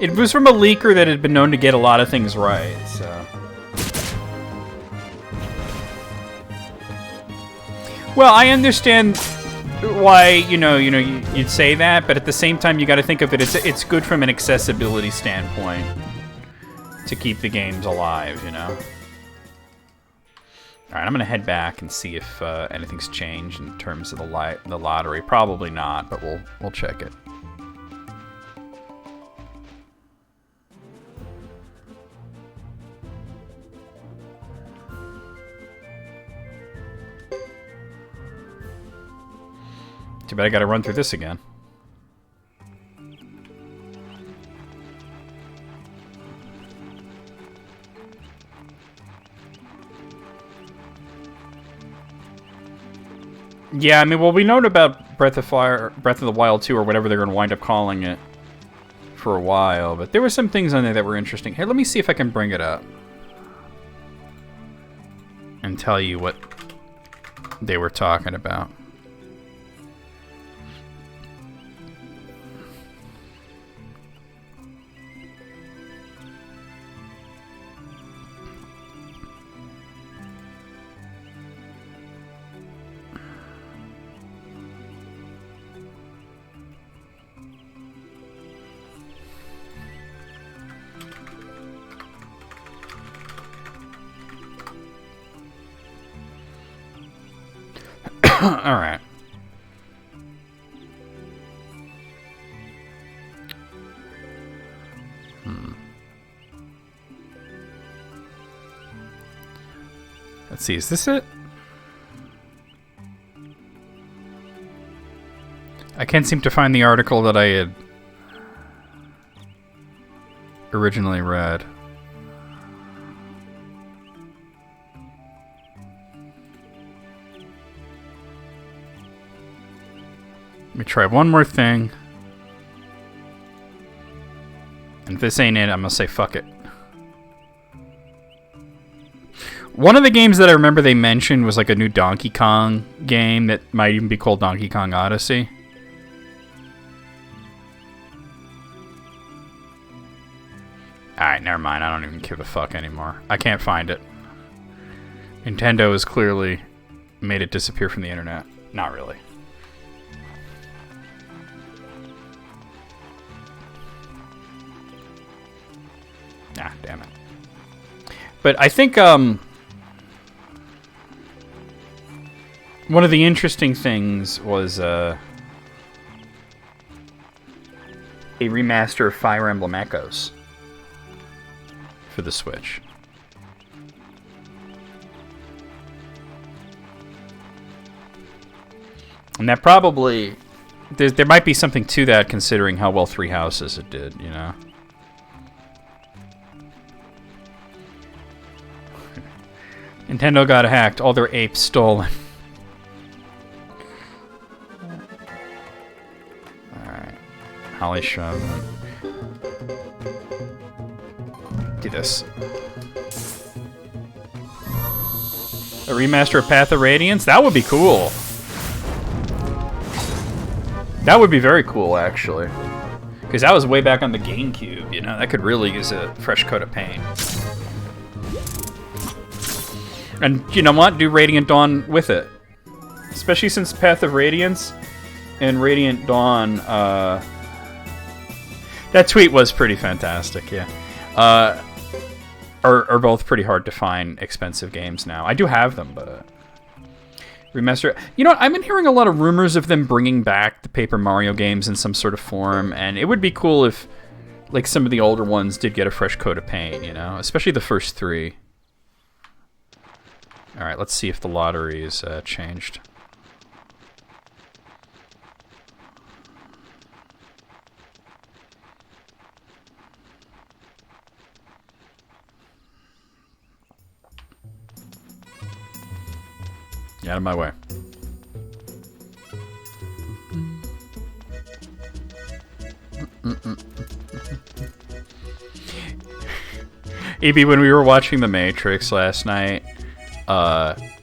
It was from a leaker that had been known to get a lot of things right, so... Well, I understand why, you'd say that, but at the same time, you gotta think of it, it's good from an accessibility standpoint to keep the games alive, you know? Alright, I'm gonna head back and see if anything's changed in terms of the lottery. Probably not, but we'll check it. Too bad I gotta run through this again. Yeah, I mean, well, we known about Breath of the Wild 2, or whatever they're gonna wind up calling it, for a while, but there were some things on there that were interesting. Here, let me see if I can bring it up and tell you what they were talking about. Alright. Let's see, is this it? I can't seem to find the article that I had originally read. Let me try one more thing. And if this ain't it, I'm gonna say fuck it. One of the games that I remember they mentioned was like a new Donkey Kong game that might even be called Donkey Kong Odyssey. Alright, never mind. I don't even give a fuck anymore. I can't find it. Nintendo has clearly made it disappear from the internet. Not really. Ah, damn it. But I think one of the interesting things was a remaster of Fire Emblem Echoes for the Switch. And that probably... There might be something to that considering how well Three Houses it did, you know? Nintendo got hacked, all their apes stolen. Holly Shove. Do this. A remaster of Path of Radiance? That would be cool. That would be very cool, actually. Because that was way back on the GameCube, you know? That could really use a fresh coat of paint. And you know what? Do Radiant Dawn with it. Especially since Path of Radiance and Radiant Dawn, that tweet was pretty fantastic, yeah. Are both pretty hard to find expensive games now. I do have them, but... Remaster... You know what? I've been hearing a lot of rumors of them bringing back the Paper Mario games in some sort of form, and it would be cool if, like, some of the older ones did get a fresh coat of paint, you know? Especially the first 3. Alright, let's see if the lottery is changed. Get out of my way. EB, when we were watching The Matrix last night,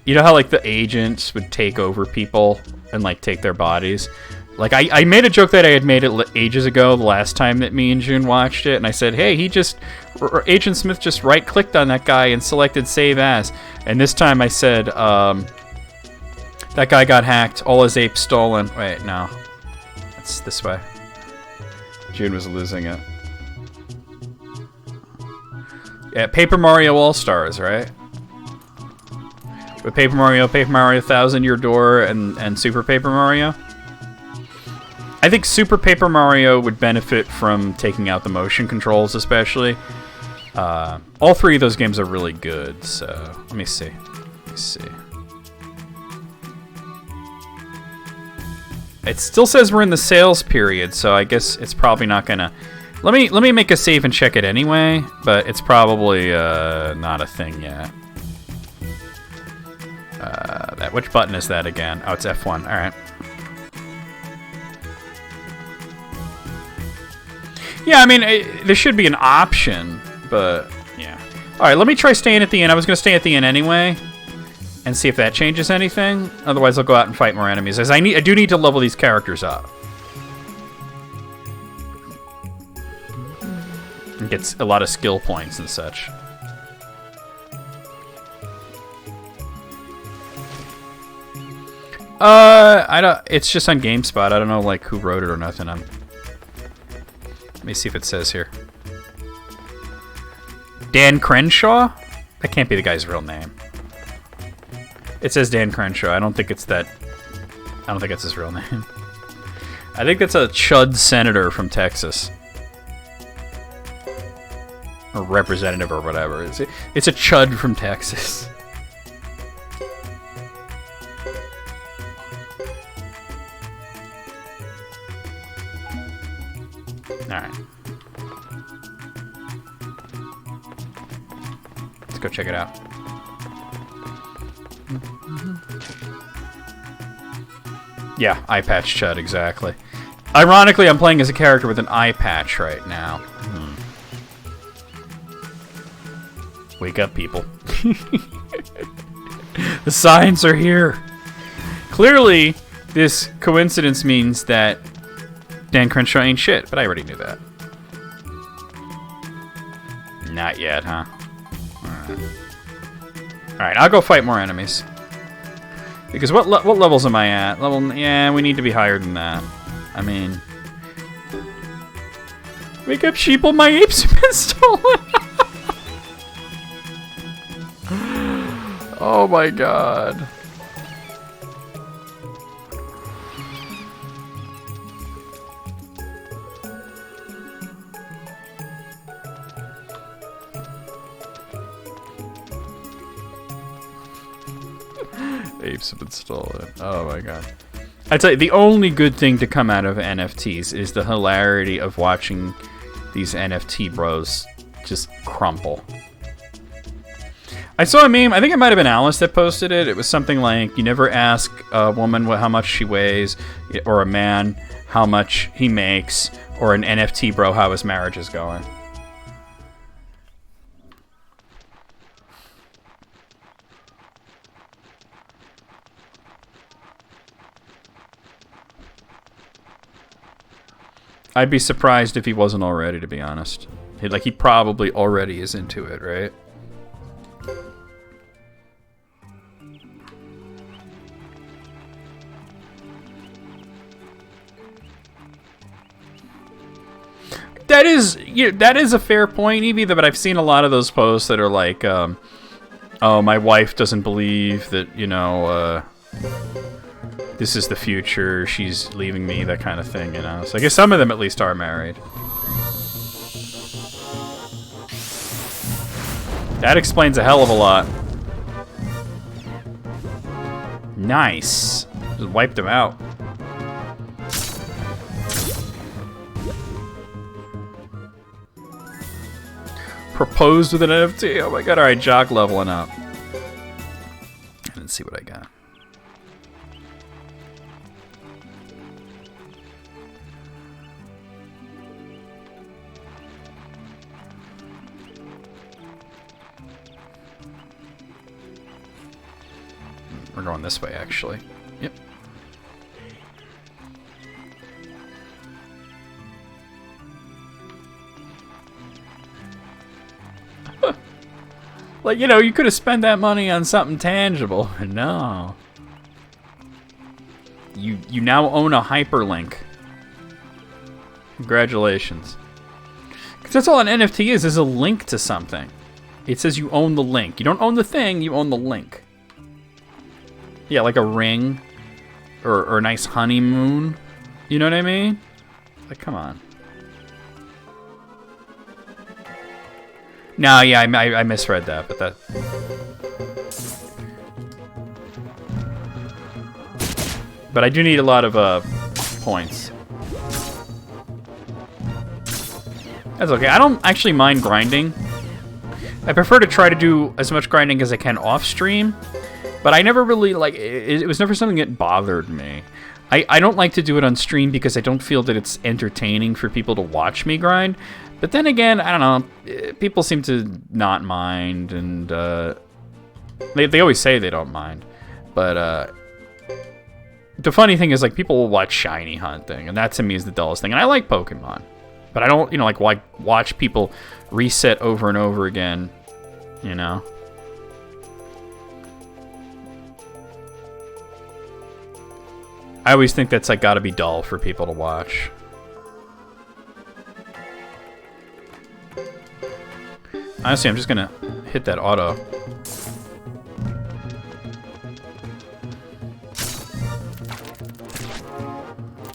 you know how like the agents would take over people and like take their bodies? Like I made a joke that I had made it ages ago, the last time that me and June watched it, and I said, hey, Agent Smith just right-clicked on that guy and selected Save As. And this time I said, that guy got hacked, all his apes stolen. Wait, no. It's this way. June was losing it. Yeah, Paper Mario All-Stars, right? With Paper Mario 1000 Year Door, and Super Paper Mario. I think Super Paper Mario would benefit from taking out the motion controls, especially. All 3 of those games are really good, so... Let me see. It still says we're in the sales period, so I guess it's probably not gonna... Let me make a save and check it anyway, but it's probably not a thing yet. Which button is that again? Oh, it's F1. All right. Yeah, I mean, there should be an option, but yeah. All right, let me try staying at the end. I was gonna stay at the end anyway, and see if that changes anything. Otherwise, I'll go out and fight more enemies. As I do need to level these characters up. And get a lot of skill points and such. I don't. It's just on GameSpot. I don't know like who wrote it or nothing. Let me see if it says here. Dan Crenshaw? That can't be the guy's real name. It says Dan Crenshaw. I don't think it's that. I don't think it's his real name. I think that's a chud senator from Texas. Or representative or whatever. It's a chud from Texas. Alright. Let's go check it out. Yeah, eye patch chud, exactly. Ironically, I'm playing as a character with an eye patch right now. Wake up, people. The signs are here. Clearly, this coincidence means that Dan Crenshaw ain't shit, but I already knew that. Not yet, huh? Alright, I'll go fight more enemies. Because what levels am I at? Yeah, we need to be higher than that. I mean... Wake up, sheeple, my apes have been stolen! Oh my god. Apes have been stolen. Oh my god. I'd say the only good thing to come out of NFTs is the hilarity of watching these NFT bros just crumple. I saw a meme, I think it might have been Alice that posted it. It was something like, you never ask a woman how much she weighs, or a man how much he makes, Or an NFT, bro, how his marriage is going. I'd be surprised if he wasn't already, to be honest. He probably already is into it, right? That is a fair point, Evie, but I've seen a lot of those posts that are like, oh, my wife doesn't believe that, this is the future, she's leaving me, that kind of thing, So I guess some of them at least are married. That explains a hell of a lot. Nice. Just wiped him out. Proposed with an NFT. Oh my god, alright, Jock leveling up. Let's see what I got. We're going this way, actually. Yep. Like, you could have spent that money on something tangible. No. You now own a hyperlink. Congratulations. Because that's all an NFT is a link to something. It says you own the link. You don't own the thing, you own the link. Yeah, like a ring. Or a nice honeymoon. You know what I mean? Like, come on. No, yeah, I misread that, but that... But I do need a lot of, points. That's okay. I don't actually mind grinding. I prefer to try to do as much grinding as I can off-stream, but I never really, it was never something that bothered me. I don't like to do it on stream because I don't feel that it's entertaining for people to watch me grind. But then again, I don't know, people seem to not mind, and they always say they don't mind. But the funny thing is, people will watch shiny hunting, and that to me is the dullest thing. And I like Pokemon, but I don't, watch people reset over and over again, I always think that's, gotta be dull for people to watch. Honestly, I'm just gonna hit that auto.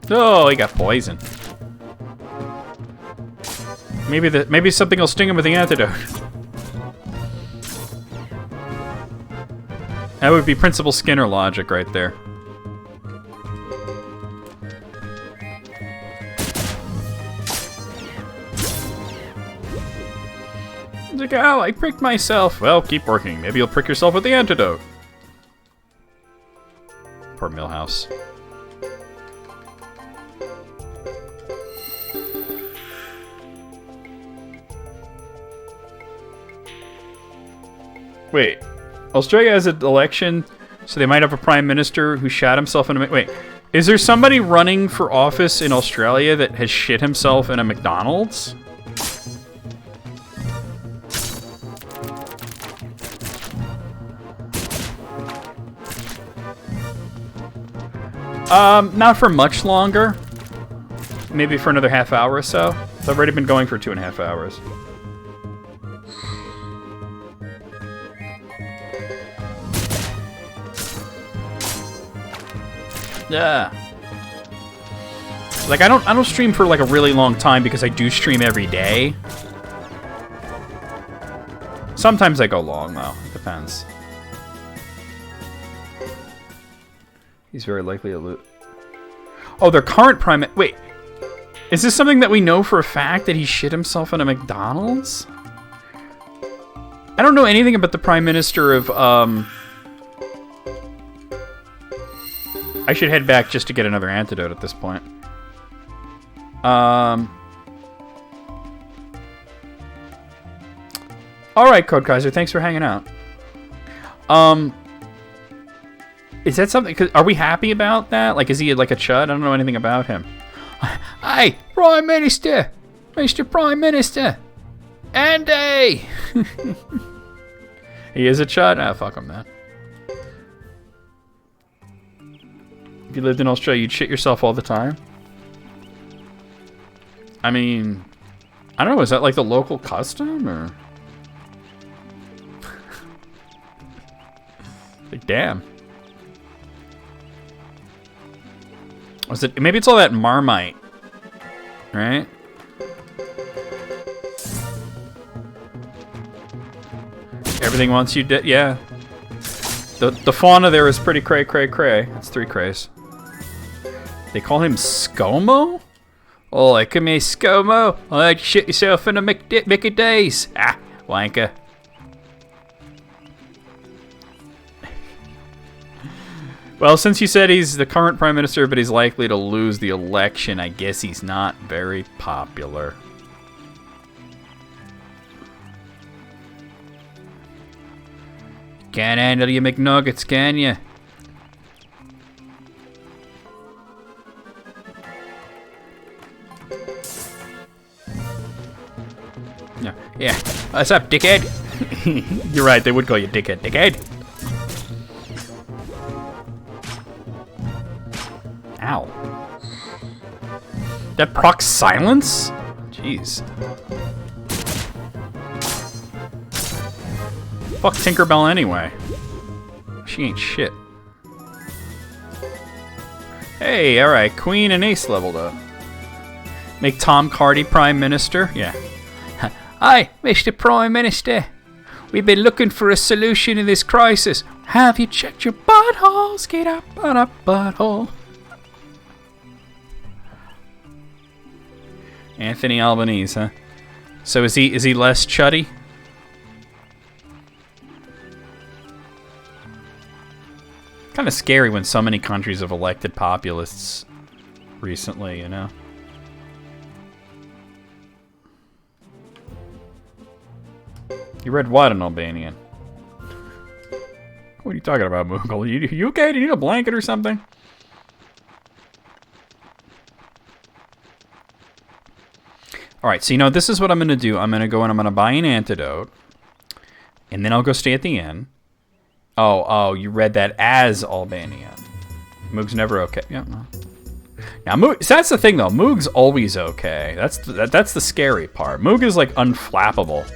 Oh, he got poisoned. Maybe something will sting him with the antidote. That would be Principal Skinner logic right there. Like, oh, I pricked myself. Well, keep working. Maybe you'll prick yourself with the antidote. Poor Millhouse. Wait. Australia has an election, so they might have a prime minister who shot himself in a... Wait. Is there somebody running for office in Australia that has shit himself in a McDonald's? Not for much longer. Maybe for another half hour or so. I've already been going for 2.5 hours. Yeah. I don't stream for a really long time because I do stream every day. Sometimes I go long though. Depends. He's very likely to loot. Oh, their current prime... Wait. Is this something that we know for a fact that he shit himself in a McDonald's? I don't know anything about the Prime Minister of, I should head back just to get another antidote at this point. All right, Code Kaiser, thanks for hanging out. Is that something? Are we happy about that? Like, is he like a chud? I don't know anything about him. Hey, Prime Minister, Mr. Prime Minister, Andy. He is a chud. Ah, fuck him, man. If you lived in Australia, you'd shit yourself all the time. I mean, I don't know. Is that like the local custom or? Like, damn. Was it? Maybe it's all that Marmite, right? Everything wants you dead. Yeah. The fauna there is pretty cray. That's 3 crays. They call him ScoMo? Oh, like, come here, ScoMo. I'll let you shit yourself in a Mickey days. Ah, wanker. Well, since you said he's the current prime minister, but he's likely to lose the election, I guess he's not very popular. Can't handle your McNuggets, can you? Yeah. What's up, dickhead? You're right, they would call you dickhead. Ow. That procs silence? Jeez. Fuck Tinkerbell anyway. She ain't shit. Hey, alright, Queen and Ace leveled up. Make Tom Hardy Prime Minister? Yeah. Hi, Mr. Prime Minister. We've been looking for a solution in this crisis. Have you checked your buttholes? Get up on a butthole. Anthony Albanese, huh? So is he less chuddy? Kind of scary when so many countries have elected populists recently, you know? You read what in Albanian? What are you talking about, Moogle? You okay? Do you need a blanket or something? Alright, so you know, this is what I'm going to do. I'm going to go and I'm going to buy an antidote. And then I'll go stay at the inn. Oh, you read that as Albanian. Moog's never okay. Yeah, no. Now, Moog, so that's the thing, though. Moog's always okay. That's the scary part. Moog is, like, unflappable.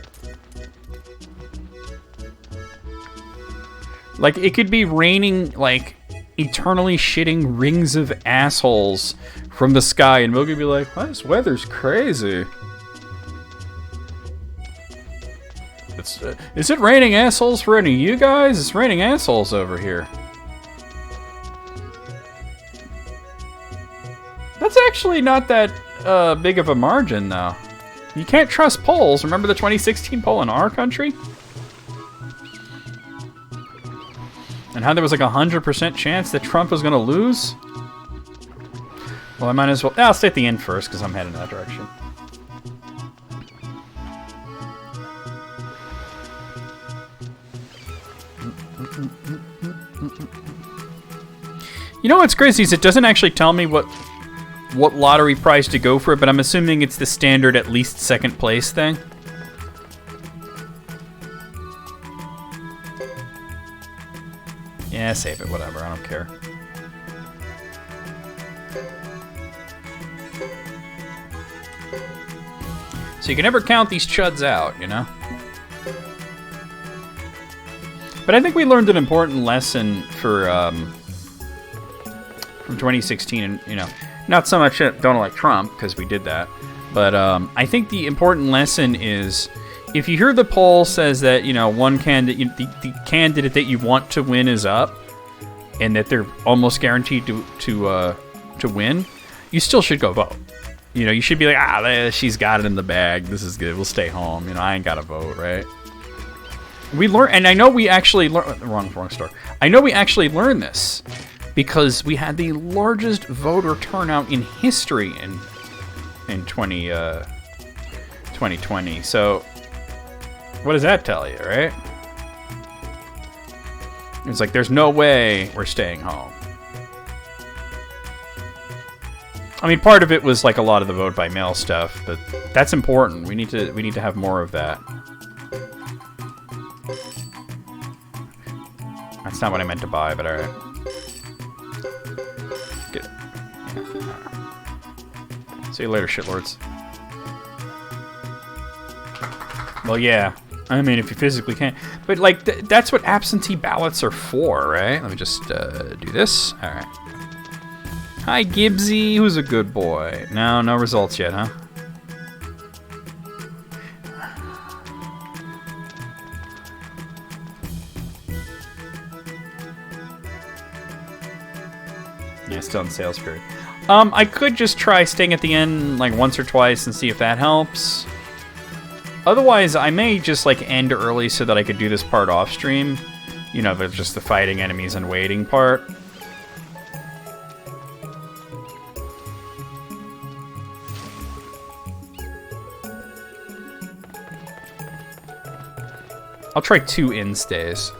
Like, it could be raining, like, eternally shitting rings of assholes from the sky, and Moog would be like, wow, this weather's crazy. Is it raining assholes for any of you guys? It's raining assholes over here. That's actually not that big of a margin, though. You can't trust polls. Remember the 2016 poll in our country? And how there was like a 100% chance that Trump was going to lose? Well, I might as well... I'll stay at the inn first, because I'm heading that direction. You know what's crazy is it doesn't actually tell me what lottery prize to go for, but I'm assuming it's the standard at least second place thing. Yeah, save it, whatever, I don't care. So you can never count these chuds out, you know? But I think we learned an important lesson for, from 2016, and, you know, not so much don't elect Trump, because we did that, but I think the important lesson is, if you hear the poll says that, you know, one candidate, the candidate that you want to win is up, and that they're almost guaranteed to win, you still should go vote. You know, you should be like, she's got it in the bag, this is good, we'll stay home, you know, I ain't got to vote, right? We learn, and I know we actually learned, wrong store. I know we actually learned this, because we had the largest voter turnout in history in in 2020. So, what does that tell you, right? It's like, there's no way we're staying home. I mean, part of it was like a lot of the vote by mail stuff, but that's important. We need to have more of that. That's not what I meant to buy, but alright. Get it. Yeah. See you later, shitlords. Well, yeah. I mean, if you physically can't. But, like, that's what absentee ballots are for, right? Let me just do this. Alright. Hi, Gibbsy. Who's a good boy? No results yet, huh? Yeah, still in sales period. I could just try staying at the end, like, once or twice and see if that helps. Otherwise, I may just, like, end early so that I could do this part off stream. You know, but just the fighting enemies and waiting part. I'll try 2 in-stays.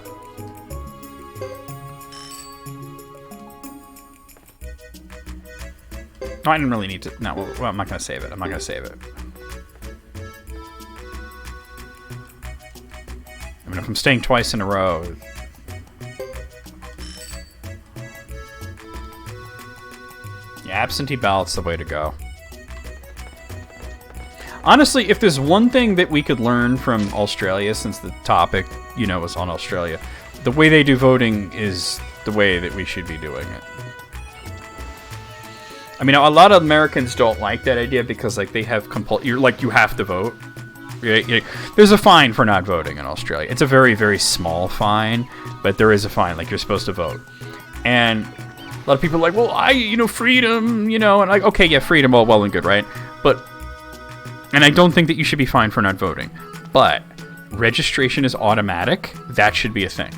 No, I didn't really need to. No, well, I'm not going to save it. I'm not going to save it. I mean, if I'm staying twice in a row... Yeah, absentee ballot's the way to go. Honestly, if there's one thing that we could learn from Australia, since the topic, you know, was on Australia, the way they do voting is the way that we should be doing it. I mean, a lot of Americans don't like that idea because, like, they have you have to vote. There's a fine for not voting in Australia. It's a very, very small fine, but there is a fine. Like, you're supposed to vote. And a lot of people are like, well, freedom, and like, okay, yeah, freedom, well and good, right? And I don't think that you should be fined for not voting. But registration is automatic. That should be a thing.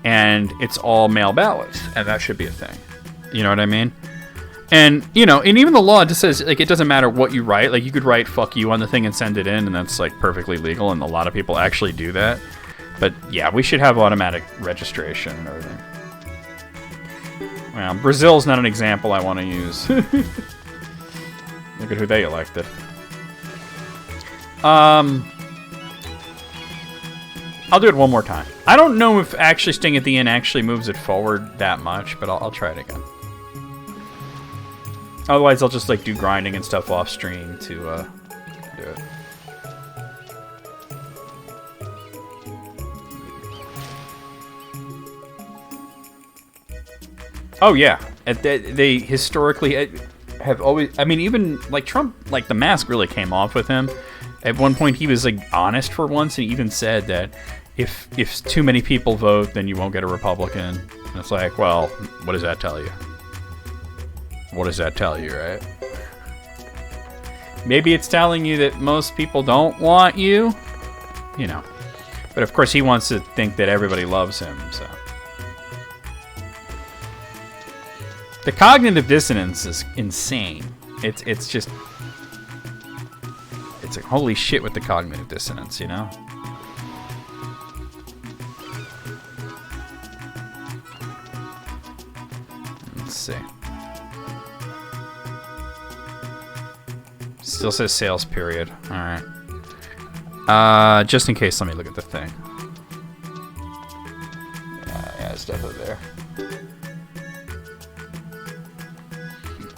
And it's all mail ballots. And that should be a thing. You know what I mean? And, and even the law just says, like, it doesn't matter what you write. Like, you could write fuck you on the thing and send it in. And that's, like, perfectly legal. And a lot of people actually do that. But, yeah, we should have automatic registration and everything. Well, Brazil's not an example I want to use. Look at who they elected. I'll do it one more time. I don't know if actually staying at the inn actually moves it forward that much, but I'll try it again. Otherwise, I'll just, like, do grinding and stuff off stream to do it. Oh, yeah. They historically have always... I mean, even, like, Trump, like, the mask really came off with him. At one point, he was, like, honest for once, and he even said that if too many people vote, then you won't get a Republican. And it's like, well, what does that tell you? What does that tell you, right? Maybe it's telling you that most people don't want you. But, of course, he wants to think that everybody loves him, so... The cognitive dissonance is insane. It's just... It's like, holy shit with the cognitive dissonance, Let's see. Still says sales period. Alright. Just in case, let me look at the thing. Yeah, it's definitely there.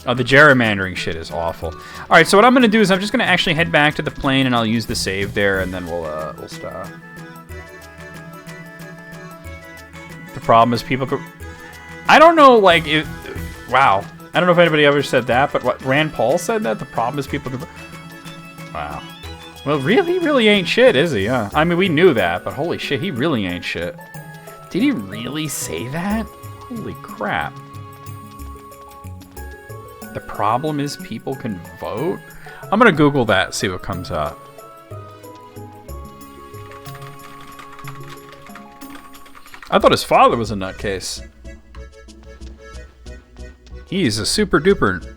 Oh, the gerrymandering shit is awful. All right, so what I'm gonna do is I'm just gonna actually head back to the plane, and I'll use the save there, and then we'll stop. The problem is people could... I don't know, like, wow. I don't know if anybody ever said that, but what Rand Paul said that? The problem is people could... Wow. Well, really, he really ain't shit, is he? Huh? I mean, we knew that, but holy shit, he really ain't shit. Did he really say that? Holy crap. The problem is people can vote? I'm gonna Google that, see what comes up. I thought his father was a nutcase. He's a super duper...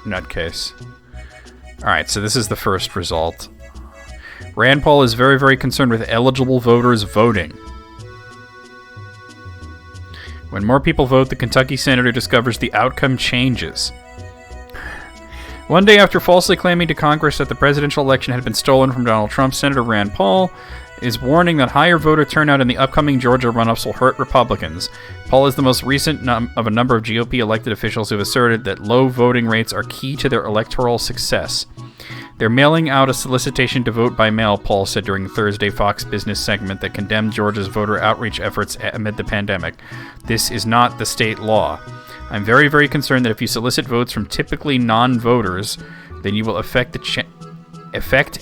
nutcase. Alright, so this is the first result. Rand Paul is very, very concerned with eligible voters voting. When more people vote, the Kentucky senator discovers the outcome changes. One day after falsely claiming to Congress that the presidential election had been stolen from Donald Trump, Senator Rand Paul is warning that higher voter turnout in the upcoming Georgia runoffs will hurt Republicans. Paul is the most recent of a number of GOP elected officials who have asserted that low voting rates are key to their electoral success. They're mailing out a solicitation to vote by mail, Paul said during Thursday Fox Business segment that condemned Georgia's voter outreach efforts amid the pandemic. This is not the state law. I'm very, very concerned that if you solicit votes from typically non-voters, then you will affect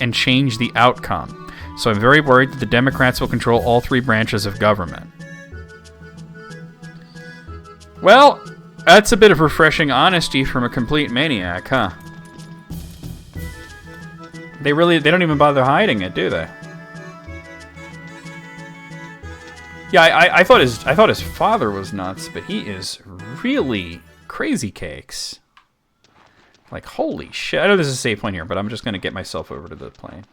and change the outcome. So I'm very worried that the Democrats will control all three branches of government. Well, that's a bit of refreshing honesty from a complete maniac, huh? They don't even bother hiding it, do they? Yeah, I thought his father was nuts, but he is really crazy cakes. Like, holy shit. I know there's a save point here, but I'm just going to get myself over to the plane.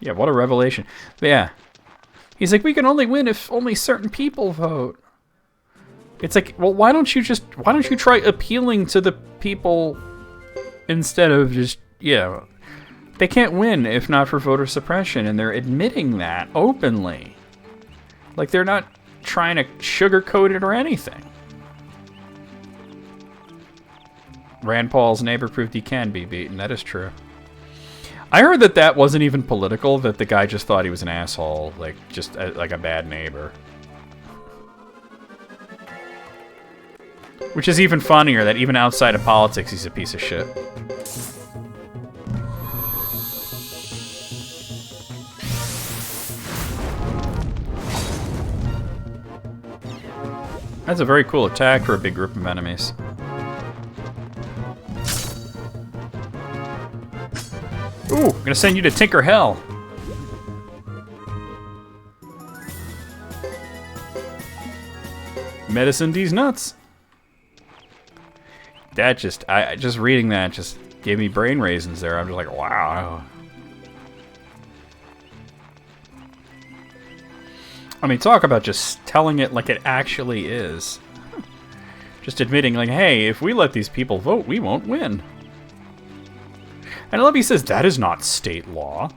Yeah, what a revelation. But yeah. He's like, we can only win if only certain people vote. It's like, well, why don't you try appealing to the people instead of just, yeah. They can't win if not for voter suppression, and they're admitting that openly. Like, they're not trying to sugarcoat it or anything. Rand Paul's neighbor proved he can be beaten. That is true. I heard that wasn't even political, that the guy just thought he was an asshole, like, just like a bad neighbor. Which is even funnier, that even outside of politics, he's a piece of shit. That's a very cool attack for a big group of enemies. Ooh, I'm gonna send you to Tinker Hell. Medicine these nuts. That just reading that just gave me brain raisins there. I'm just like, wow. I mean, talk about just telling it like it actually is. Just admitting, like, hey, if we let these people vote, we won't win. And I love he says, that is not state law.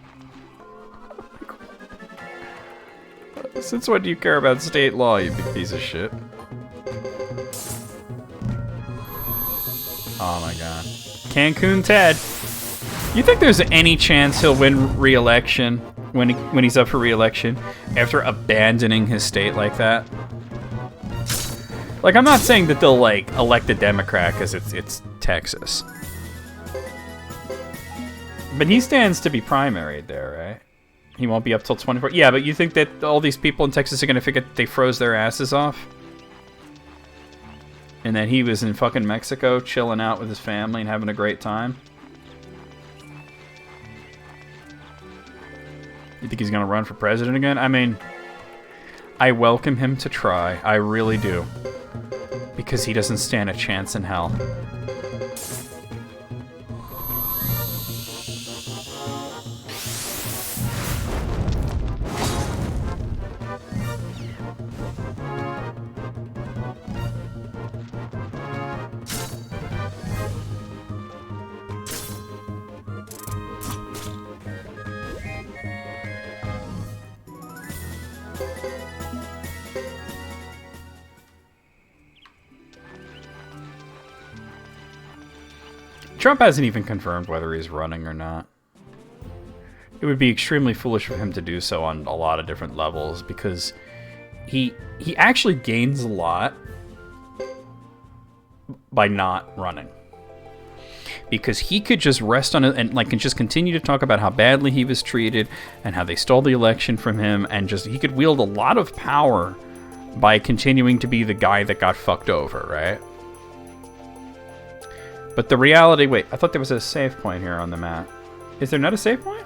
Since when do you care about state law, you big piece of shit? Oh my god. Cancun Ted. You think there's any chance he'll win re-election when he's up for re-election after abandoning his state like that? Like, I'm not saying that they'll, like, elect a Democrat because it's Texas. But he stands to be primaried there, right? He won't be up till 24. Yeah, but you think that all these people in Texas are going to figure they froze their asses off? And that he was in fucking Mexico chilling out with his family and having a great time? You think he's going to run for president again? I mean, I welcome him to try. I really do. Because he doesn't stand a chance in hell. Trump hasn't even confirmed whether he's running or not. It would be extremely foolish for him to do so on a lot of different levels because he actually gains a lot by not running. Because he could just rest on it and like can just continue to talk about how badly he was treated and how they stole the election from him, and just he could wield a lot of power by continuing to be the guy that got fucked over, right? But the reality... Wait, I thought there was a save point here on the map. Is there not a save point?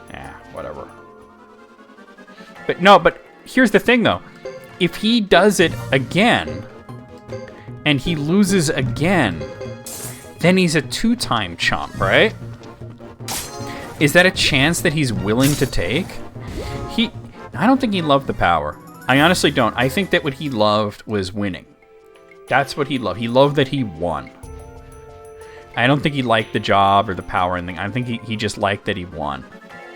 Yeah, whatever. But no, but here's the thing, though. If he does it again, and he loses again, then he's a 2-time chump, right? Is that a chance that he's willing to take? I don't think he loved the power. I honestly don't. I think that what he loved was winning. That's what he loved. He loved that he won. I don't think he liked the job or the power or anything. I think he just liked that he won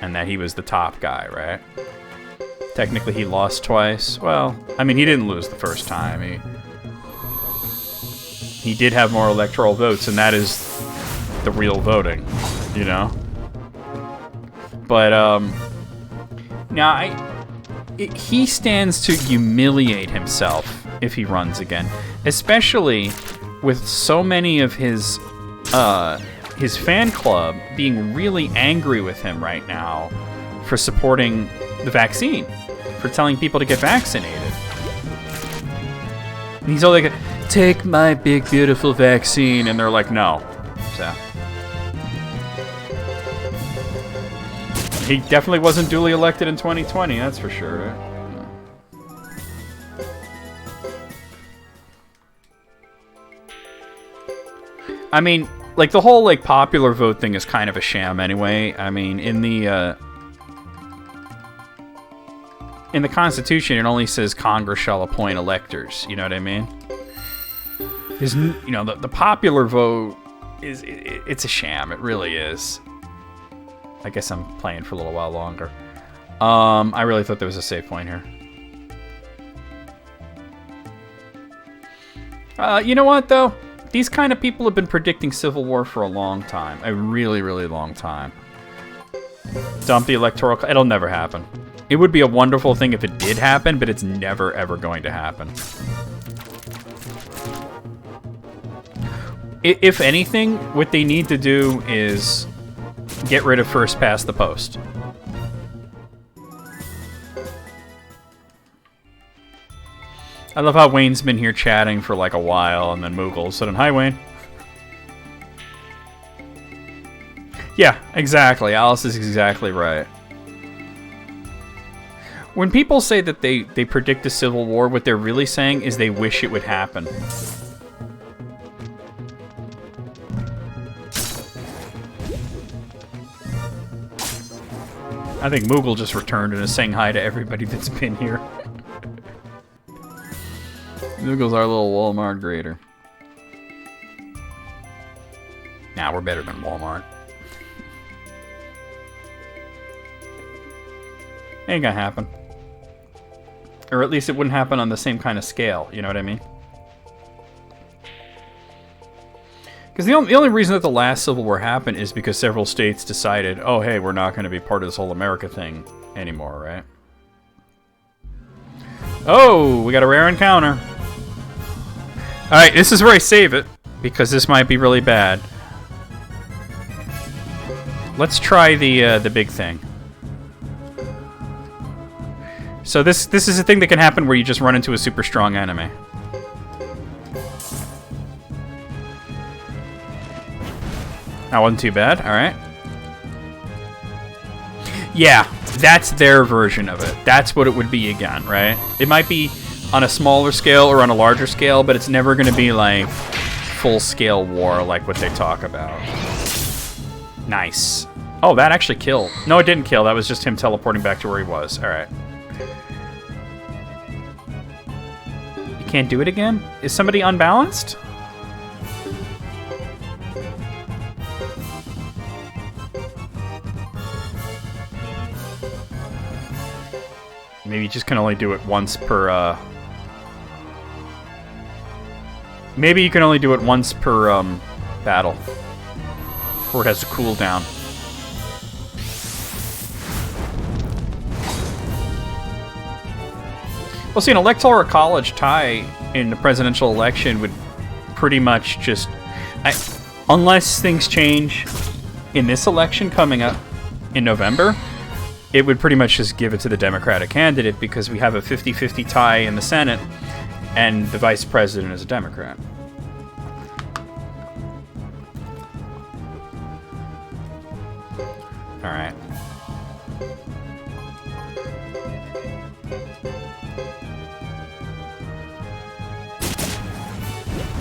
and that he was the top guy, right? Technically, he lost twice. Well, I mean, he didn't lose the first time. He did have more electoral votes, and that is the real voting, you know? But, now, he stands to humiliate himself if he runs again, especially with so many of his fan club being really angry with him right now for supporting the vaccine, for telling people to get vaccinated. And he's all like, take my big, beautiful vaccine, and they're like, no. So he definitely wasn't duly elected in 2020, that's for sure. I mean, like, the whole, like, popular vote thing is kind of a sham anyway. I mean, in the Constitution, it only says Congress shall appoint electors. You know what I mean? There's, you know, the popular vote it's a sham. It really is. I guess I'm playing for a little while longer. I really thought there was a save point here. You know what, though? These kind of people have been predicting civil war for a long time. A really, really long time. Dump the electoral... It'll never happen. It would be a wonderful thing if it did happen, but it's never, ever going to happen. If anything, what they need to do is get rid of first past the post. I love how Wayne's been here chatting for like a while, and then Moogle said, "Hi, Wayne." Yeah, exactly. Alice is exactly right. When people say that they predict a civil war, what they're really saying is they wish it would happen. I think Moogle just returned and is saying hi to everybody that's been here. Moogle's our little Walmart grader. Nah, we're better than Walmart. Ain't gonna happen. Or at least it wouldn't happen on the same kind of scale, you know what I mean? Because the only reason that the last Civil War happened is because several states decided, oh, hey, we're not going to be part of this whole America thing anymore, right? Oh, we got a rare encounter. Alright, this is where I save it, because this might be really bad. Let's try the big thing. So this is a thing that can happen where you just run into a super strong enemy. That wasn't too bad, alright. Yeah, that's their version of it. That's what it would be again, right? It might be on a smaller scale or on a larger scale, but it's never going to be like full-scale war like what they talk about. Nice. Oh, that actually killed. No, it didn't kill. That was just him teleporting back to where he was. Alright. You can't do it again? Is somebody unbalanced? Maybe you just can only do it once per, Maybe you can only do it once per, battle. Or it has a cooldown. Well, see, an electoral college tie in the presidential election would pretty much just... unless things change in this election coming up in November, it would pretty much just give it to the Democratic candidate because we have a 50-50 tie in the Senate and the vice president is a Democrat. Alright.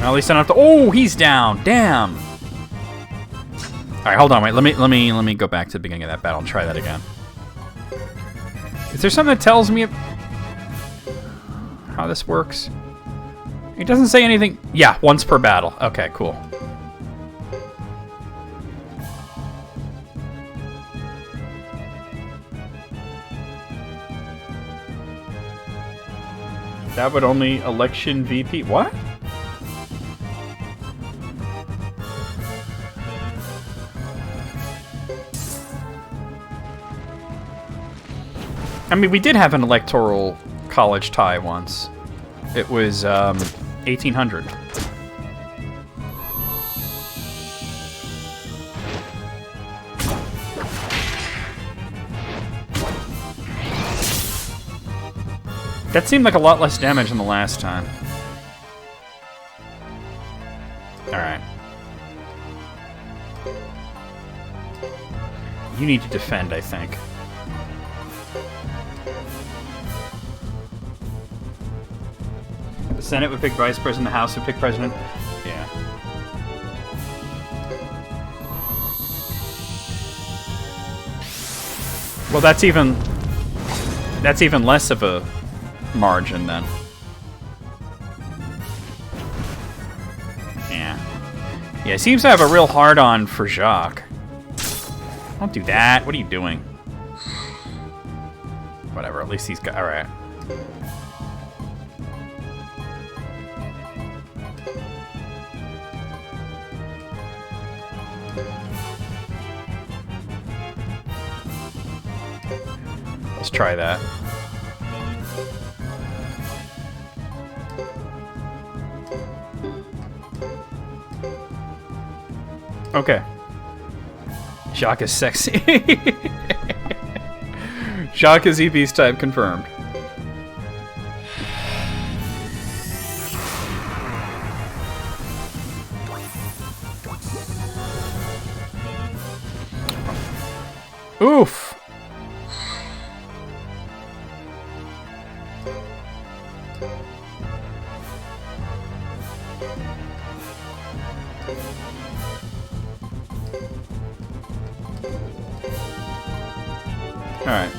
At least I don't have to. Oh, he's down. Damn. All right, hold on. Wait. Let me go back to the beginning of that battle and try that again. Is there something that tells me how this works? It doesn't say anything. Yeah, once per battle. Okay, cool. That would only election VP. What? I mean, we did have an electoral college tie once. It was 1800. That seemed like a lot less damage than the last time. Alright. You need to defend, I think. The Senate would pick vice president, the House would pick president. Yeah. Well, that's even less of a margin then. Yeah. Yeah, he seems to have a real hard-on for Jacques. Don't do that. What are you doing? Whatever, at least he's got... Alright. Let's try that. Okay. Jacques is sexy. Jacques is EV's type confirmed. Oof. Alright.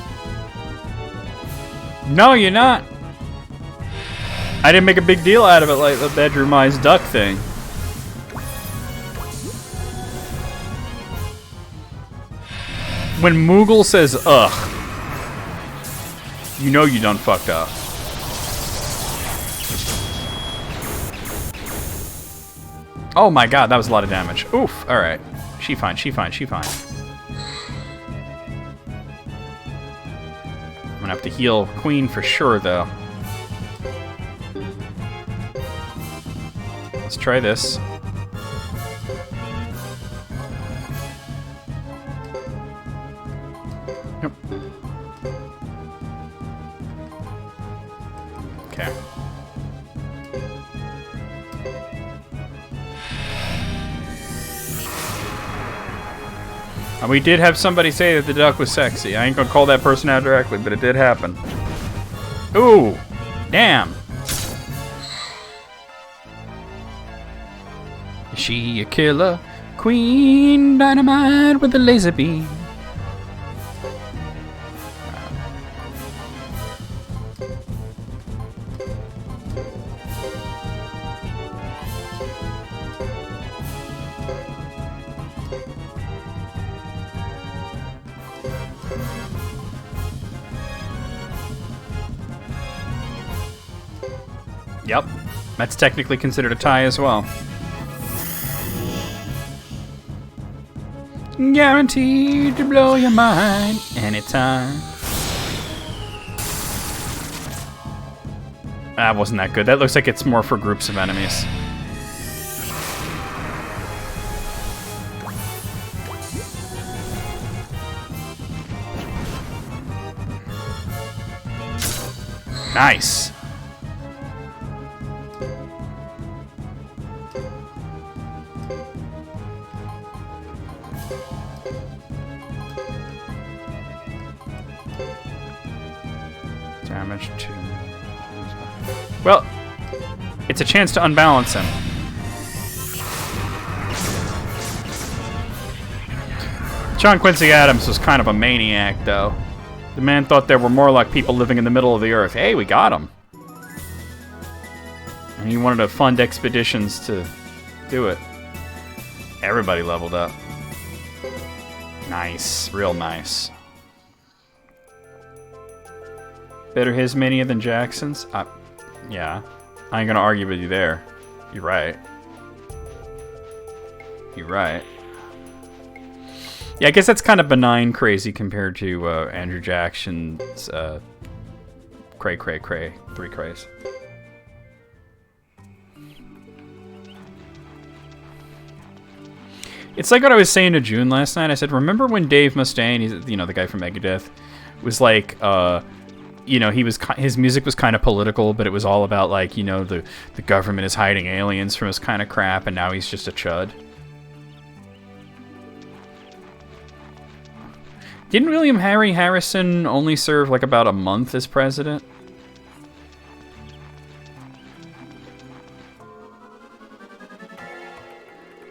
No, you're not. I didn't make a big deal out of it like the bedroom eyes duck thing. When Moogle says ugh, you know you done fucked up. Oh my god, that was a lot of damage. Oof, alright. She fine, she fine, she fine. I'm gonna have to heal Queen for sure, though. Let's try this. Yep. Okay. And we did have somebody say that the duck was sexy. I ain't gonna call that person out directly, but it did happen. Ooh! Damn! Is she a killer? Queen Dynamite with a laser beam. Yep, that's technically considered a tie as well. Guaranteed to blow your mind anytime. That wasn't that good. That looks like it's more for groups of enemies. Nice. Damage to... Well, it's a chance to unbalance him. John Quincy Adams was kind of a maniac, though. The man thought there were more like people living in the middle of the earth. Hey, we got him. And he wanted to fund expeditions to do it. Everybody leveled up. Nice. Real nice. Better his mania than Jackson's? Yeah. I ain't gonna argue with you there. You're right. You're right. Yeah, I guess that's kind of benign crazy compared to Andrew Jackson's cray cray cray. 3 crays. It's like what I was saying to June last night. I said, remember when Dave Mustaine, he's, you know, the guy from Megadeth, was like, you know, his music was kind of political, but it was all about, like, you know, the government is hiding aliens from this kind of crap, and now he's just a chud. Didn't William Harry Harrison only serve, like, about a month as president?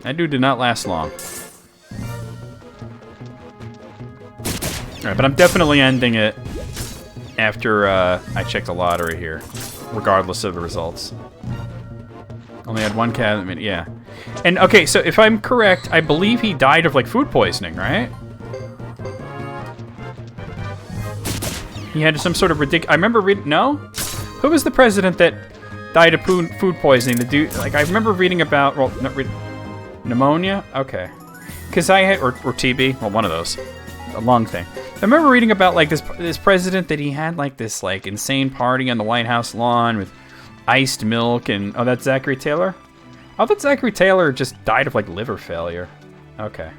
That dude did not last long. Alright, but I'm definitely ending it after I check the lottery here, regardless of the results. Only had 1 cabinet, yeah. And, okay, so if I'm correct, I believe he died of, like, food poisoning, right? He had some sort of ridiculous... I remember reading... No? Who was the president that died of food poisoning? The dude... Like, I remember reading about... Well, not pneumonia? Okay. Because I had... Or TB. Well, one of those. A lung thing. I remember reading about, like, this president that he had, like, this, like, insane party on the White House lawn with iced milk and... Oh, that's Zachary Taylor? I thought Zachary Taylor just died of, like, liver failure. Okay.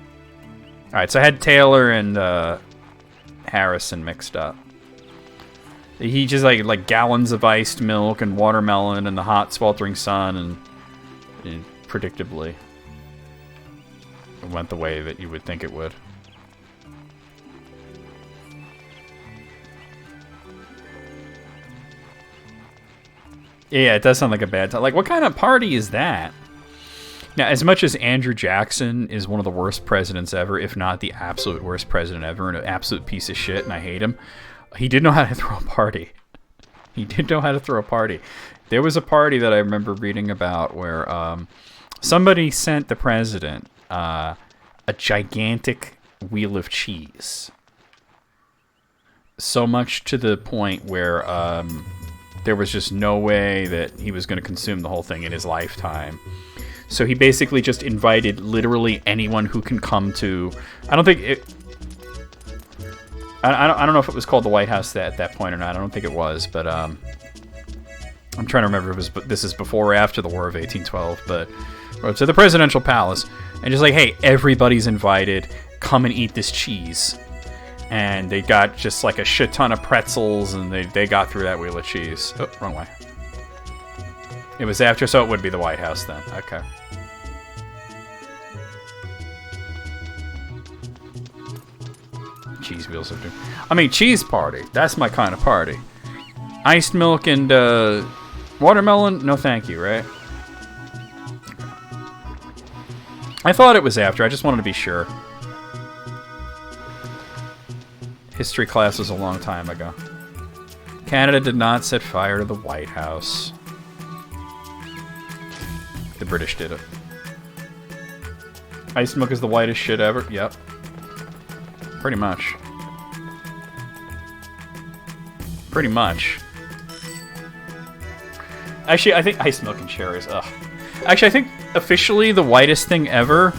Alright, so I had Taylor and Harrison mixed up. He just, like gallons of iced milk and watermelon and the hot, sweltering sun, and predictably it went the way that you would think it would. Yeah, it does sound like a bad time. Like, what kind of party is that? Now, as much as Andrew Jackson is one of the worst presidents ever, if not the absolute worst president ever, and an absolute piece of shit, and I hate him, he did know how to throw a party. He did know how to throw a party. There was a party that I remember reading about where somebody sent the president a gigantic wheel of cheese. So much to the point where there was just no way that he was going to consume the whole thing in his lifetime. So he basically just invited literally anyone who can come to... I don't think it... I don't know if it was called the White House at that point or not. I don't think it was, but I'm trying to remember if it was. This is before or after the War of 1812, but to the presidential palace, and just like, hey, everybody's invited. Come and eat this cheese, and they got just like a shit ton of pretzels, and they got through that wheel of cheese. Oh, wrong way. It was after, so it would be the White House then. Okay. Cheese wheels of doom. I mean, cheese party. That's my kind of party. Iced milk and watermelon? No thank you, right? I thought it was after. I just wanted to be sure. History class was a long time ago. Canada did not set fire to the White House. The British did it. Iced milk is the whitest shit ever. Yep. Pretty much. Pretty much. Actually, I think iced milk and cherries. Ugh. Actually, I think officially the whitest thing ever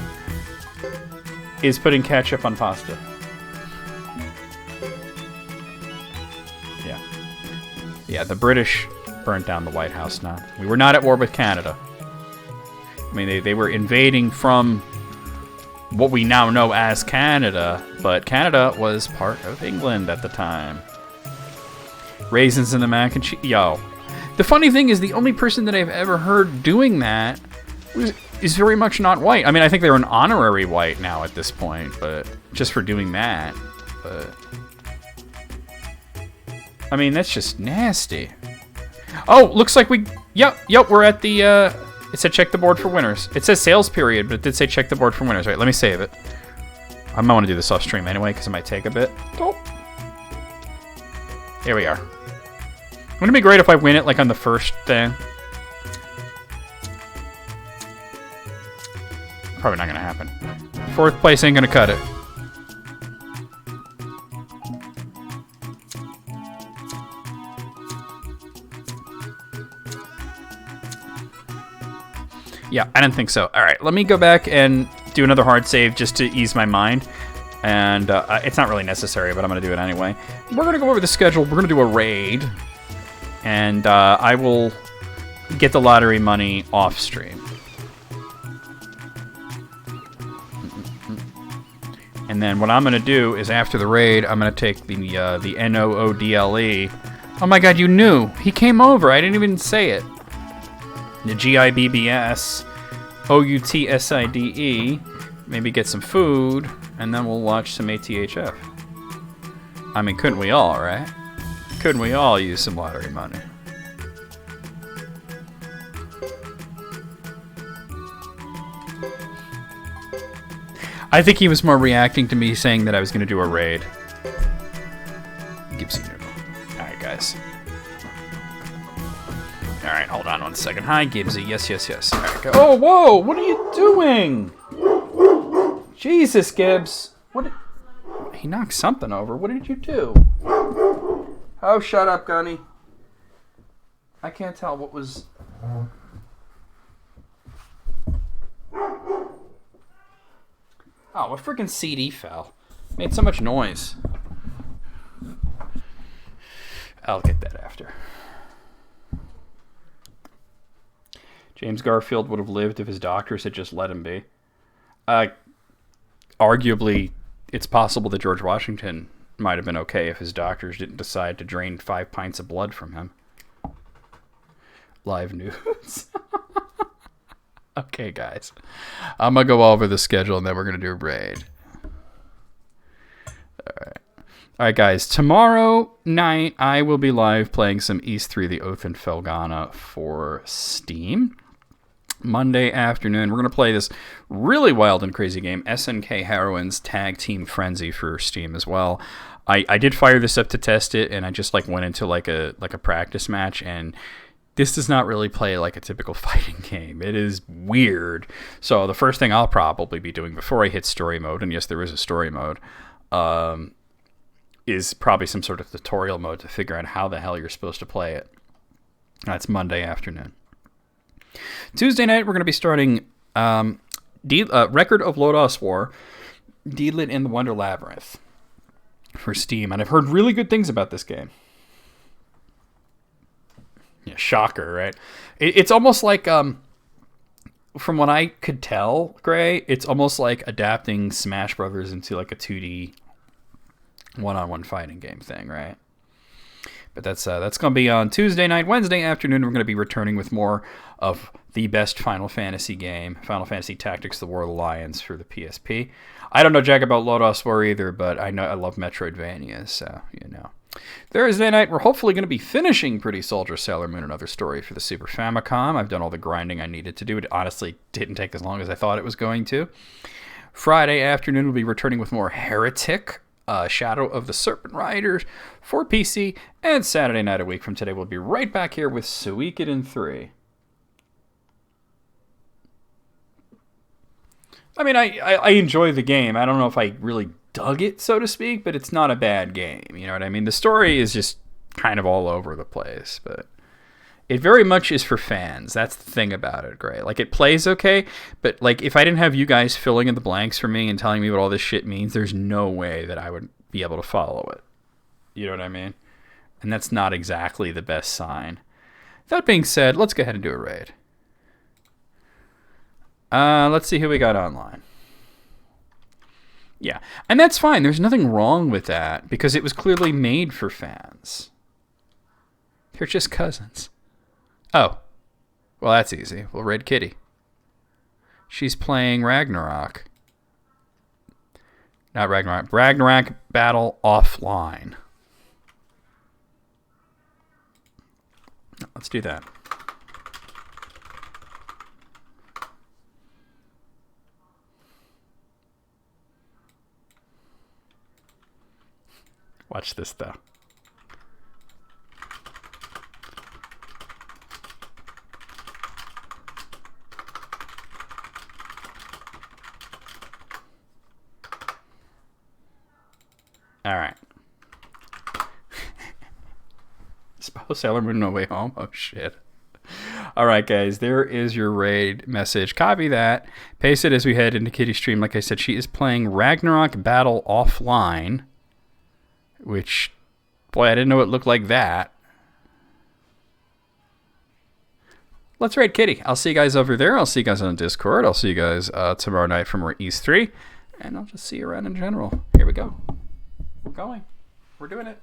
is putting ketchup on pasta. Yeah. Yeah, the British burnt down the White House now. We were not at war with Canada. I mean, they were invading from what we now know as Canada, but Canada was part of England at the time. Raisins in the mac and cheese. Yo. The funny thing is, the only person that I've ever heard doing that is very much not white. I mean, I think they're an honorary white now at this point, but just for doing that. But I mean, that's just nasty. Oh, looks like we... Yep, we're at the... It said check the board for winners. It says sales period, but it did say check the board for winners. Right, let me save it. I might want to do this off stream anyway, because it might take a bit. Oh. Here we are. Wouldn't it be great if I win it, like, on the first thing? Probably not going to happen. 4th place ain't going to cut it. Yeah, I didn't think so. All right, let me go back and do another hard save just to ease my mind. And it's not really necessary, but I'm going to do it anyway. We're going to go over the schedule. We're going to do a raid. And I will get the lottery money off stream. And then what I'm going to do is after the raid, I'm going to take the NOODLE. Oh my god, you knew. He came over. I didn't even say it. The GIBBS OUTSIDE. Maybe get some food, and then we'll watch some ATHF. I mean, couldn't we all, right? Couldn't we all use some lottery money? I think he was more reacting to me saying that I was going to do a raid. Gibbsy Noodle. Alright, guys. Alright, hold on 1 second. Hi, Gibbsy. Yes, yes, yes. All right, go. Oh, whoa! What are you doing? Jesus, Gibbs. What did... He knocked something over. What did you do? Oh, shut up, Gunny. I can't tell what was... Oh, a freaking CD fell. Made so much noise. I'll get that after. James Garfield would have lived if his doctors had just let him be. Arguably, it's possible that George Washington might have been okay if his doctors didn't decide to drain 5 pints of blood from him. Live news. Okay, guys. I'm going to go over the schedule, and then we're going to do a raid. All right, guys. Tomorrow night, I will be live playing some East 3, The Oath and Felghana for Steam. Monday afternoon, we're going to play this really wild and crazy game, SNK Heroines Tag Team Frenzy for Steam as well. I did fire this up to test it, and I just went into like a practice match, and this does not really play like a typical fighting game. It is weird. So the first thing I'll probably be doing before I hit story mode, and yes, there is a story mode, is probably some sort of tutorial mode to figure out how the hell you're supposed to play it. That's Monday afternoon. Tuesday night, we're going to be starting Record of Lodos War, Deedlit in the Wonder Labyrinth for Steam. And I've heard really good things about this game. Yeah, shocker, right? It's almost like, from what I could tell, Gray, it's almost like adapting Smash Brothers into like a 2D one-on-one fighting game thing, right? But that's going to be on Tuesday night. Wednesday afternoon, we're going to be returning with more of the best Final Fantasy game, Final Fantasy Tactics: The War of the Lions for the PSP. I don't know jack about Lodos War either, but I know I love Metroidvania, so, you know. Thursday night, we're hopefully going to be finishing Pretty Soldier, Sailor Moon, Another Story for the Super Famicom. I've done all the grinding I needed to do. It honestly didn't take as long as I thought it was going to. Friday afternoon, we'll be returning with more Heretic, Shadow of the Serpent Riders for PC, and Saturday night a week from today, we'll be right back here with Suikoden III. I mean, I enjoy the game. I don't know if I really dug it, so to speak, but it's not a bad game. You know what I mean? The story is just kind of all over the place, but it very much is for fans. That's the thing about it, Gray. Like, it plays okay, but like, if I didn't have you guys filling in the blanks for me and telling me what all this shit means, there's no way that I would be able to follow it. You know what I mean? And that's not exactly the best sign. That being said, let's go ahead and do a raid. Let's see who we got online. Yeah, and that's fine. There's nothing wrong with that because it was clearly made for fans. They're just cousins. Oh, well, that's easy. Well, Red Kitty. She's playing Ragnarok. Not Ragnarok. Ragnarok Battle Offline. Let's do that. Watch this, though. All right. Spouse Sailor Moon No Way Home. Oh, shit. All right, guys. There is your raid message. Copy that. Paste it as we head into Kitty's stream. Like I said, she is playing Ragnarok Battle offline. Which, boy, I didn't know it looked like that. Let's raid Kitty. I'll see you guys over there. I'll see you guys on Discord. I'll see you guys tomorrow night for more East 3. And I'll just see you around in general. Here we go. We're going. We're doing it.